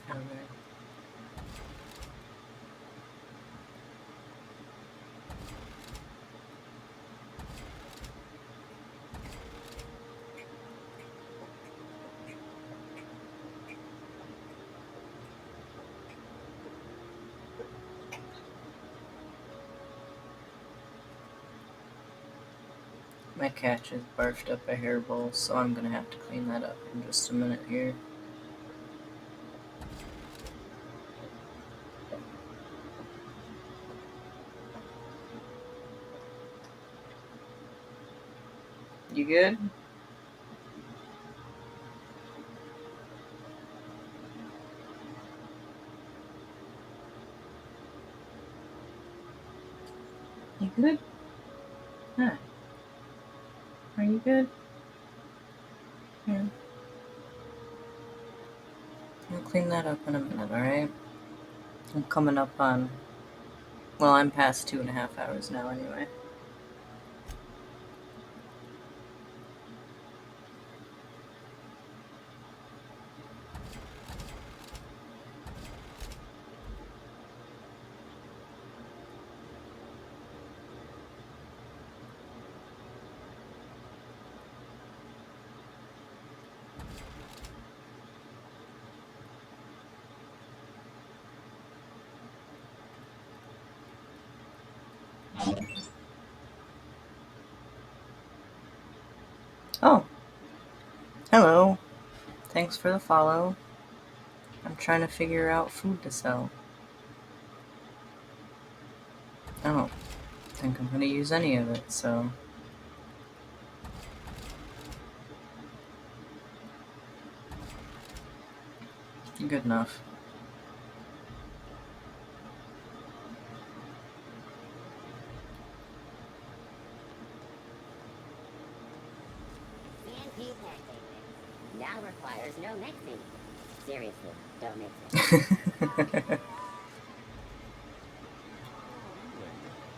Okay. My cat just barfed up a hairball, so I'm gonna have to clean that up in just a minute here. You good? You good? Hi. Are you good? Yeah. I'll clean that up in a minute, alright? I'm coming up on... Well, I'm past 2.5 hours now anyway. Oh, hello. Thanks for the follow. I'm trying to figure out food to sell. I don't think I'm gonna use any of it, so... Good enough. CNP pancake mix. Now requires no mixing. Seriously, don't mix it.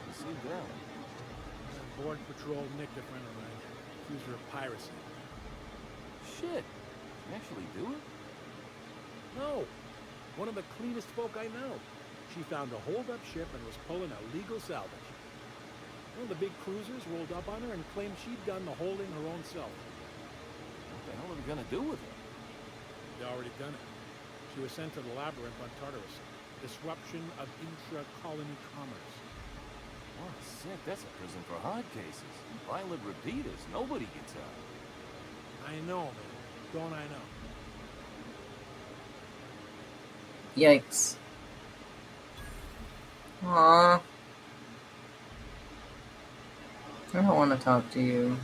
You seem down. Board patrol nicked a friend of mine. Accused her of piracy. Shit. You actually do it? No. One of the cleanest folk I know. She found a hold-up ship and was pulling a legal salvage. One of the big cruisers rolled up on her and claimed she'd done the holding her own self. What the hell are we gonna do with her? They'd already done it. She was sent to the labyrinth on Tartarus. Disruption of intra-colony commerce. Oh, sick. That's a prison for hard cases. Violent repeaters. Nobody gets out. I know, man. Don't I know? Yikes. Aww. I don't want to talk to you.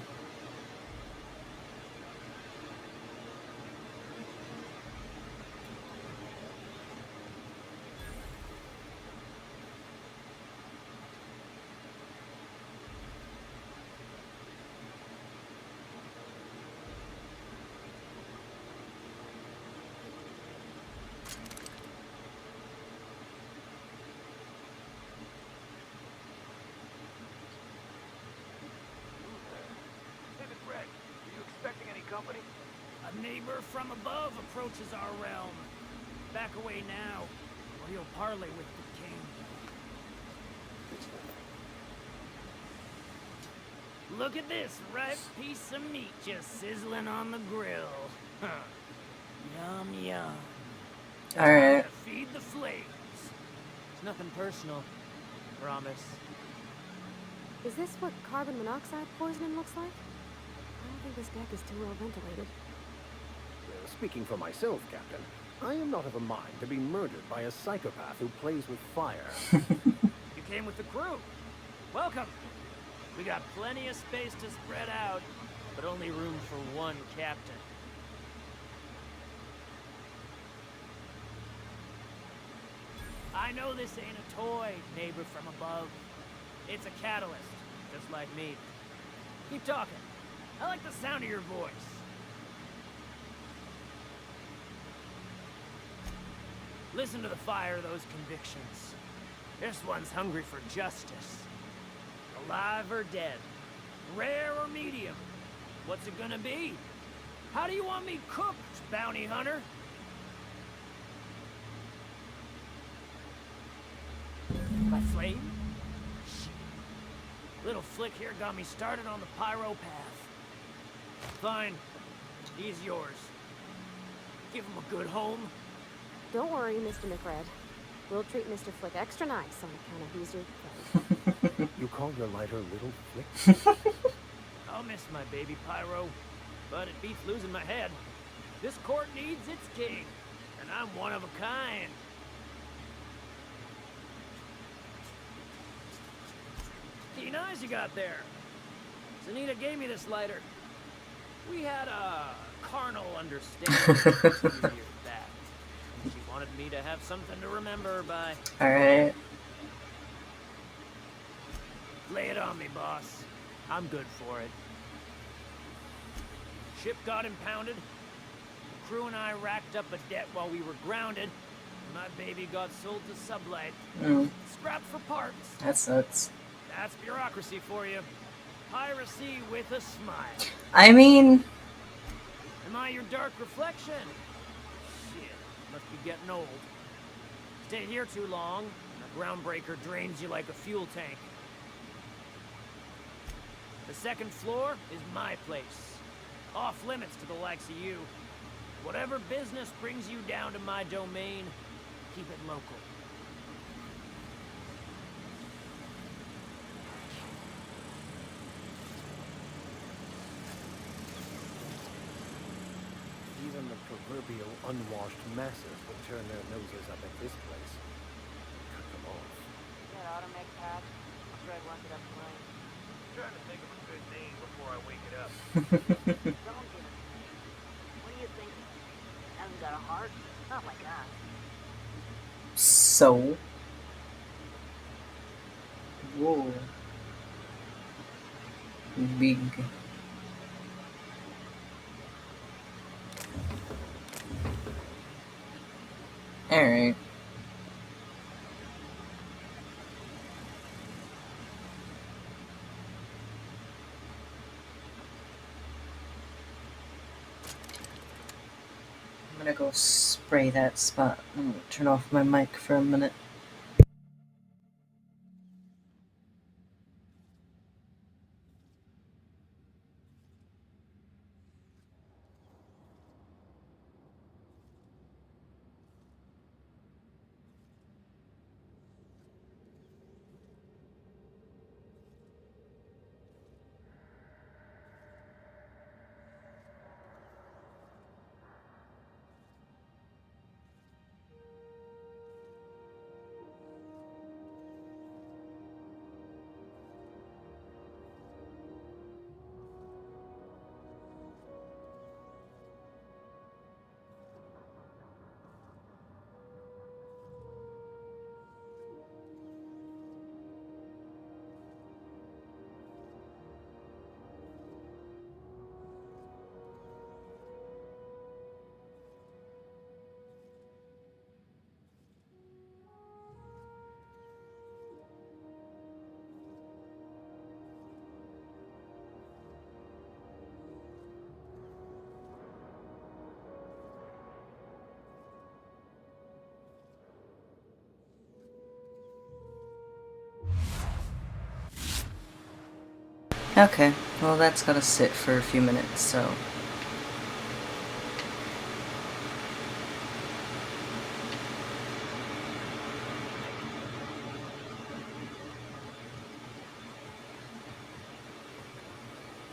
A neighbor from above approaches our realm. Back away now, or you'll parley with the king. Look at this ripe piece of meat just sizzling on the grill. Huh. Yum, yum. Alright. Feed the flames. It's nothing personal. Promise. Is this what carbon monoxide poisoning looks like? I don't think this deck is too well ventilated. Speaking for myself, Captain, I am not of a mind to be murdered by a psychopath who plays with fire. You came with the crew. Welcome. We got plenty of space to spread out, but only room for one captain. I know this ain't a toy, neighbor from above. It's a catalyst, just like me. Keep talking. I like the sound of your voice. Listen to the fire of those convictions. This one's hungry for justice. Alive or dead? Rare or medium? What's it gonna be? How do you want me cooked, bounty hunter? By flame? Shit. Little flick here got me started on the pyro path. Fine. He's yours. Give him a good home. Don't worry, Mr. McRed. We'll treat Mr. Flick extra nice on account of he's your friend. You call your lighter Little Flick? I'll miss my baby pyro, but it beats losing my head. This court needs its king, and I'm one of a kind. Keen eyes you got there. Zanita gave me this lighter. We had a carnal understanding a few years back. She wanted me to have something to remember her by. Alright. Lay it on me, boss. I'm good for it. Ship got impounded. The crew and I racked up a debt while we were grounded. My baby got sold to Sublight. Scrapped for parts. That sucks. That's bureaucracy for you. Piracy with a smile. I mean... Am I your dark reflection? Shit, must be getting old. Stay here too long, and a groundbreaker drains you like a fuel tank. The second floor is my place. Off limits to the likes of you. Whatever business brings you down to my domain, keep it local. Even the proverbial unwashed masses would turn their noses up at this place. Cut them off. That ought to make Pat. Fred wants it up right. Trying to think of a good name before I wake it up. Don't give it to me. What do you think? Hasn't got a heart? Not like us. So. Whoa. Big. Alright. I'm gonna go spray that spot. I'm gonna turn off my mic for a minute. Okay, well that's gotta sit for a few minutes, so...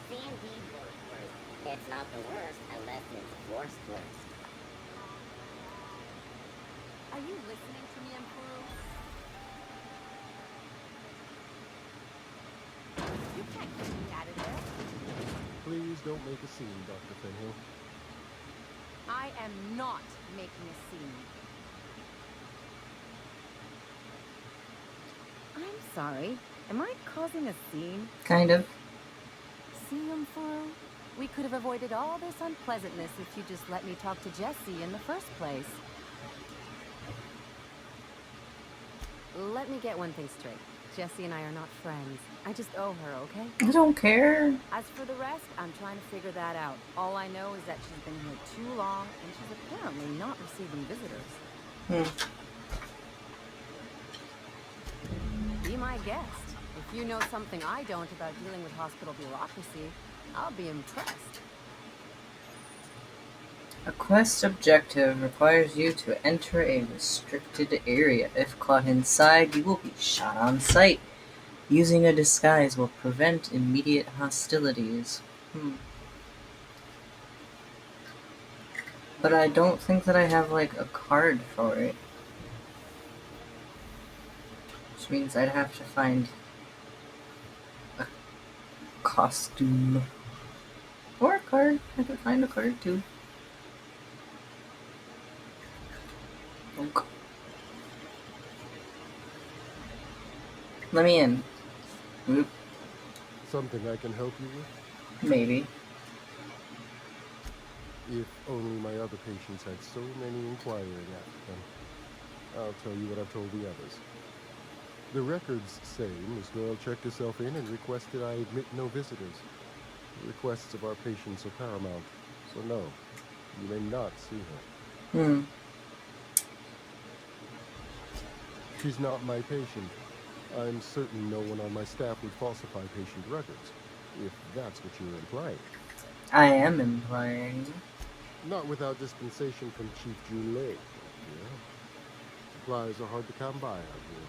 C&D worst. It's not the worst unless it's worst. Are you listening to me, Emperor? You can't get me out of there. Please don't make a scene, Dr. Fenhill. I am not making a scene. I'm sorry. Am I causing a scene? Kind of. See, Emperor? We could have avoided all this unpleasantness if you just let me talk to Jessie in the first place. Let me get one thing straight. Jessie and I are not friends. I just owe her, okay? I don't care. As for the rest, I'm trying to figure that out. All I know is that she's been here too long, and she's apparently not receiving visitors. Be my guest. If you know something I don't about dealing with hospital bureaucracy, I'll be impressed. A quest objective requires you to enter a restricted area. If caught inside, you will be shot on sight. Using a disguise will prevent immediate hostilities. But I don't think that I have, like, a card for it. Which means I'd have to find a costume. Or a card. I could find a card, too. Okay. Let me in. Oop. Something I can help you with? Maybe. If only my other patients had so many inquiring after them. I'll tell you what I've told the others. The records say Miss Doyle checked herself in and requested I admit no visitors. The requests of our patients are paramount, so no, you may not see her. She's not my patient. I'm certain no one on my staff would falsify patient records, if that's what you're implying. I am implying. Not without dispensation from Chief Junlei. Yeah. Supplies are hard to come by out here.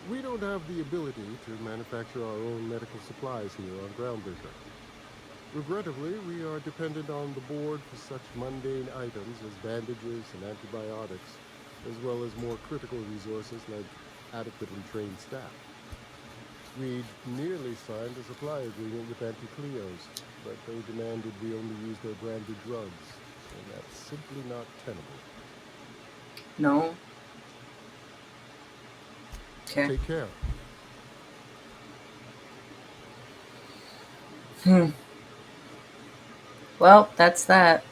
We don't have the ability to manufacture our own medical supplies here on Groundbreaker. Regrettably, we are dependent on the board for such mundane items as bandages and antibiotics, as well as more critical resources like adequately trained staff. We'd nearly signed a supply agreement with Anti-Cleos, but they demanded we only use their branded drugs, and that's simply not tenable. No. Okay. Take care. Well, that's that.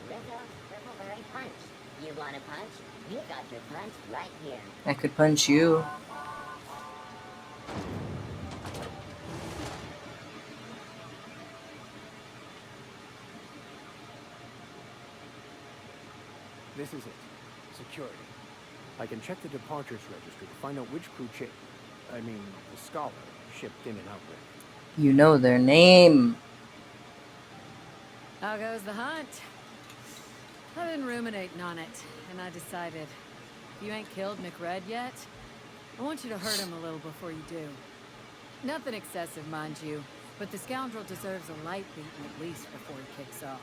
Rizzo's Purpleberry Punch. You want a punch? You got your punch right here. I could punch you. This is it. Security. I can check the departures register to find out which crew the Scholar shipped in and out with. You know their name. How goes the hunt? I've been ruminating on it, and I decided, if you ain't killed McRed yet, I want you to hurt him a little before you do. Nothing excessive, mind you, but the scoundrel deserves a light beating at least before he kicks off.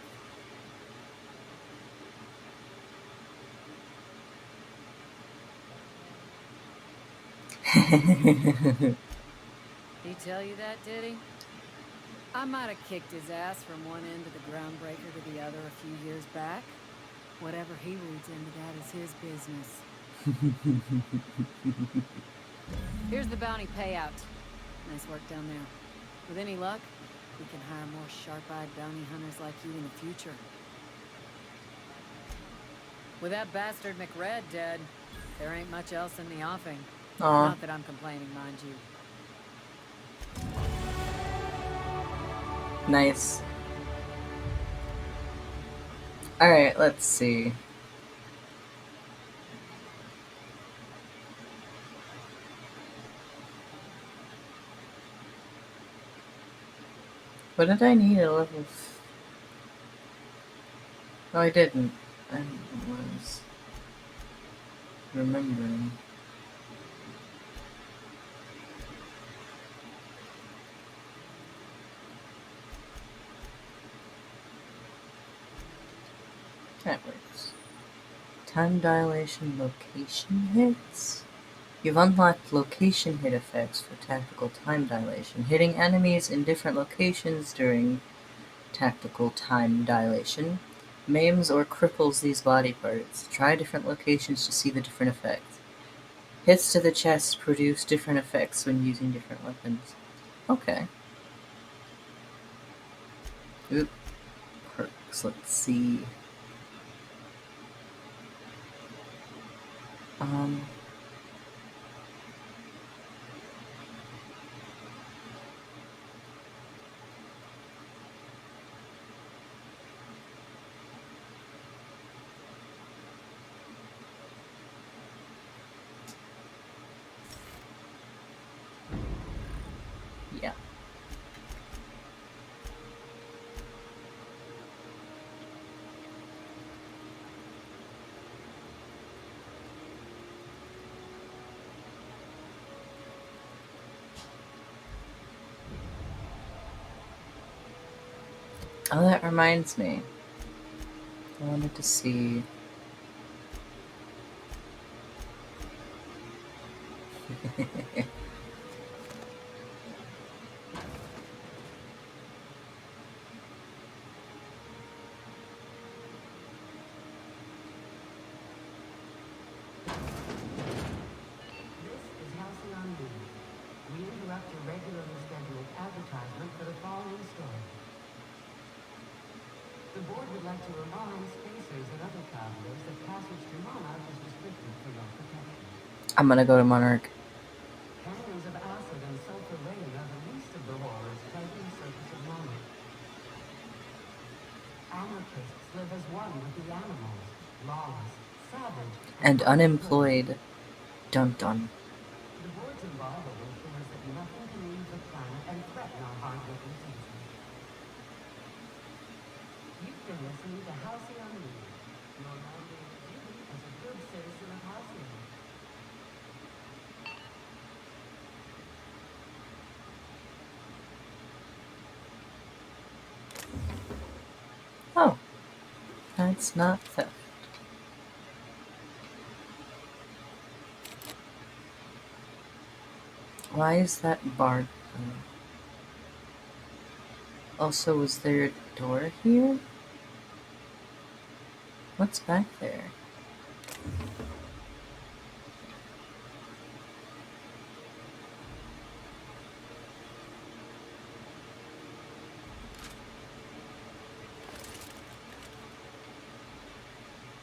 He tell you that, did he? I might have kicked his ass from one end of the groundbreaker to the other a few years back. Whatever he reads into that is his business. Here's the bounty payout. Nice work down there. With any luck, we can hire more sharp-eyed bounty hunters like you in the future. With that bastard McRed dead, there ain't much else in the offing. Aw. Not that I'm complaining, mind you. Nice. Alright, let's see. What did I need a level? No, I didn't. I was remembering. That works. Time dilation location hits. You've unlocked location hit effects for tactical time dilation. Hitting enemies in different locations during tactical time dilation maims or cripples these body parts. Try different locations to see the different effects. Hits to the chest produce different effects when using different weapons. Okay. Oop. Perks, let's see. Yeah. Oh, that reminds me. I wanted to see. We interrupt your regularly scheduled advertisement for the following story. The board would like to remind spacers and other travelers that passage to Monarch is restricted for your protection. I'm gonna go to Monarch. Canyons of acid and sulfur rain are the least of the horrors plaguing the surface of Monarch. Anarchists live as one with the animals, lawless, savage, And unemployed. Dun dun. The board's embargo ensures that nothing can leave the planet and threaten our hard-working citizens. You've been listening to Halcyon Media. Your mandated duty as a good citizen of Halcyon. That's not theft. Why is that barred? Also, was there a door here? What's back there?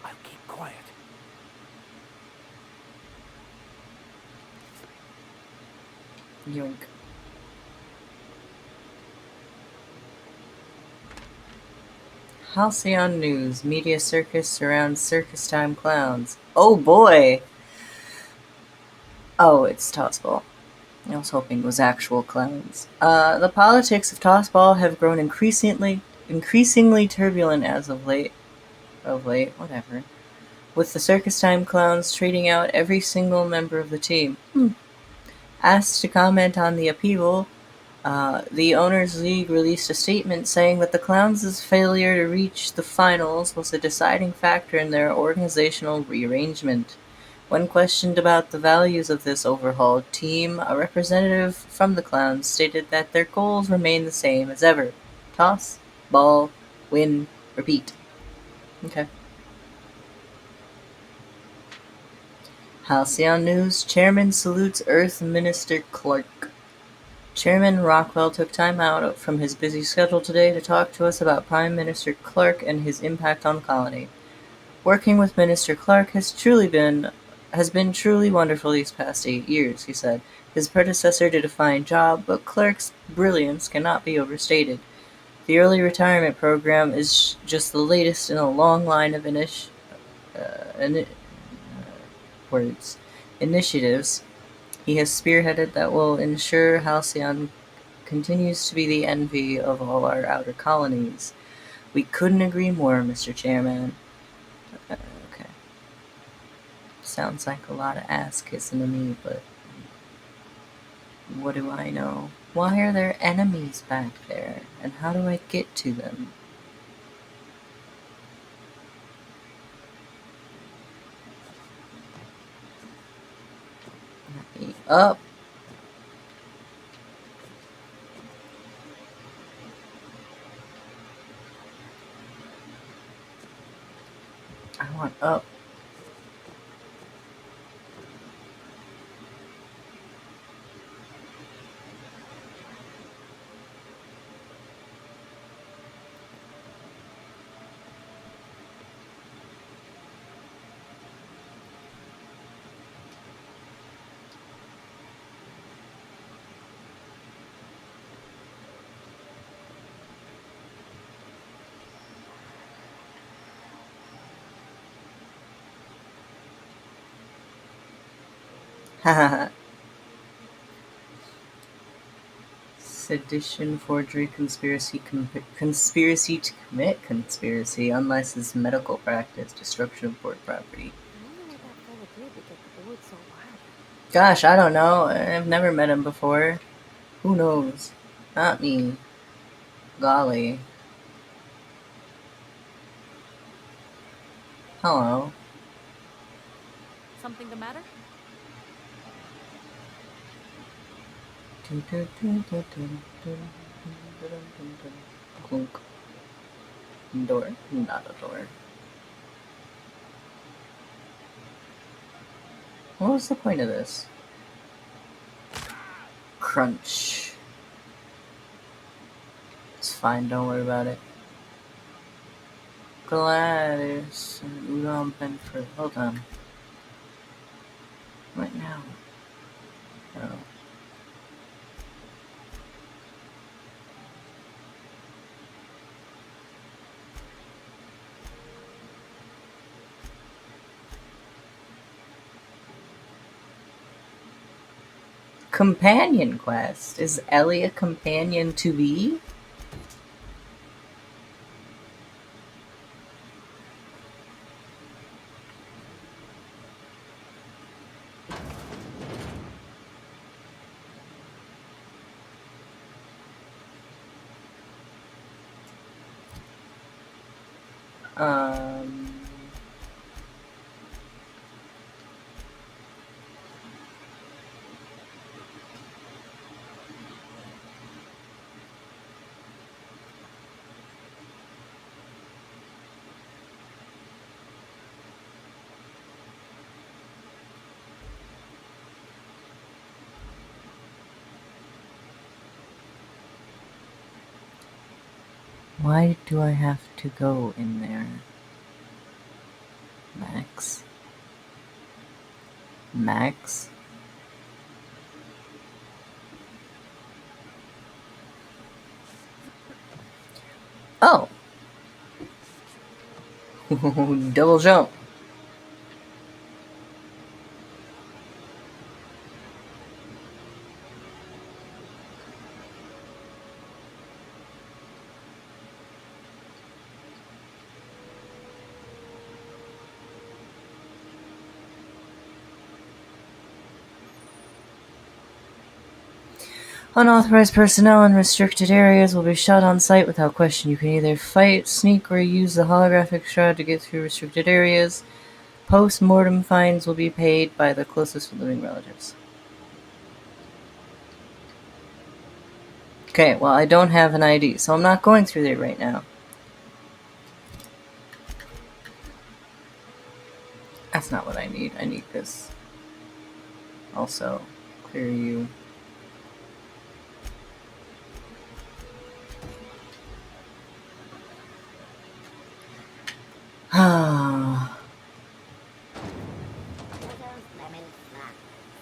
I'll keep quiet. Yoink. Halcyon News. Media circus surrounds circus time clowns. Oh boy! Oh, it's Tossball. I was hoping it was actual clowns. The politics of Tossball have grown increasingly turbulent as of late. Whatever. With the circus time clowns trading out every single member of the team. Asked to comment on the upheaval, the Owners' League released a statement saying that the Clowns' failure to reach the finals was a deciding factor in their organizational rearrangement. When questioned about the values of this overhauled team, a representative from the Clowns stated that their goals remain the same as ever. Toss, ball, win, repeat. Okay. Halcyon News. Chairman salutes Earth Minister Clark. Chairman Rockwell took time out from his busy schedule today to talk to us about Prime Minister Clark and his impact on the colony. Working with Minister Clark has been truly wonderful these past 8 years, he said. His predecessor did a fine job, but Clark's brilliance cannot be overstated. The early retirement program is just the latest in a long line of initiatives he has spearheaded that will ensure Halcyon continues to be the envy of all our outer colonies. We couldn't agree more, Mr. Chairman. Okay. Sounds like a lot of ass kissing to me, but what do I know? Why are there enemies back there, and how do I get to them? Let me up. I want up. Haha. Sedition, forgery, conspiracy to commit conspiracy, unlicensed medical practice, destruction of port property. I wonder what that fella did to get the board so wild. Gosh, I don't know. I've never met him before. Who knows? Not me. Golly. Hello. Something the matter? Clunk. Door. Not a door. What was the point of this? Crunch. It's fine, don't worry about it. Gladys and Udon Benford. Hold on. Right now. Oh. Companion quest. Is Ellie a companion to be? Why do I have to go in there? Max? Max? Oh! Double jump. Unauthorized personnel in restricted areas will be shot on sight without question. You can either fight, sneak, or use the holographic shroud to get through restricted areas. Post-mortem fines will be paid by the closest living relatives. Okay, well, I don't have an ID, so I'm not going through there right now. That's not what I need. I need this. Also, clear you. Ah. Lemon slap.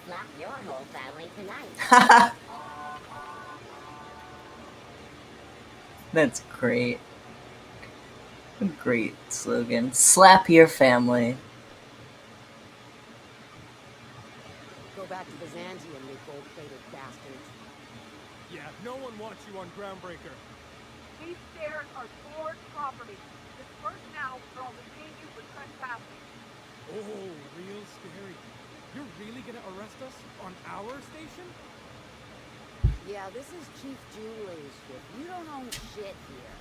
Slap your whole family tonight. That's great. A great slogan. Slap your family. Go back to Byzantium, you gold-plated bastards. Yeah, no one wants you on Groundbreaker. These stairs are board property. Disperse now, or I'll detain you for trespassing. Oh, real scary. You're really gonna arrest us on our station? Yeah, this is Chief Julay's ship. You don't own shit here.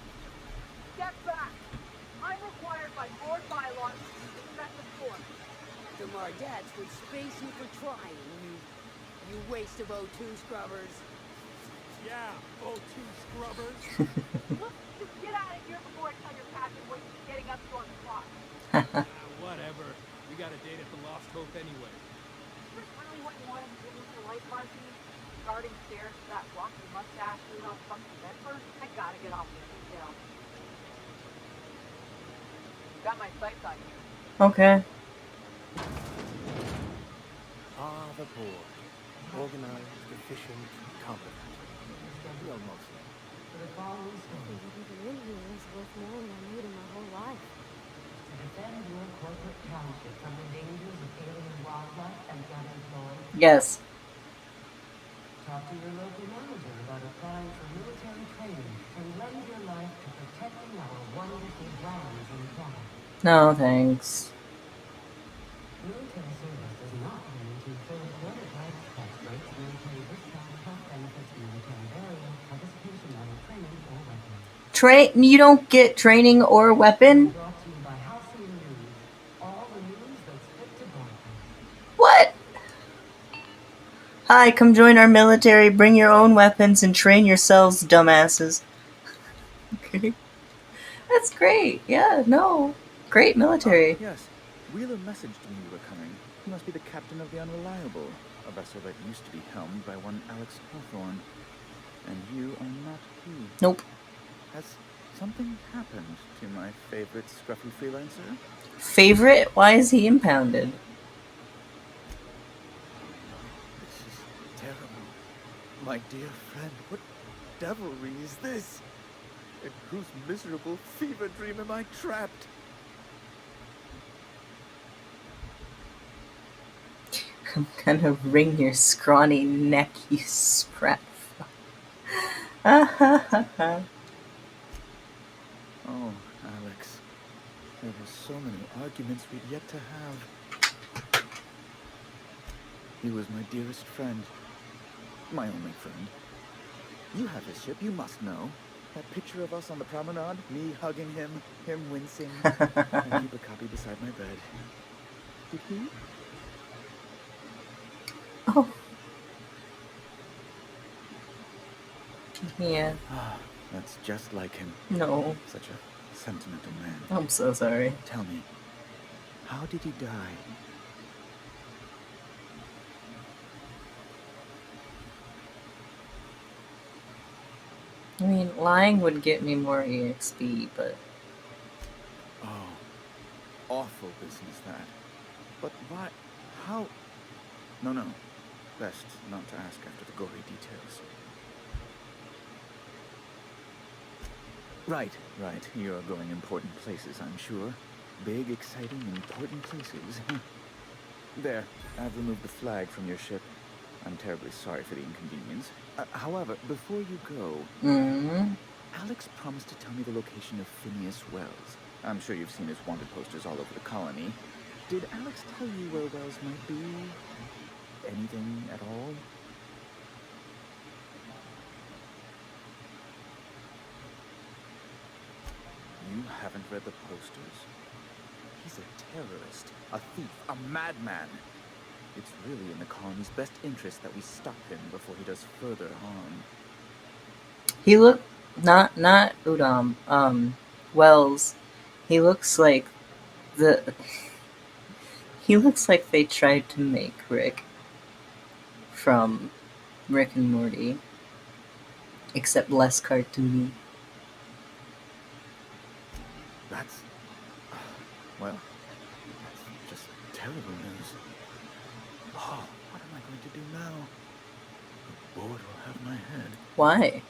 Step back. I'm required by board bylaws to set the course. The Mardettes would space you for trying, you waste of O2 scrubbers. Yeah, O2 scrubbers. Look, just get out of here before I tell your captain what he's getting up to on the clock. Whatever. We got a date at the Lost Hope anyway. Is this really what you wanted to do with your life, Marcy? Guarding stairs to that rocky mustache dude on fucking Bedford? I gotta get off this detail. Got my sights on you. Okay. Ah, the board. Organized, efficient, competent. Well, mostly. Nothing even in here is worth more than I made in my whole life. To defend your corporate township from the dangers of alien wildlife and unemployed. Yes. Talk to your local manager about applying for military training and lend your life to protecting our wonderful grounds and cattle. No, thanks. Military service does not mean to fill employment rights, tax breaks, military discounts, health benefits, military burial, participation level training, or weapons. You don't get training or weapon? Brought to you by House and News. All the news that's fit to broadcast. What? Hi, come join our military, bring your own weapons, and train yourselves, dumbasses. Okay. That's great. Yeah, no. Great military. Yes. Wheeler messaged me you were coming. He must be the captain of the Unreliable, a vessel that used to be helmed by one Alex Hawthorne. And you are not he. Nope. Has something happened to my favorite scruffy freelancer? Favorite? Why is he impounded? This is terrible. My dear friend, what devilry is this? In whose miserable fever dream am I trapped? I'm gonna wring your scrawny neck, you sprat fuck. Oh, Alex. There were so many arguments we'd yet to have. He was my dearest friend. My only friend. You have his ship, you must know. That picture of us on the promenade, me hugging him, him wincing. I keep a copy beside my bed. Did he? Oh. Yeah. That's just like him. No. Such a sentimental man. I'm so sorry. Tell me, how did he die? I mean, lying would get me more EXP, but... Oh, awful business that. But why? How? No. Best not to ask after the gory details. Right. You're going important places, I'm sure. Big, exciting, important places. There, I've removed the flag from your ship. I'm terribly sorry for the inconvenience. However, before you go, Alex promised to tell me the location of Phineas Wells. I'm sure you've seen his wanted posters all over the colony. Did Alex tell you where Wells might be? Anything at all? You haven't read the posters? He's a terrorist, a thief, a madman. It's really in the colony's best interest that we stop him before he does further harm. He looked... Not Udam. Wells. He looks like the... He looks like they tried to make Rick from Rick and Morty. Except less cartoony. That's... well, that's just terrible news. Oh, what am I going to do now? The board will have my head. Why?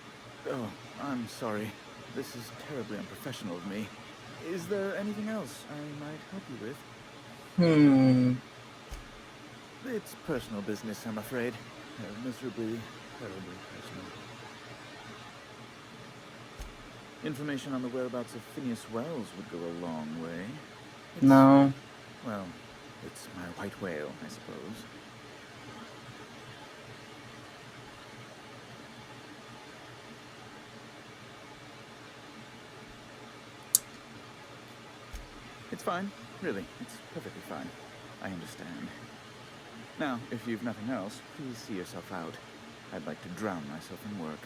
Oh, I'm sorry. This is terribly unprofessional of me. Is there anything else I might help you with? It's personal business, I'm afraid. Miserably, terribly personal. Information on the whereabouts of Phineas Wells would go a long way. No. Well, it's my white whale, I suppose. It's fine. Really, it's perfectly fine. I understand. Now, if you've nothing else, please see yourself out. I'd like to drown myself in work.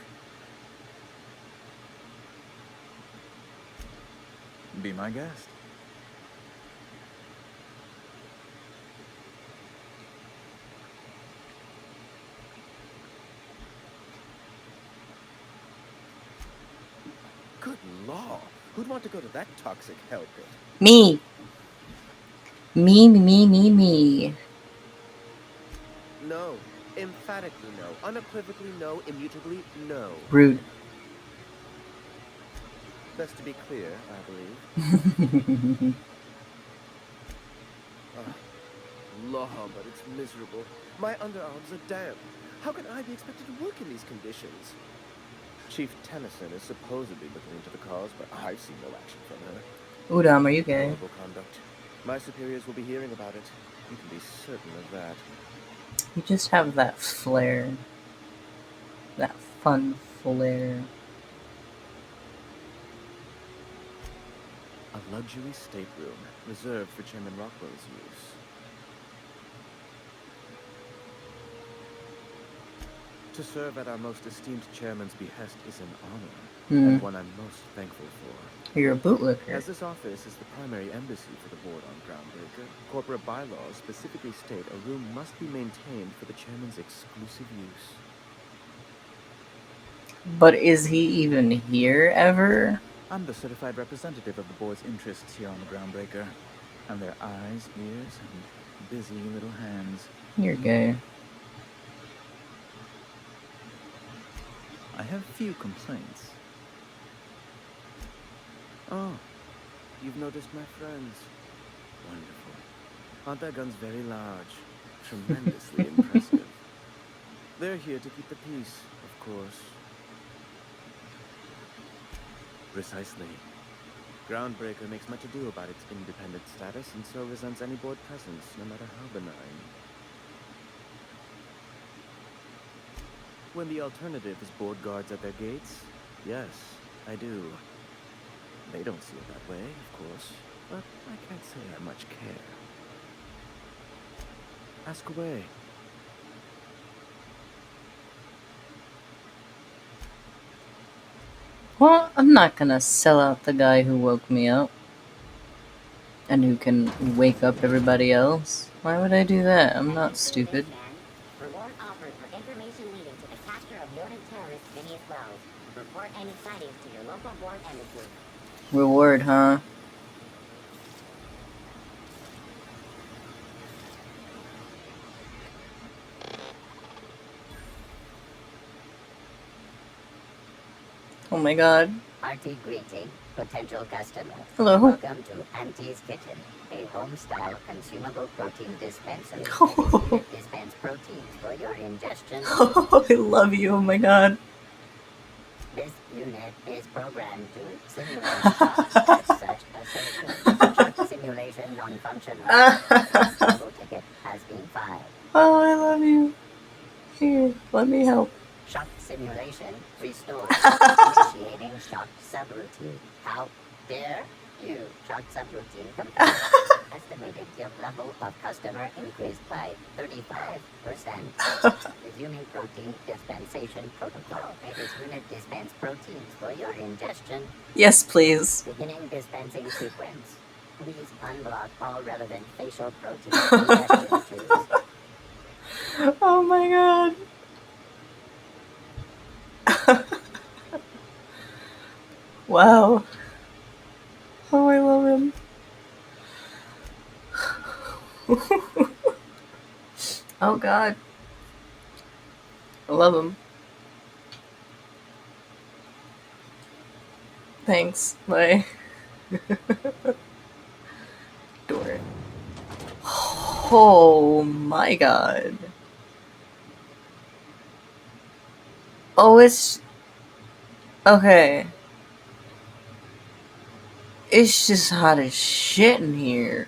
Be my guest. Good law. Who'd want to go to that toxic hell pit? Me. Me. No. Emphatically no. Unequivocally no. Immutably no. Rude. Best to be clear, I believe. Law, but it's miserable. My underarms are damp. How can I be expected to work in these conditions? Chief Tennyson is supposedly looking into the cause, but I've seen no action from her. Udam, are you gay? Horrible conduct. My superiors will be hearing about it. You can be certain of that. You just have that flair. That fun flair. A luxury stateroom, reserved for Chairman Rockwell's use. To serve at our most esteemed chairman's behest is an honor, and one I'm most thankful for. You're a bootlicker. As this office is the primary embassy for the board on Groundbreaker, corporate bylaws specifically state a room must be maintained for the chairman's exclusive use. But is he even here ever? I'm the certified representative of the board's interests here on the Groundbreaker. I'm their eyes, ears, and busy little hands. You're gay. I have few complaints. Oh, you've noticed my friends. Wonderful. Aren't their guns very large? Tremendously impressive. They're here to keep the peace, of course. Precisely. Groundbreaker makes much ado about its independent status and so resents any board presence, no matter how benign. When the alternative is board guards at their gates, yes, I do. They don't see it that way, of course, but I can't say I much care. Ask away. Well, I'm not gonna sell out the guy who woke me up. And who can wake up everybody else. Why would I do that? I'm not stupid. Reward offered for information leading to the capture of noted terrorist Phineas Wells. Report any sightings to your local board embassy. Reward, huh? Oh my god. Hearty greeting, potential customer. Hello. Welcome to Auntie's Kitchen, a home-style consumable protein dispensary. We dispense proteins for your ingestion. Oh, I love you. Oh my god. This unit is programmed to simulate shock at such assertion. Shock simulation non-functional. Double ticket has been filed. Oh, I love you. Here, let me help. Shock simulation restored. Initiating shock subroutine. How dare you? Shock subroutine complete. Estimated guilt level of customer increased by 35%. Resuming protein dispensation protocol. This unit dispense proteins for your ingestion. Yes, please. Beginning dispensing sequence. Please unblock all relevant facial protein ingestion tubes. Oh my god. Wow. Oh, I love him. Oh god. I love him. Thanks. Bye. Door it. Oh my god. Oh, it's... Okay. It's just hot as shit in here.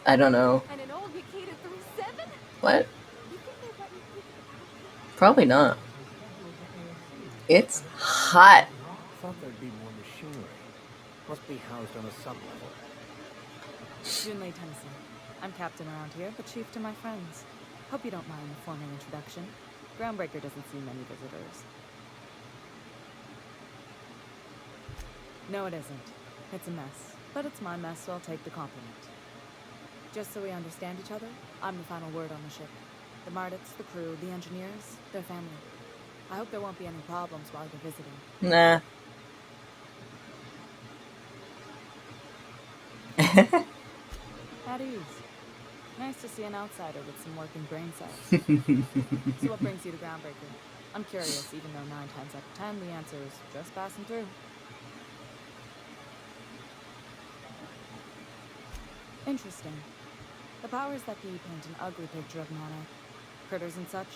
I don't know. And an old Yakita 37? What? You think they let me peek at the cockpit? Probably not. It's hot. Thought there'd be more machinery. Must be housed on a sublevel. Junlei Tennyson. I'm captain around here, but chief to my friends. Hope you don't mind the formal introduction. Groundbreaker doesn't see many visitors. No, it isn't. It's a mess. But it's my mess, so I'll take the compliment. Just so we understand each other, I'm the final word on the ship. The Mardits, the crew, the engineers, their family. I hope there won't be any problems while you're visiting. Nah. At ease. Nice to see an outsider with some working brain cells. So what brings you to Groundbreaker? I'm curious, even though 9 times out of 10 the answer is just passing through. Interesting. The powers that be paint an ugly picture of Monarch. Critters and such.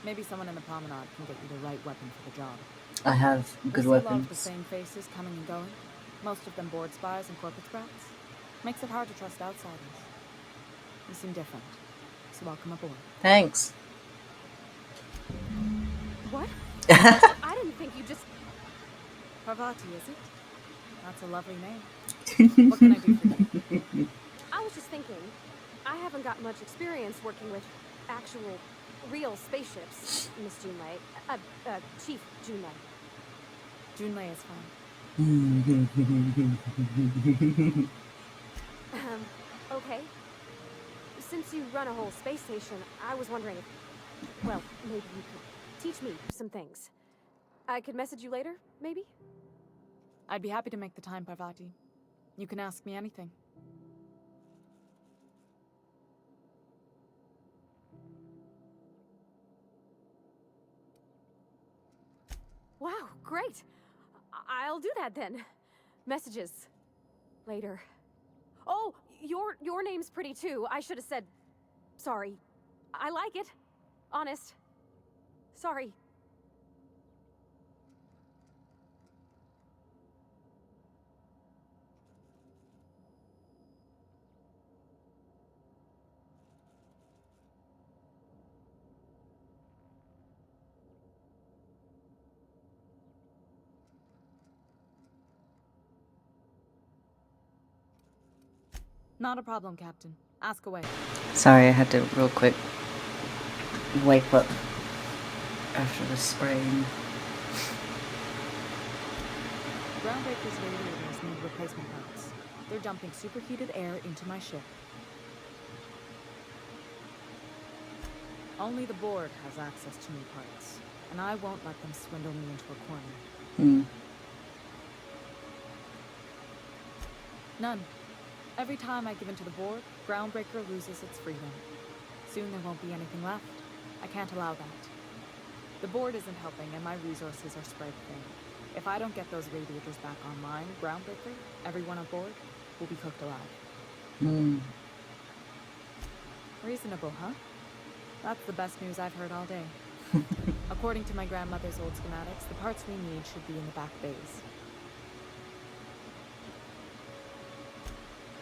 Maybe someone in the promenade can get you the right weapon for the job. I have good we see a lot of the weapons. same faces coming and going. Most of them board spies and corporate brats. Makes it hard to trust outsiders. You seem different, so welcome aboard. Thanks. What? I didn't think you just... Parvati, is it? That's a lovely name. What can I do for you? I was just thinking, I haven't got much experience working with actual, real spaceships, Miss Junlei. Chief Junlei. Junlei is fine. Okay. Since you run a whole space station, I was wondering if, well, maybe you could teach me some things. I could message you later, maybe? I'd be happy to make the time, Parvati. You can ask me anything. Wow, great! I'll do that then. Messages. Later. Oh, your name's pretty too. I should have said... Sorry. I like it. Honest. Sorry. Not a problem, Captain. Ask away. Sorry, I had to real quick wipe up after the spraying. Groundbreaker's radiators need replacement parts. They're dumping superheated air into my ship. Only the board has access to new parts, and I won't let them swindle me into a corner. None. Every time I give in to the board, Groundbreaker loses its freedom. Soon there won't be anything left. I can't allow that. The board isn't helping, and my resources are spread thin. If I don't get those radiators back online, Groundbreaker, everyone on board, will be cooked alive. Reasonable, huh? That's the best news I've heard all day. According to my grandmother's old schematics, the parts we need should be in the back bays.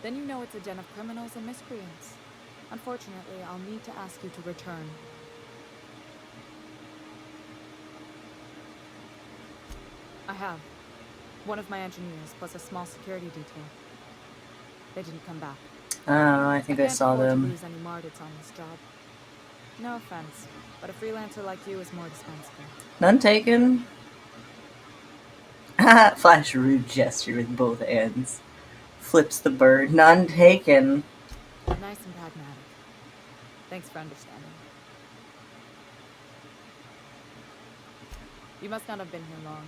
Then you know it's a den of criminals and miscreants. Unfortunately, I'll need to ask you to return. I have. One of my engineers plus a small security detail. They didn't come back. Oh, I think I saw them. I can't afford to lose any Mardits on this job. No offense, but a freelancer like you is more dispensable. None taken. Flash a rude gesture with both hands. Flips the bird. None taken. Nice and pragmatic. Thanks for understanding. You must not have been here long.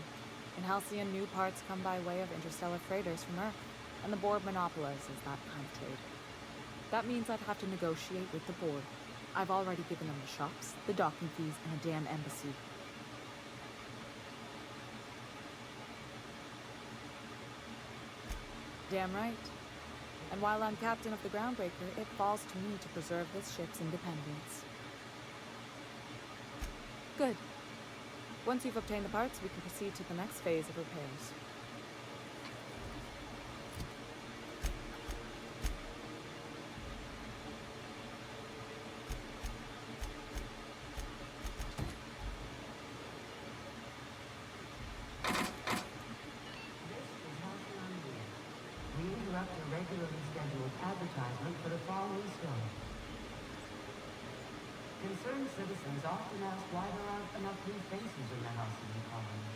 In Halcyon, new parts come by way of interstellar freighters from Earth, and the board monopolizes that kind of trade. That means I'd have to negotiate with the board. I've already given them the shops, the docking fees, and a damn embassy. Damn right. And while I'm captain of the Groundbreaker, it falls to me to preserve this ship's independence. Good. Once you've obtained the parts, we can proceed to the next phase of repairs. We interrupt a regularly scheduled advertisement for the following story. Concerned citizens often ask why there aren't enough new faces in the house of the colony.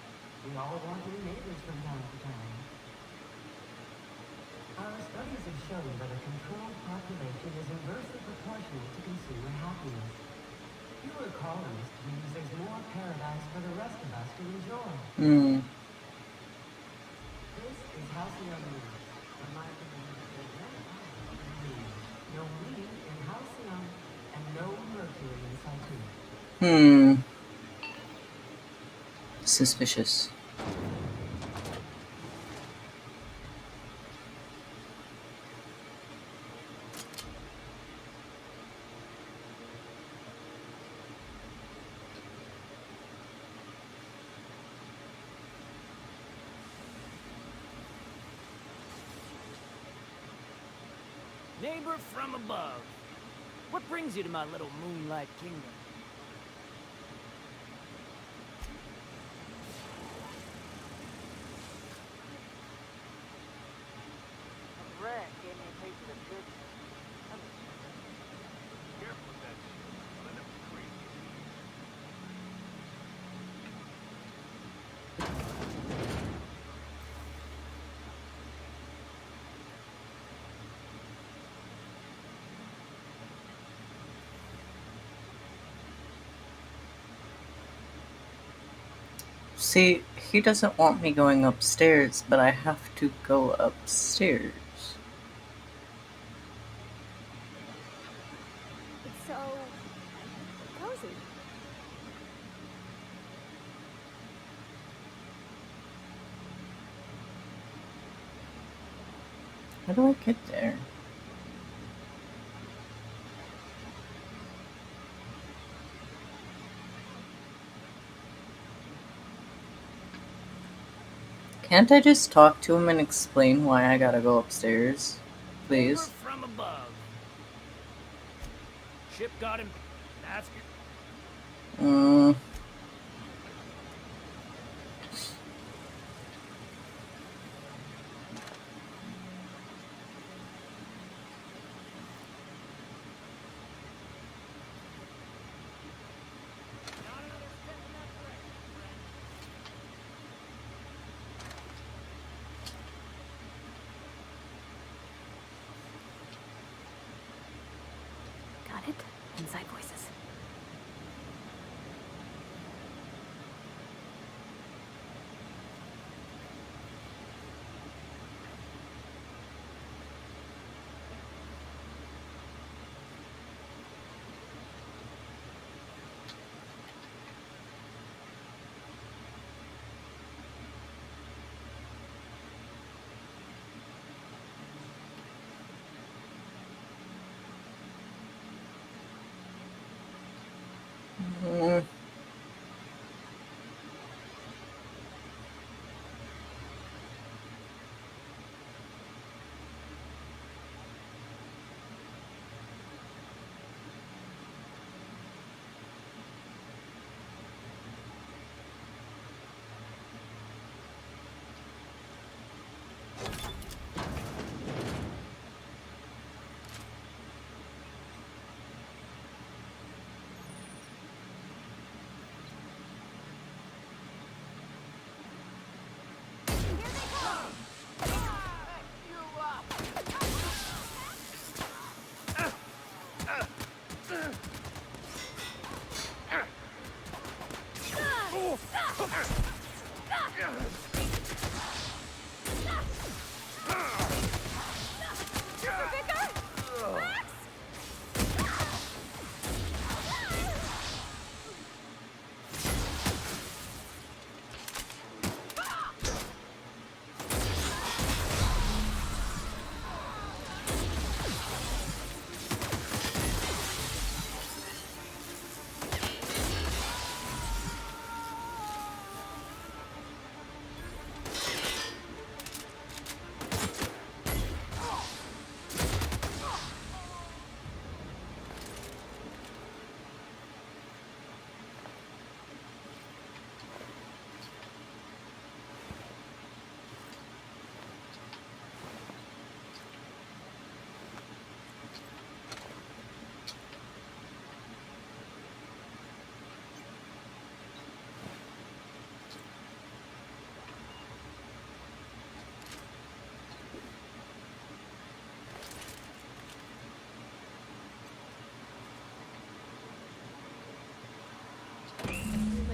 We all want new neighbors from time to time. Our studies have shown that a controlled population is inversely proportional to consumer happiness. Fewer colonists means there's more paradise for the rest of us to enjoy. This is Halcyon News. No weed in Halcyon, and no mercury in Cytuna. Suspicious. Neighbor from above. What brings you to my little moonlight kingdom? Red gave me a taste of the good. Careful with that shit. I'll end up crazy. See, he doesn't want me going upstairs, but I have to go upstairs. It's so cozy. How do I get there? Can't I just talk to him and explain why I gotta go upstairs? Please. Neighbor from above. Ship got him. That's good.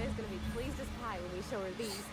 Leia's gonna be pleased as pie when we show her these.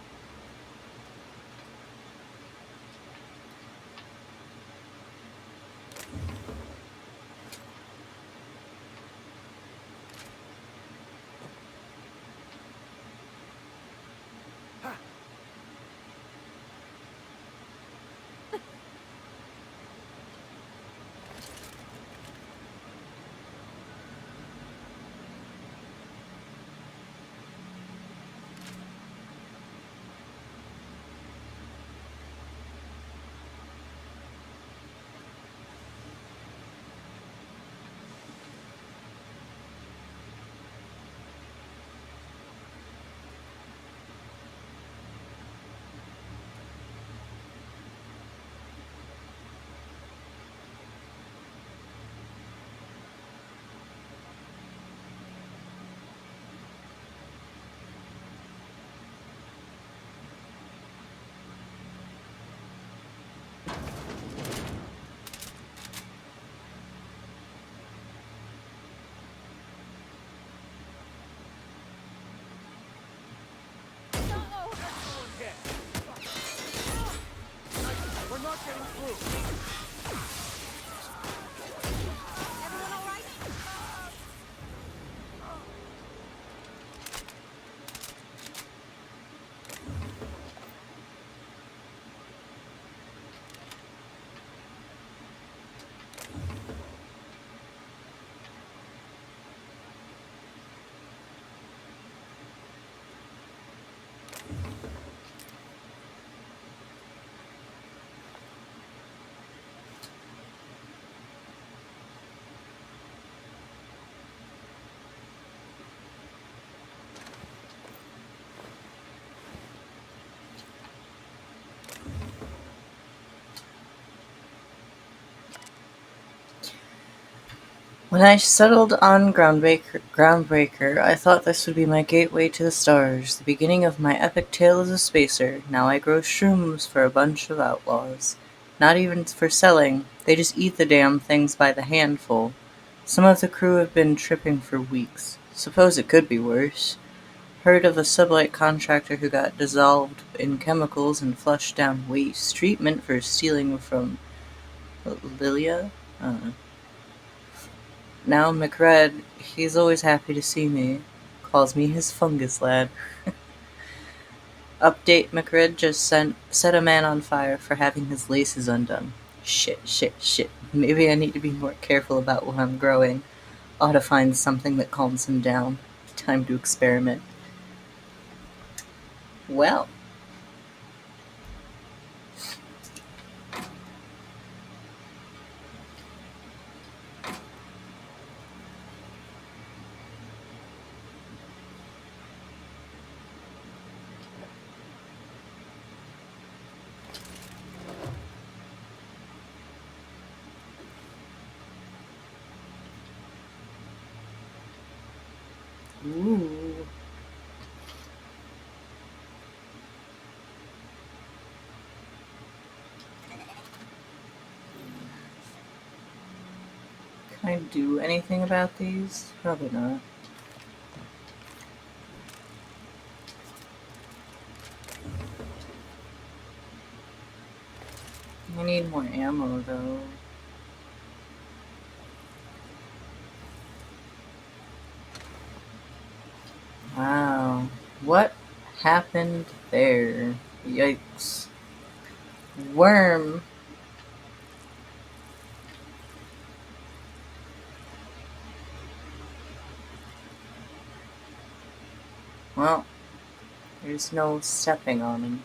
We're not getting through. Everyone all right? When I settled on Groundbreaker, I thought this would be my gateway to the stars, the beginning of my epic tale as a spacer. Now I grow shrooms for a bunch of outlaws. Not even for selling, they just eat the damn things by the handful. Some of the crew have been tripping for weeks. Suppose it could be worse. Heard of a sublight contractor who got dissolved in chemicals and flushed down waste treatment for stealing from Lilia? Now McRed, he's always happy to see me. Calls me his fungus lad. Update, McRed just set a man on fire for having his laces undone. Shit. Maybe I need to be more careful about what I'm growing. Ought to find something that calms him down. Time to experiment. Well. Ooh. Can I do anything about these? Probably not. need more ammo, though. Wow. What happened there? Yikes. Worm. Well, there's no stepping on him.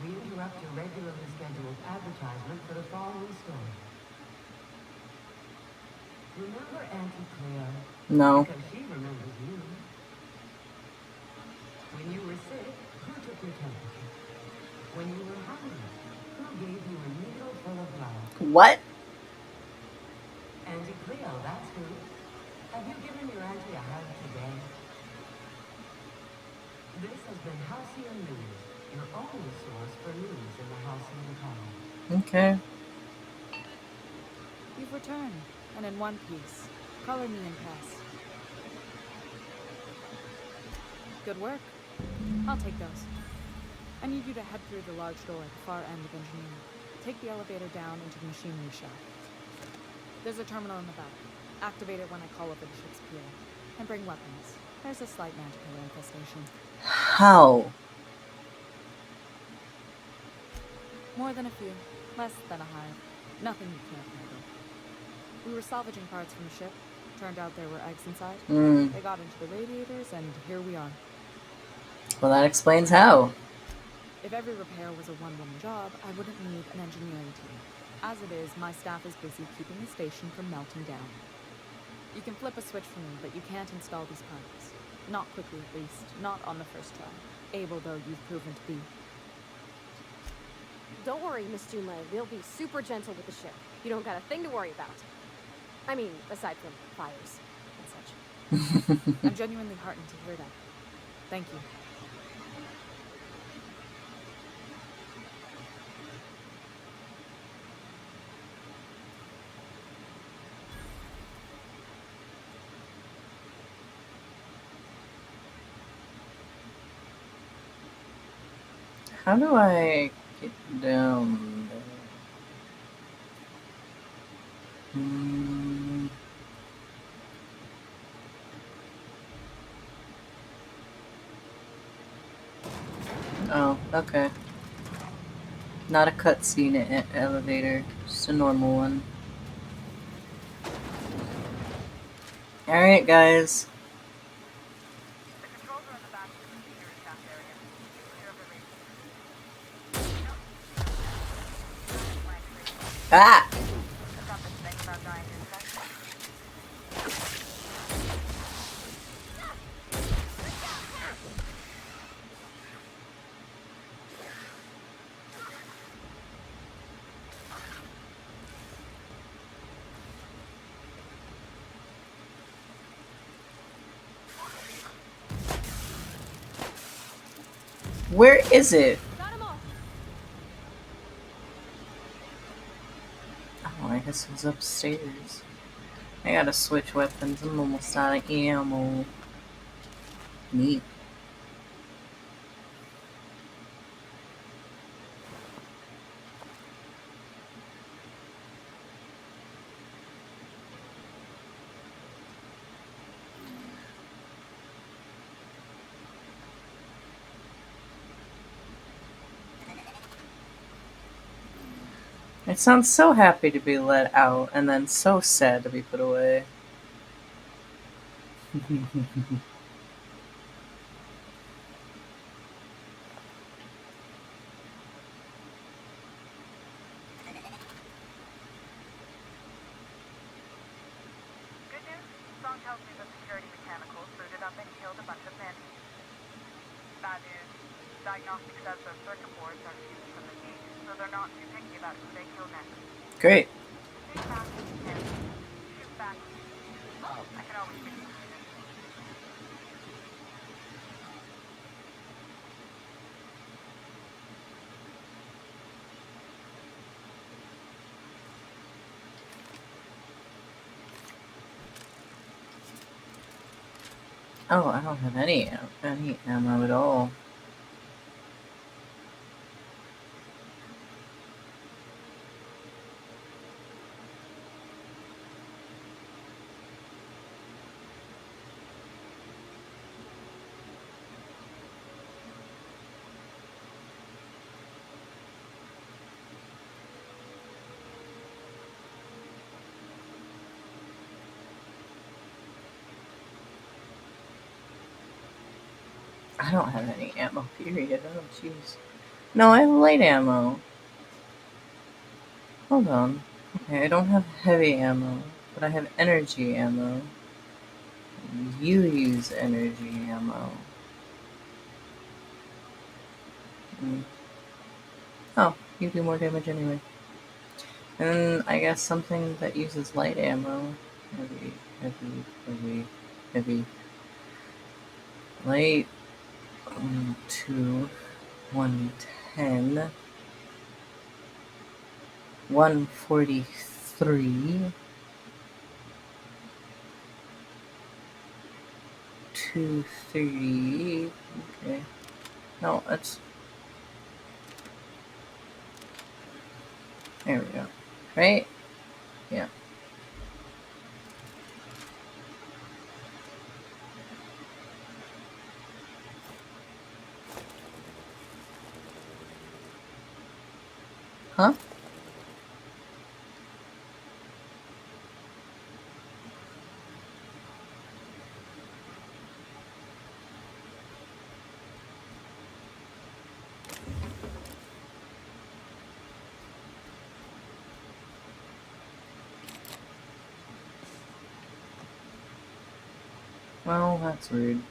We interrupt your regularly scheduled advertisement for the following story. Remember Auntie Cleo? No. Because she remembers you. When you were sick, who took your temperature? When you were hungry, who gave you a needle full of love? What? Auntie Cleo, that's who. Have you given your auntie a hug today? This has been Halcyon News, your only source for news in the Halcyon Colony. Okay. You've returned, and in one piece. Color me impressed. Good work. I'll take those. I need you to head through the large door at the far end of engineering. Take the elevator down into the machinery shop. There's a terminal in the back. Activate it when I call over the ship's PA. And bring weapons. There's a slight magical infestation. How? More than a few. Less than a hive. Nothing you can't handle. We were salvaging parts from the ship. Turned out there were eggs inside. They got into the radiators, and here we are. Well, that explains how. If every repair was a one-woman job, I wouldn't need an engineering team. As it is, my staff is busy keeping the station from melting down. You can flip a switch for me, but you can't install these parts. Not quickly, at least. Not on the first try. Able though you've proven to be. Don't worry, Miss Junlei. We'll be super gentle with the ship. You don't got a thing to worry about. I mean, aside from fires and such. I'm genuinely heartened to hear that. Thank you. How do I get down there? Oh, okay. Not a cutscene elevator, just a normal one. Alright, guys. Ah! Where is it? Oh, I guess it was upstairs. I gotta switch weapons. I'm almost out of ammo. Neat. It sounds so happy to be let out, and then so sad to be put away. Good news, song tells me the security mechanicals booted up and killed a bunch of men. Bad news, diagnostic says their circuit boards are fused from the heat, so they're not too picky about who they kill next. Great. Stay fast if you can. Shoot back if you need to. I can always give you ammunition. Oh, I don't have any ammo at all. I don't have any ammo, period. Oh, jeez. No, I have light ammo. Hold on. Okay, I don't have heavy ammo, but I have energy ammo. You use energy ammo. Oh, you do more damage anyway. And I guess something that uses light ammo. Heavy. Light to 110. 143. 230. Okay. No, that's... There we go. Right? Yeah. Huh? Well, that's rude.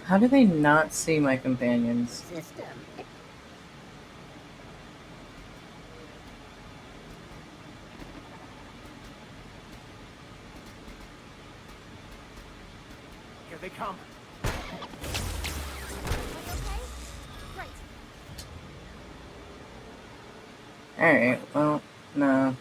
How do they not see my companions? System. Here they come. Alright, well, no.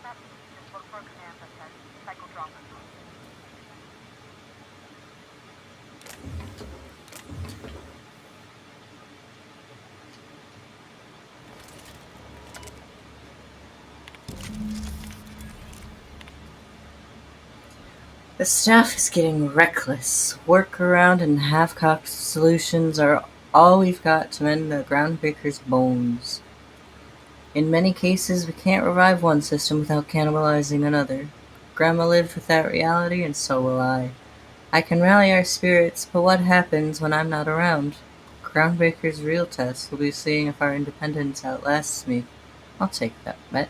What that means is look for a command that says cycle drop. The staff is getting reckless. Workaround and half-cocked solutions are all we've got to mend the Groundbreaker's bones. In many cases, we can't revive one system without cannibalizing another. Grandma lived with that reality, and so will I. I can rally our spirits, but what happens when I'm not around? Groundbreaker's real test will be seeing if our independence outlasts me. I'll take that bet.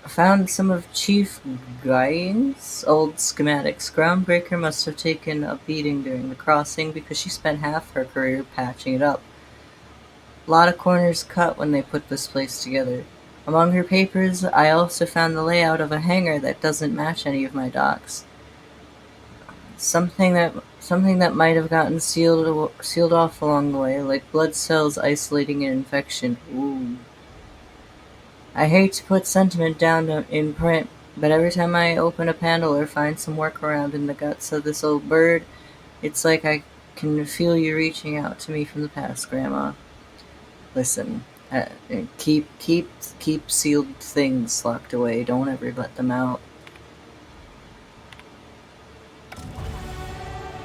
Found some of Chief Guying's old schematics. Groundbreaker must have taken a beating during the crossing because she spent half her career patching it up. A lot of corners cut when they put this place together. Among her papers, I also found the layout of a hangar that doesn't match any of my docks. Something that might have gotten sealed off along the way, like blood cells isolating an infection. Ooh. I hate to put sentiment down in print, but every time I open a panel or find some workaround in the guts of this old bird, it's like I can feel you reaching out to me from the past, Grandma. Listen, keep sealed things locked away. Don't ever let them out.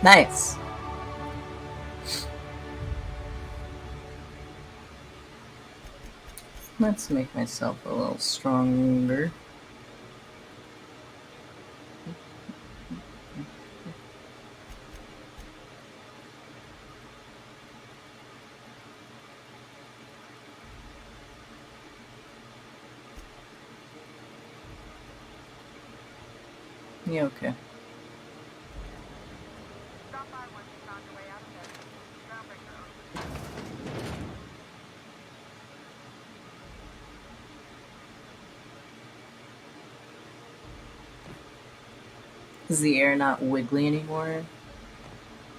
Nice. Let's make myself a little stronger. Yeah, okay. Is the air not wiggly anymore?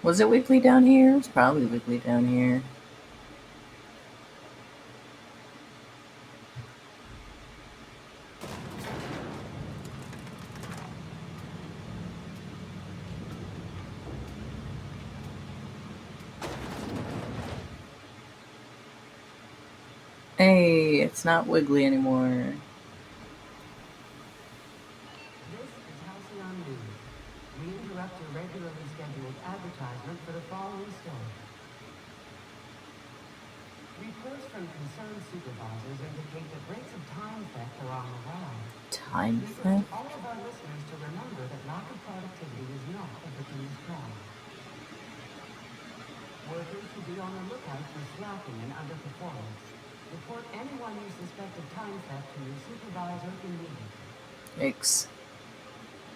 Was it wiggly down here? It was probably wiggly down here. Hey, it's not wiggly anymore. This is Halcyon News. We interrupt your regularly scheduled advertisement for the following story. Reports from concerned supervisors indicate that rates of time theft are on the rise. Time We theft? urge all of our listeners to remember that lack of productivity is not a victim's crime. Workers should be on the lookout for slacking and underperformance. Report anyone you suspect of time theft to your supervisor immediately. Yikes.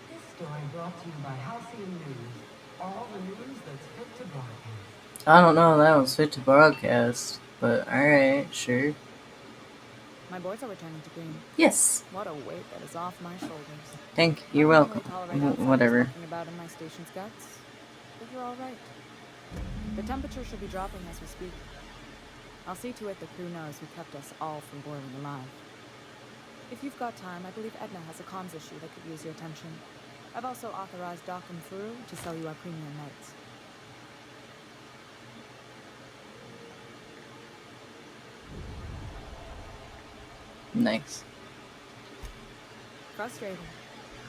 This story brought to you by Halcyon News. All the news that's fit to broadcast. I don't know if that was fit to broadcast, but alright, sure. My boards are returning to green. Yes. What a weight that is off my shoulders. Thank you. You're I don't welcome. really tolerate outsiders Whatever. talking about in my station's guts, but you're all right. The temperature should be dropping as we speak. I'll see to it the crew knows who kept us all from boiling alive. If you've got time, I believe Edna has a comms issue that could use your attention. I've also authorized Doc and Furu to sell you our premium meds. Nice. Frustrating.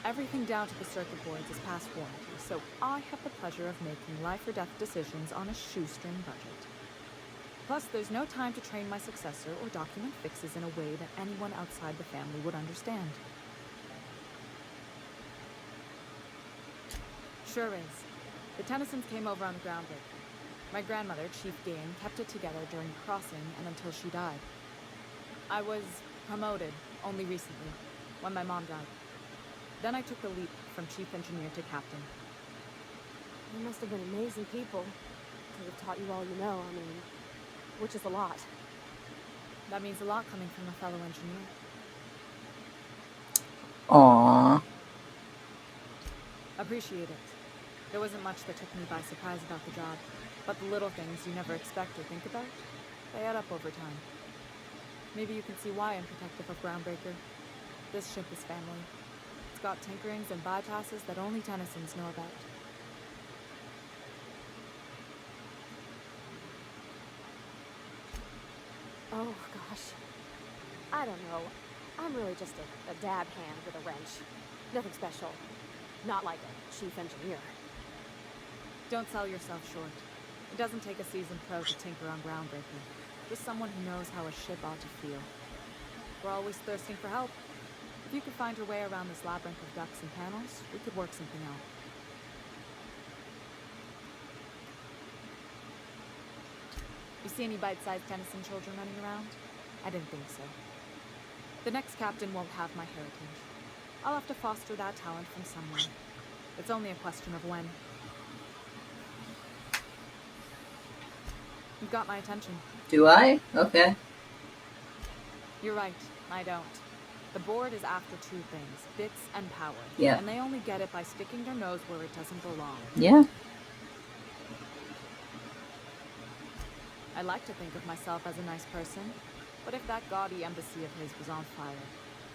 Everything down to the circuit boards is past warranty, so I have the pleasure of making life or death decisions on a shoestring budget. Plus, there's no time to train my successor or document fixes in a way that anyone outside the family would understand. Sure is. The Tennysons came over on the Groundbreaker. My grandmother, Chief Gain, kept it together during the crossing and until she died. I was promoted only recently, when my mom died. Then I took the leap from chief engineer to captain. You must have been amazing people to have taught you all you know, I mean, which is a lot. That means a lot coming from a fellow engineer. Aww. Appreciate it. There wasn't much that took me by surprise about the job, but the little things you never expect or think about, they add up over time. Maybe you can see why I'm protective of Groundbreaker. This ship is family. It's got tinkerings and bypasses that only Tennysons know about. Oh, gosh. I don't know. I'm really just a dab hand with a wrench. Nothing special. Not like a chief engineer. Don't sell yourself short. It doesn't take a seasoned pro to tinker on Groundbreaker. Just someone who knows how a ship ought to feel. We're always thirsting for help. If you could find your way around this labyrinth of ducts and panels, we could work something out. You see any bite-sized Tennyson children running around? I didn't think so. The next captain won't have my heritage. I'll have to foster that talent from somewhere. It's only a question of when. You've got my attention. Do I? Okay. You're right, I don't. The board is after two things, bits and power. Yeah. And they only get it by sticking their nose where it doesn't belong. Yeah. I like to think of myself as a nice person, but if that gaudy embassy of his was on fire,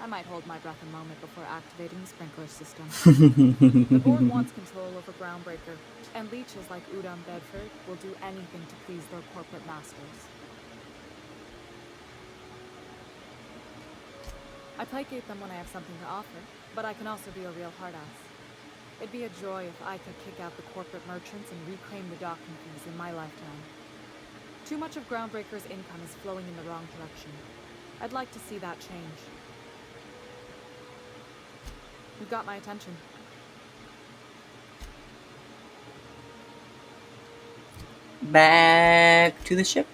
I might hold my breath a moment before activating the sprinkler system. The board wants control over Groundbreaker, and leeches like Udon Bedford will do anything to please their corporate masters. I placate them when I have something to offer, but I can also be a real hard-ass. It'd be a joy if I could kick out the corporate merchants and reclaim the docking fees in my lifetime. Too much of Groundbreaker's income is flowing in the wrong direction. I'd like to see that change. You've got my attention. Back to the ship.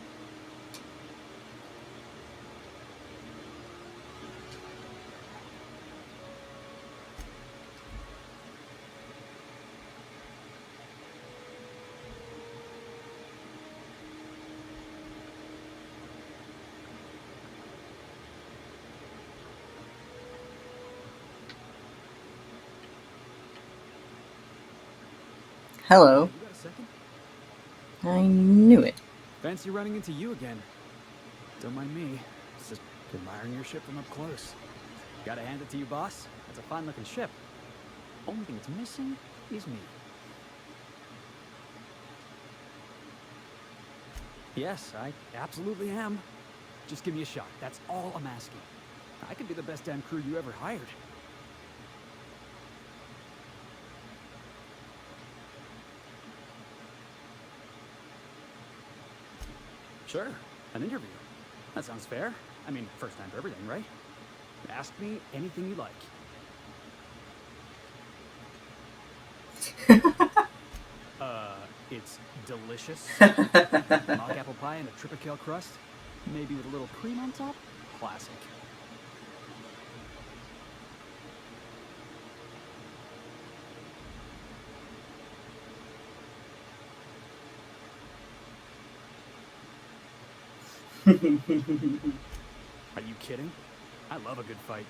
Hello. You got a second? I knew it. Fancy running into you again. Don't mind me. Just admiring your ship from up close. Gotta hand it to you, boss. That's a fine-looking ship. Only thing it's missing is me. Yes, I absolutely am. Just give me a shot. That's all I'm asking. I could be the best damn crew you ever hired. Sure, an interview. That sounds fair. I mean, first time for everything, right? Ask me anything you like. It's delicious. Mock apple pie and a triple kale crust. Maybe with a little cream on top. Classic. Are you kidding? I love a good fight.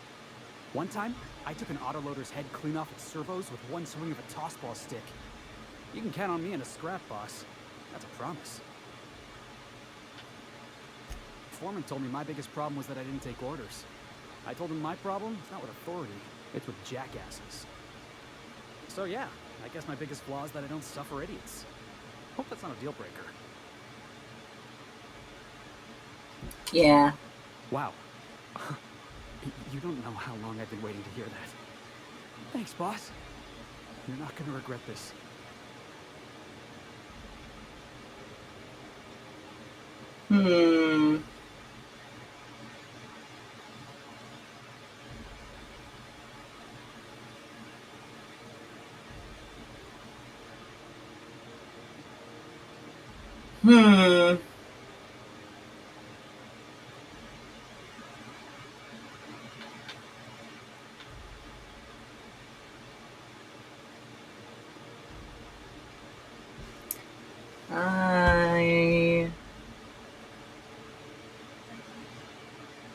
One time, I took an autoloader's head clean off its servos with one swing of a tossball stick. You can count on me in a scrap, boss. That's a promise. Foreman told me my biggest problem was that I didn't take orders. I told him my problem is not with authority, it's with jackasses. So yeah, I guess my biggest flaw is that I don't suffer idiots. Hope that's not a deal breaker. Yeah. Wow. You don't know how long I've been waiting to hear that. Thanks, boss. You're not gonna regret this. Hmm. Hmm.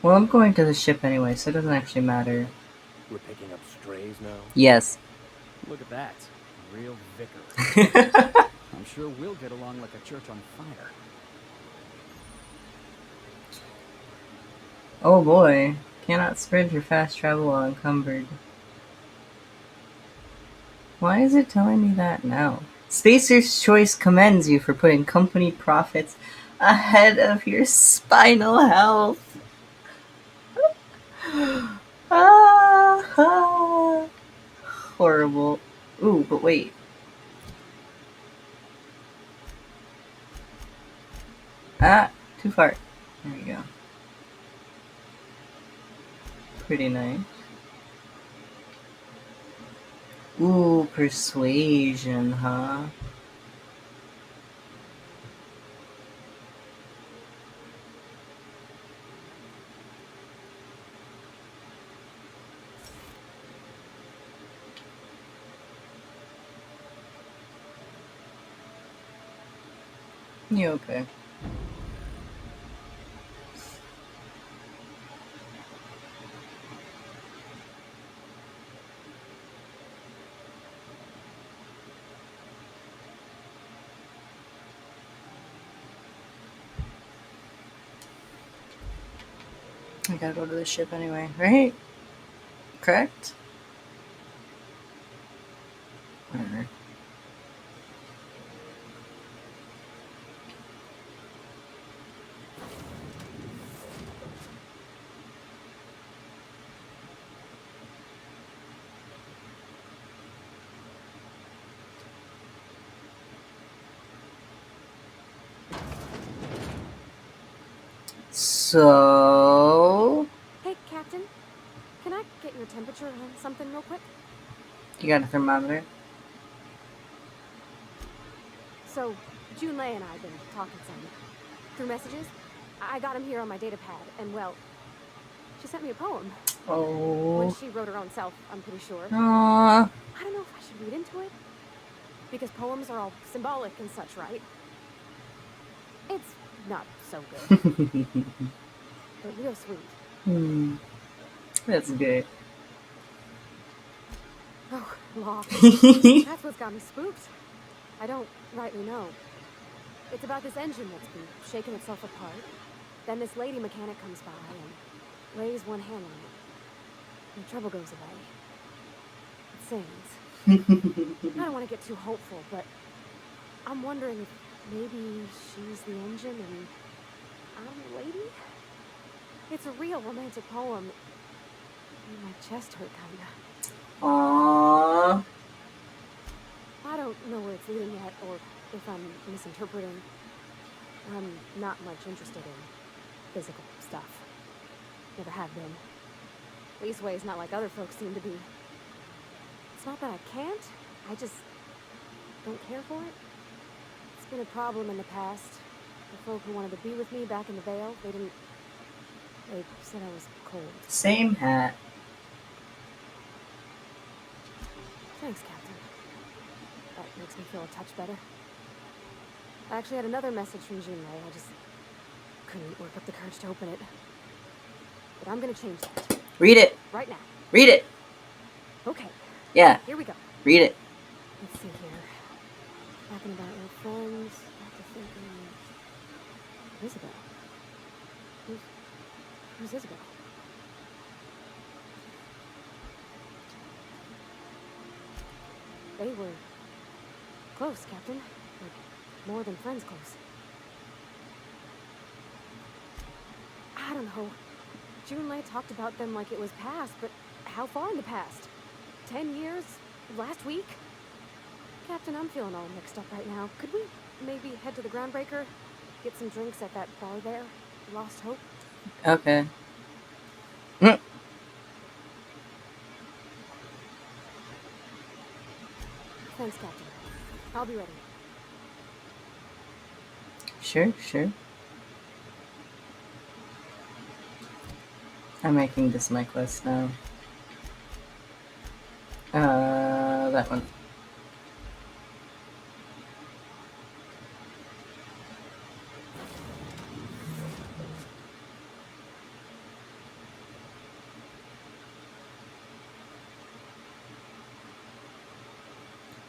Well, I'm going to the ship anyway, so it doesn't actually matter. We're picking up strays now? Yes. Look at that. Real vicar. I'm sure we'll get along like a church on fire. Oh boy. Cannot sprint or fast travel while encumbered. Why is it telling me that now? Spacer's Choice commends you for putting company profits ahead of your spinal health. Ah, horrible. Ooh, but wait. Ah, too far. There we go. Pretty nice. Ooh, persuasion, huh? You okay? I gotta go to the ship anyway, right? Correct? Alright. So... Hey, Captain. Can I get your temperature on something real quick? You got a thermometer? So, Junlei and I have been talking some. Through messages. I got him here on my data pad, and well, she sent me a poem. Oh. One she wrote her own self, I'm pretty sure. Aww. I don't know if I should read into it. Because poems are all symbolic and such, right? It's not so good. But real sweet. That's good. Oh, law. That's what's got me spooked. I don't rightly know. It's about this engine that's been shaking itself apart. Then this lady mechanic comes by and lays one hand on it. And the trouble goes away. It sings. I don't want to get too hopeful, but I'm wondering if maybe she's the engine and I'm the lady? It's a real romantic poem. And my chest hurt, kinda. Aww. I don't know where it's leading yet, or if I'm misinterpreting. I'm not much interested in physical stuff. Never have been. Leastways, not like other folks seem to be. It's not that I can't, I just don't care for it. It's been a problem in the past. The folk who wanted to be with me back in the Vale, they said I was cold. Same hat. Thanks, Captain. That makes me feel a touch better. I actually had another message from Junlei. I just couldn't work up the courage to open it. But I'm gonna change that. Read it. Right now. Read it. Okay. Yeah. Here we go. Read it. Let's see here. Talking about old friends. After thinking... Isabel. Who's Isabel? They were close, Captain. Like, more than friends close. I don't know. Junlei talked about them like it was past, but how far in the past? 10 years? Last week? Captain, I'm feeling all mixed up right now. Could we maybe head to the Groundbreaker? Get some drinks at that bar there? Lost Hope? Okay. Thanks, Captain. I'll be ready. Sure, sure. I'm making this my quest now. That one.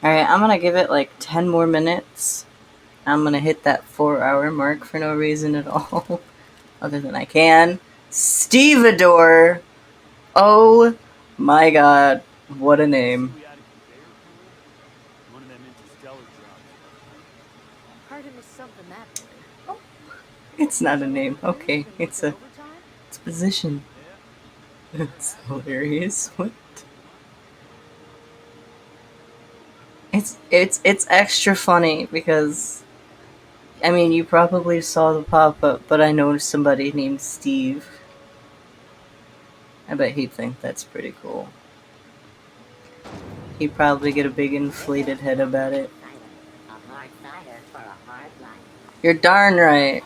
Alright, I'm gonna give it like 10 more minutes. I'm gonna hit that 4-hour mark for no reason at all. Other than I can. Stevedore. Oh my god. What a name. One of them interstellar jobs. Hard to miss something that big. It's not a name. Okay, it's a position. That's hilarious. What? It's extra funny because I mean you probably saw the pop-up, but I noticed somebody named Steve. I bet he'd think that's pretty cool. He'd probably get a big inflated head about it. A hard cider for a hard life. You're darn right.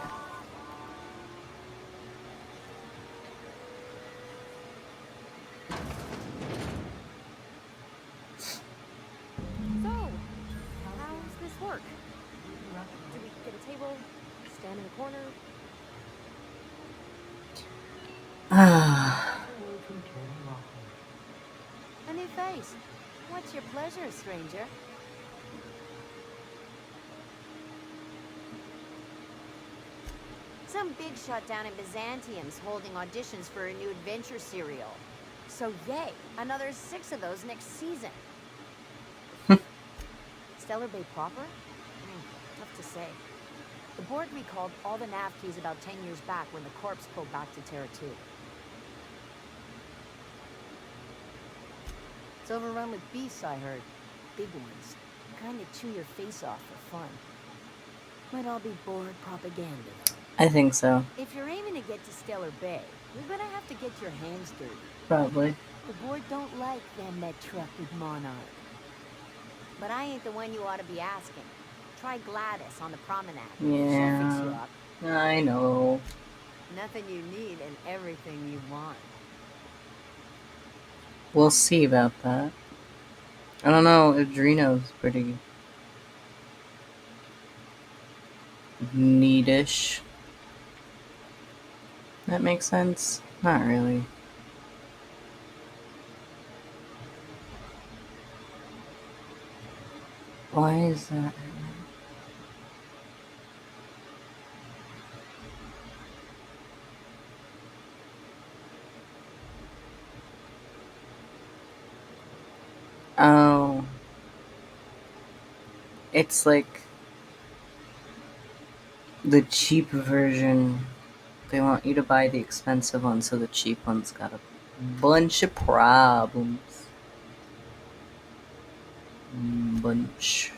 So, how's this work? Do we get a table? Stand in a corner? A new face. What's your pleasure, stranger? Some big shot down in Byzantium's holding auditions for a new adventure serial. So yay, another 6 of those next season. Stellar Bay proper? Tough to say. The board recalled all the nav keys about 10 years back when the corps pulled back to Terra 2. It's overrun with beasts, I heard. Big ones. Kind of chew your face off for fun. Might all be board propaganda, though. I think so. If you're aiming to get to Stellar Bay, you're gonna have to get your hands dirty. Probably. The board don't like them that truck with Monarch. But I ain't the one you ought to be asking. Try Gladys on the promenade. She'll fix you Yeah. up. I know. Nothing you need and everything you want. We'll see about that. I don't know, Adreno's pretty neatish. That makes sense? Not really. Why is that? Oh. It's like the cheap version. They want you to buy the expensive one, so the cheap one's got a bunch of problems. Bunch.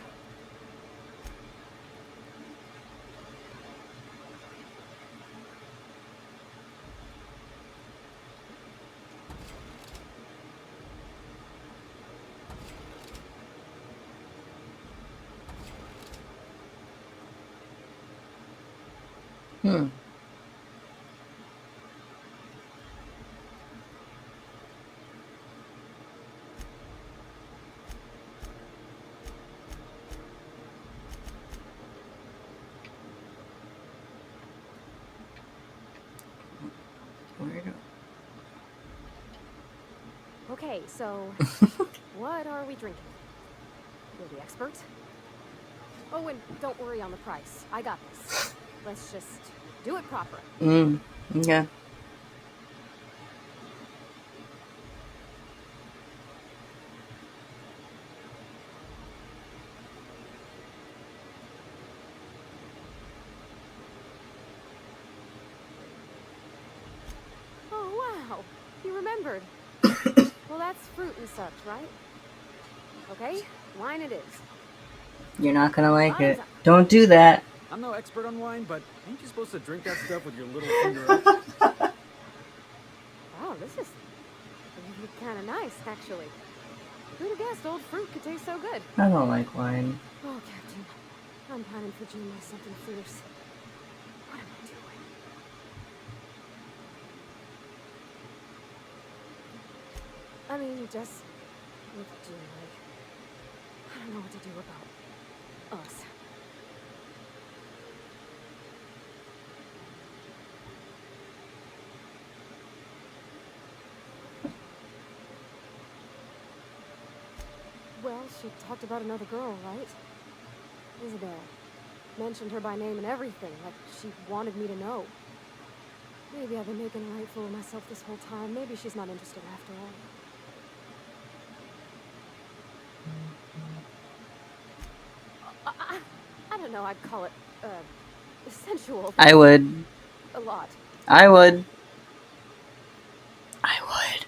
Hmm. Okay, so what are we drinking? You're the expert. Oh, and don't worry on the price. I got this. Let's just do it proper. Yeah. Oh, wow. You remembered. Well, that's fruit and such, right? Okay, wine it is. You're not gonna like it. Don't do that. I'm no expert on wine, but ain't you supposed to drink that stuff with your little finger up? Wow, this is kind of nice, actually. Who'd have guessed old fruit could taste so good? I don't like wine. Oh, Captain. I'm pining for June by something fierce. What am I doing? I mean, just with June, I don't know what to do about us. Well, she talked about another girl, right? Isabel. Mentioned her by name and everything, like she wanted me to know. Maybe I've been making a right fool of myself this whole time. Maybe she's not interested after all. I don't know, I'd call it, sensual. I would. A lot. I would. I would.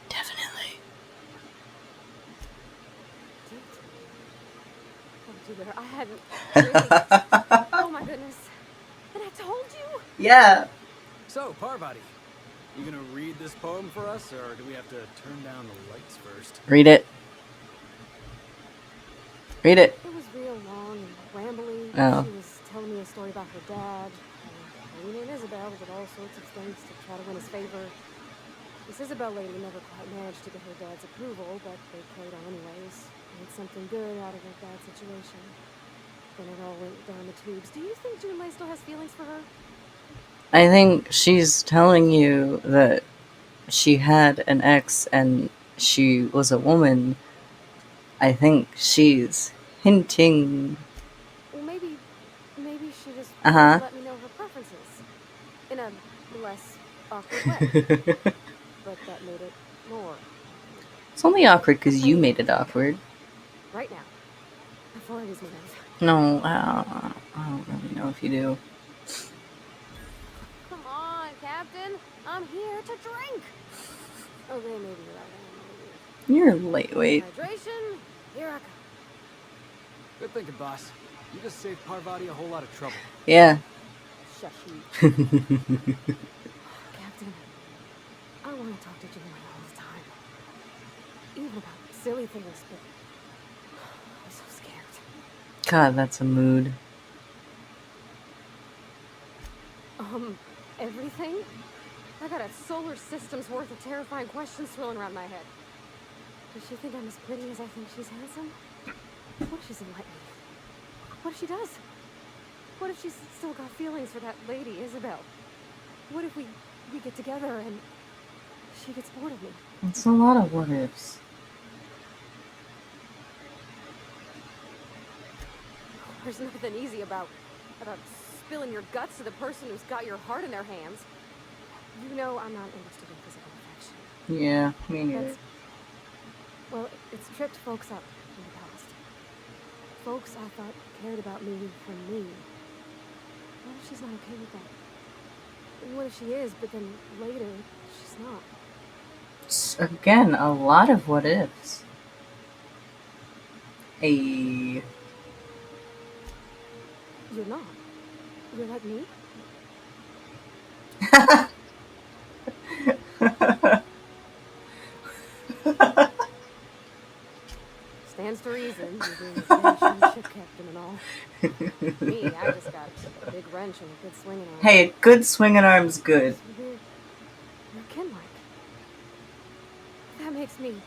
Definitely. Oh dear, I hadn't really... Oh my goodness. And I told you? Yeah. So, Parvati, you gonna read this poem for us, or do we have to turn down the lights first? Read it. Read it. It was real long and rambly. Oh. She was telling me a story about her dad. Lena and Isabel did all sorts of things to try to win his favor. This Isabel lady never quite managed to get her dad's approval, but they played on anyways. Made something good out of a bad situation. Then it all went down the tubes. Do you think Junlei still has feelings for her? I think she's telling you that she had an ex and she was a woman. I think she's hinting. Well, maybe she just Uh-huh. wanted to let me know her preferences. In a less awkward way. But that made it more. It's only awkward because you made it awkward. Right now. Before I lose my nerve. No, I don't really know if you do. Come on, Captain. I'm here to drink. Okay, maybe you're right. You're lightweight. Hydration. Here I come. Good thinking, boss. You just saved Parvati a whole lot of trouble. Yeah. Shush you. Captain, I want to talk to Junlei all the time. Even about silly things, but I'm so scared. God, that's a mood. Everything? I got a solar system's worth of terrifying questions swirling around my head. Does she think I'm as pretty as I think she's handsome? What if she's enlightened? What if she does? What if she's still got feelings for that lady, Isabel? What if we get together and she gets bored of me? It's a lot of what ifs. There's nothing easy about spilling your guts to the person who's got your heart in their hands. You know I'm not interested in physical affection. Yeah, me neither. Well, it's tripped folks up in the past. Folks I thought cared about me for me. What if she's not okay with that? What if she is, but then later, she's not? It's, again, a lot of what ifs. Hey. You're not. You're like me? Stands to reason. You're being a dashing ship captain and all. Me, I just got a big wrench and a good swinging arm. Hey, a good swinging arm's good. We're kin-like. That makes me,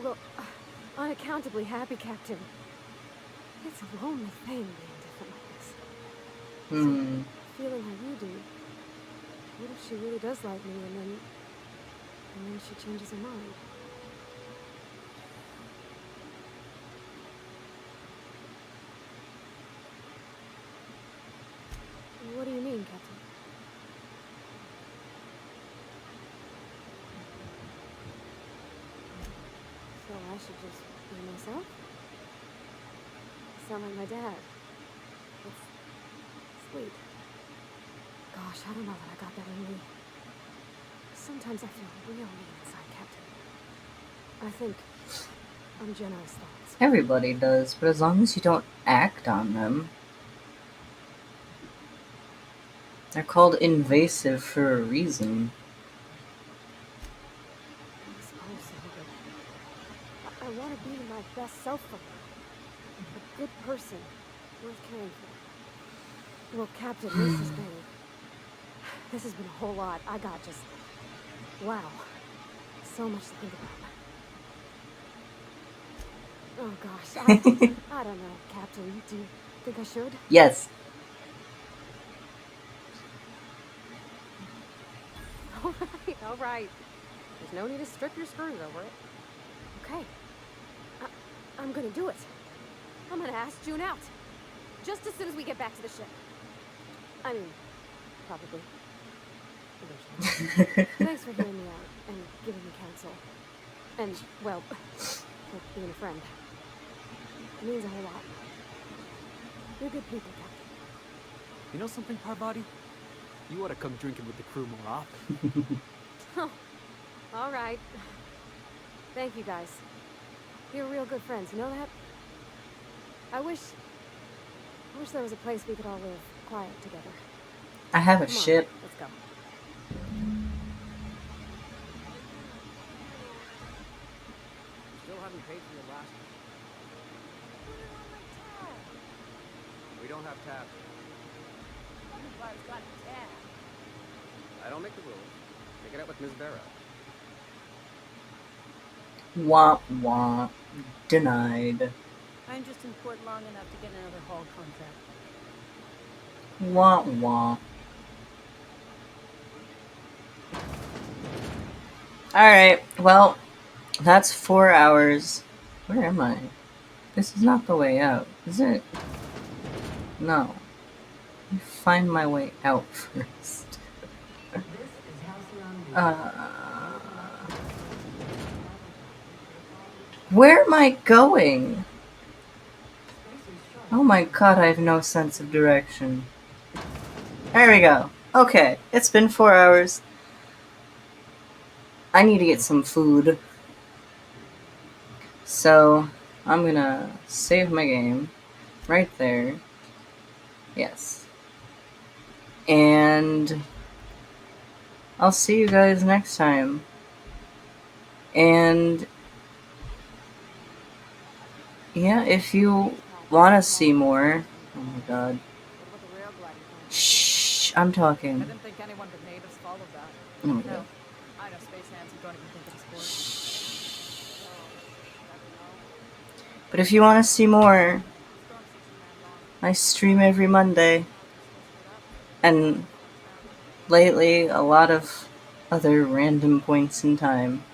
well, unaccountably happy, Captain. It's a lonely thing being different like this. Feeling how you do. What if she really does like me and then she changes her mind? What do you mean, Captain? So I should just be myself? I sound like my dad. It's sweet. Gosh, I don't know that I got that in me. Sometimes I feel real mean inside, Captain. I think I'm generous thoughts. Everybody does, but as long as you don't act on them. They're called invasive for a reason. I suppose so, but I want to be my best self for her. A good person, worth caring for. Well, Captain, this has been a whole lot. I got just, wow, so much to think about. Oh gosh, I don't know, Captain. Do you think I should? Yes. All right. There's no need to strip your screws over it. Okay. I'm gonna do it. I'm gonna ask June out. Just as soon as we get back to the ship. I mean, probably. eventually. Thanks for hearing me out and giving me counsel. And, well, for being a friend. It means a whole lot. You're good people, Captain. You know something, Parvati? You ought to come drinking with the crew more often. Oh, all right. Thank you, guys. You're real good friends, you know that? I wish there was a place we could all live quiet together. I have a Come on, ship. let's go. Still haven't paid for your last one. We don't have tabs. Everybody's got a tab. I don't make the rules. Take it out with Ms. Vera. Womp womp. Denied. I'm just in port long enough to get another haul contract. Womp womp. Alright, well, that's 4 hours. Where am I? This is not the way out, is it? No. Let me find my way out first. Where am I going? Oh my god, I have no sense of direction. There we go. Okay, it's been 4 hours. I need to get some food. So, I'm gonna save my game. Right there. Yes. And I'll see you guys next time. And yeah, if you want to see more. Oh my god. Shh, I'm talking. I didn't think anyone but natives followed that. Oh my god. No, I know space hands who don't even think it's a sport. But if you want to see more, I stream every Monday. And lately, a lot of other random points in time.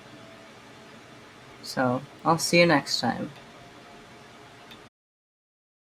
So, I'll see you next time.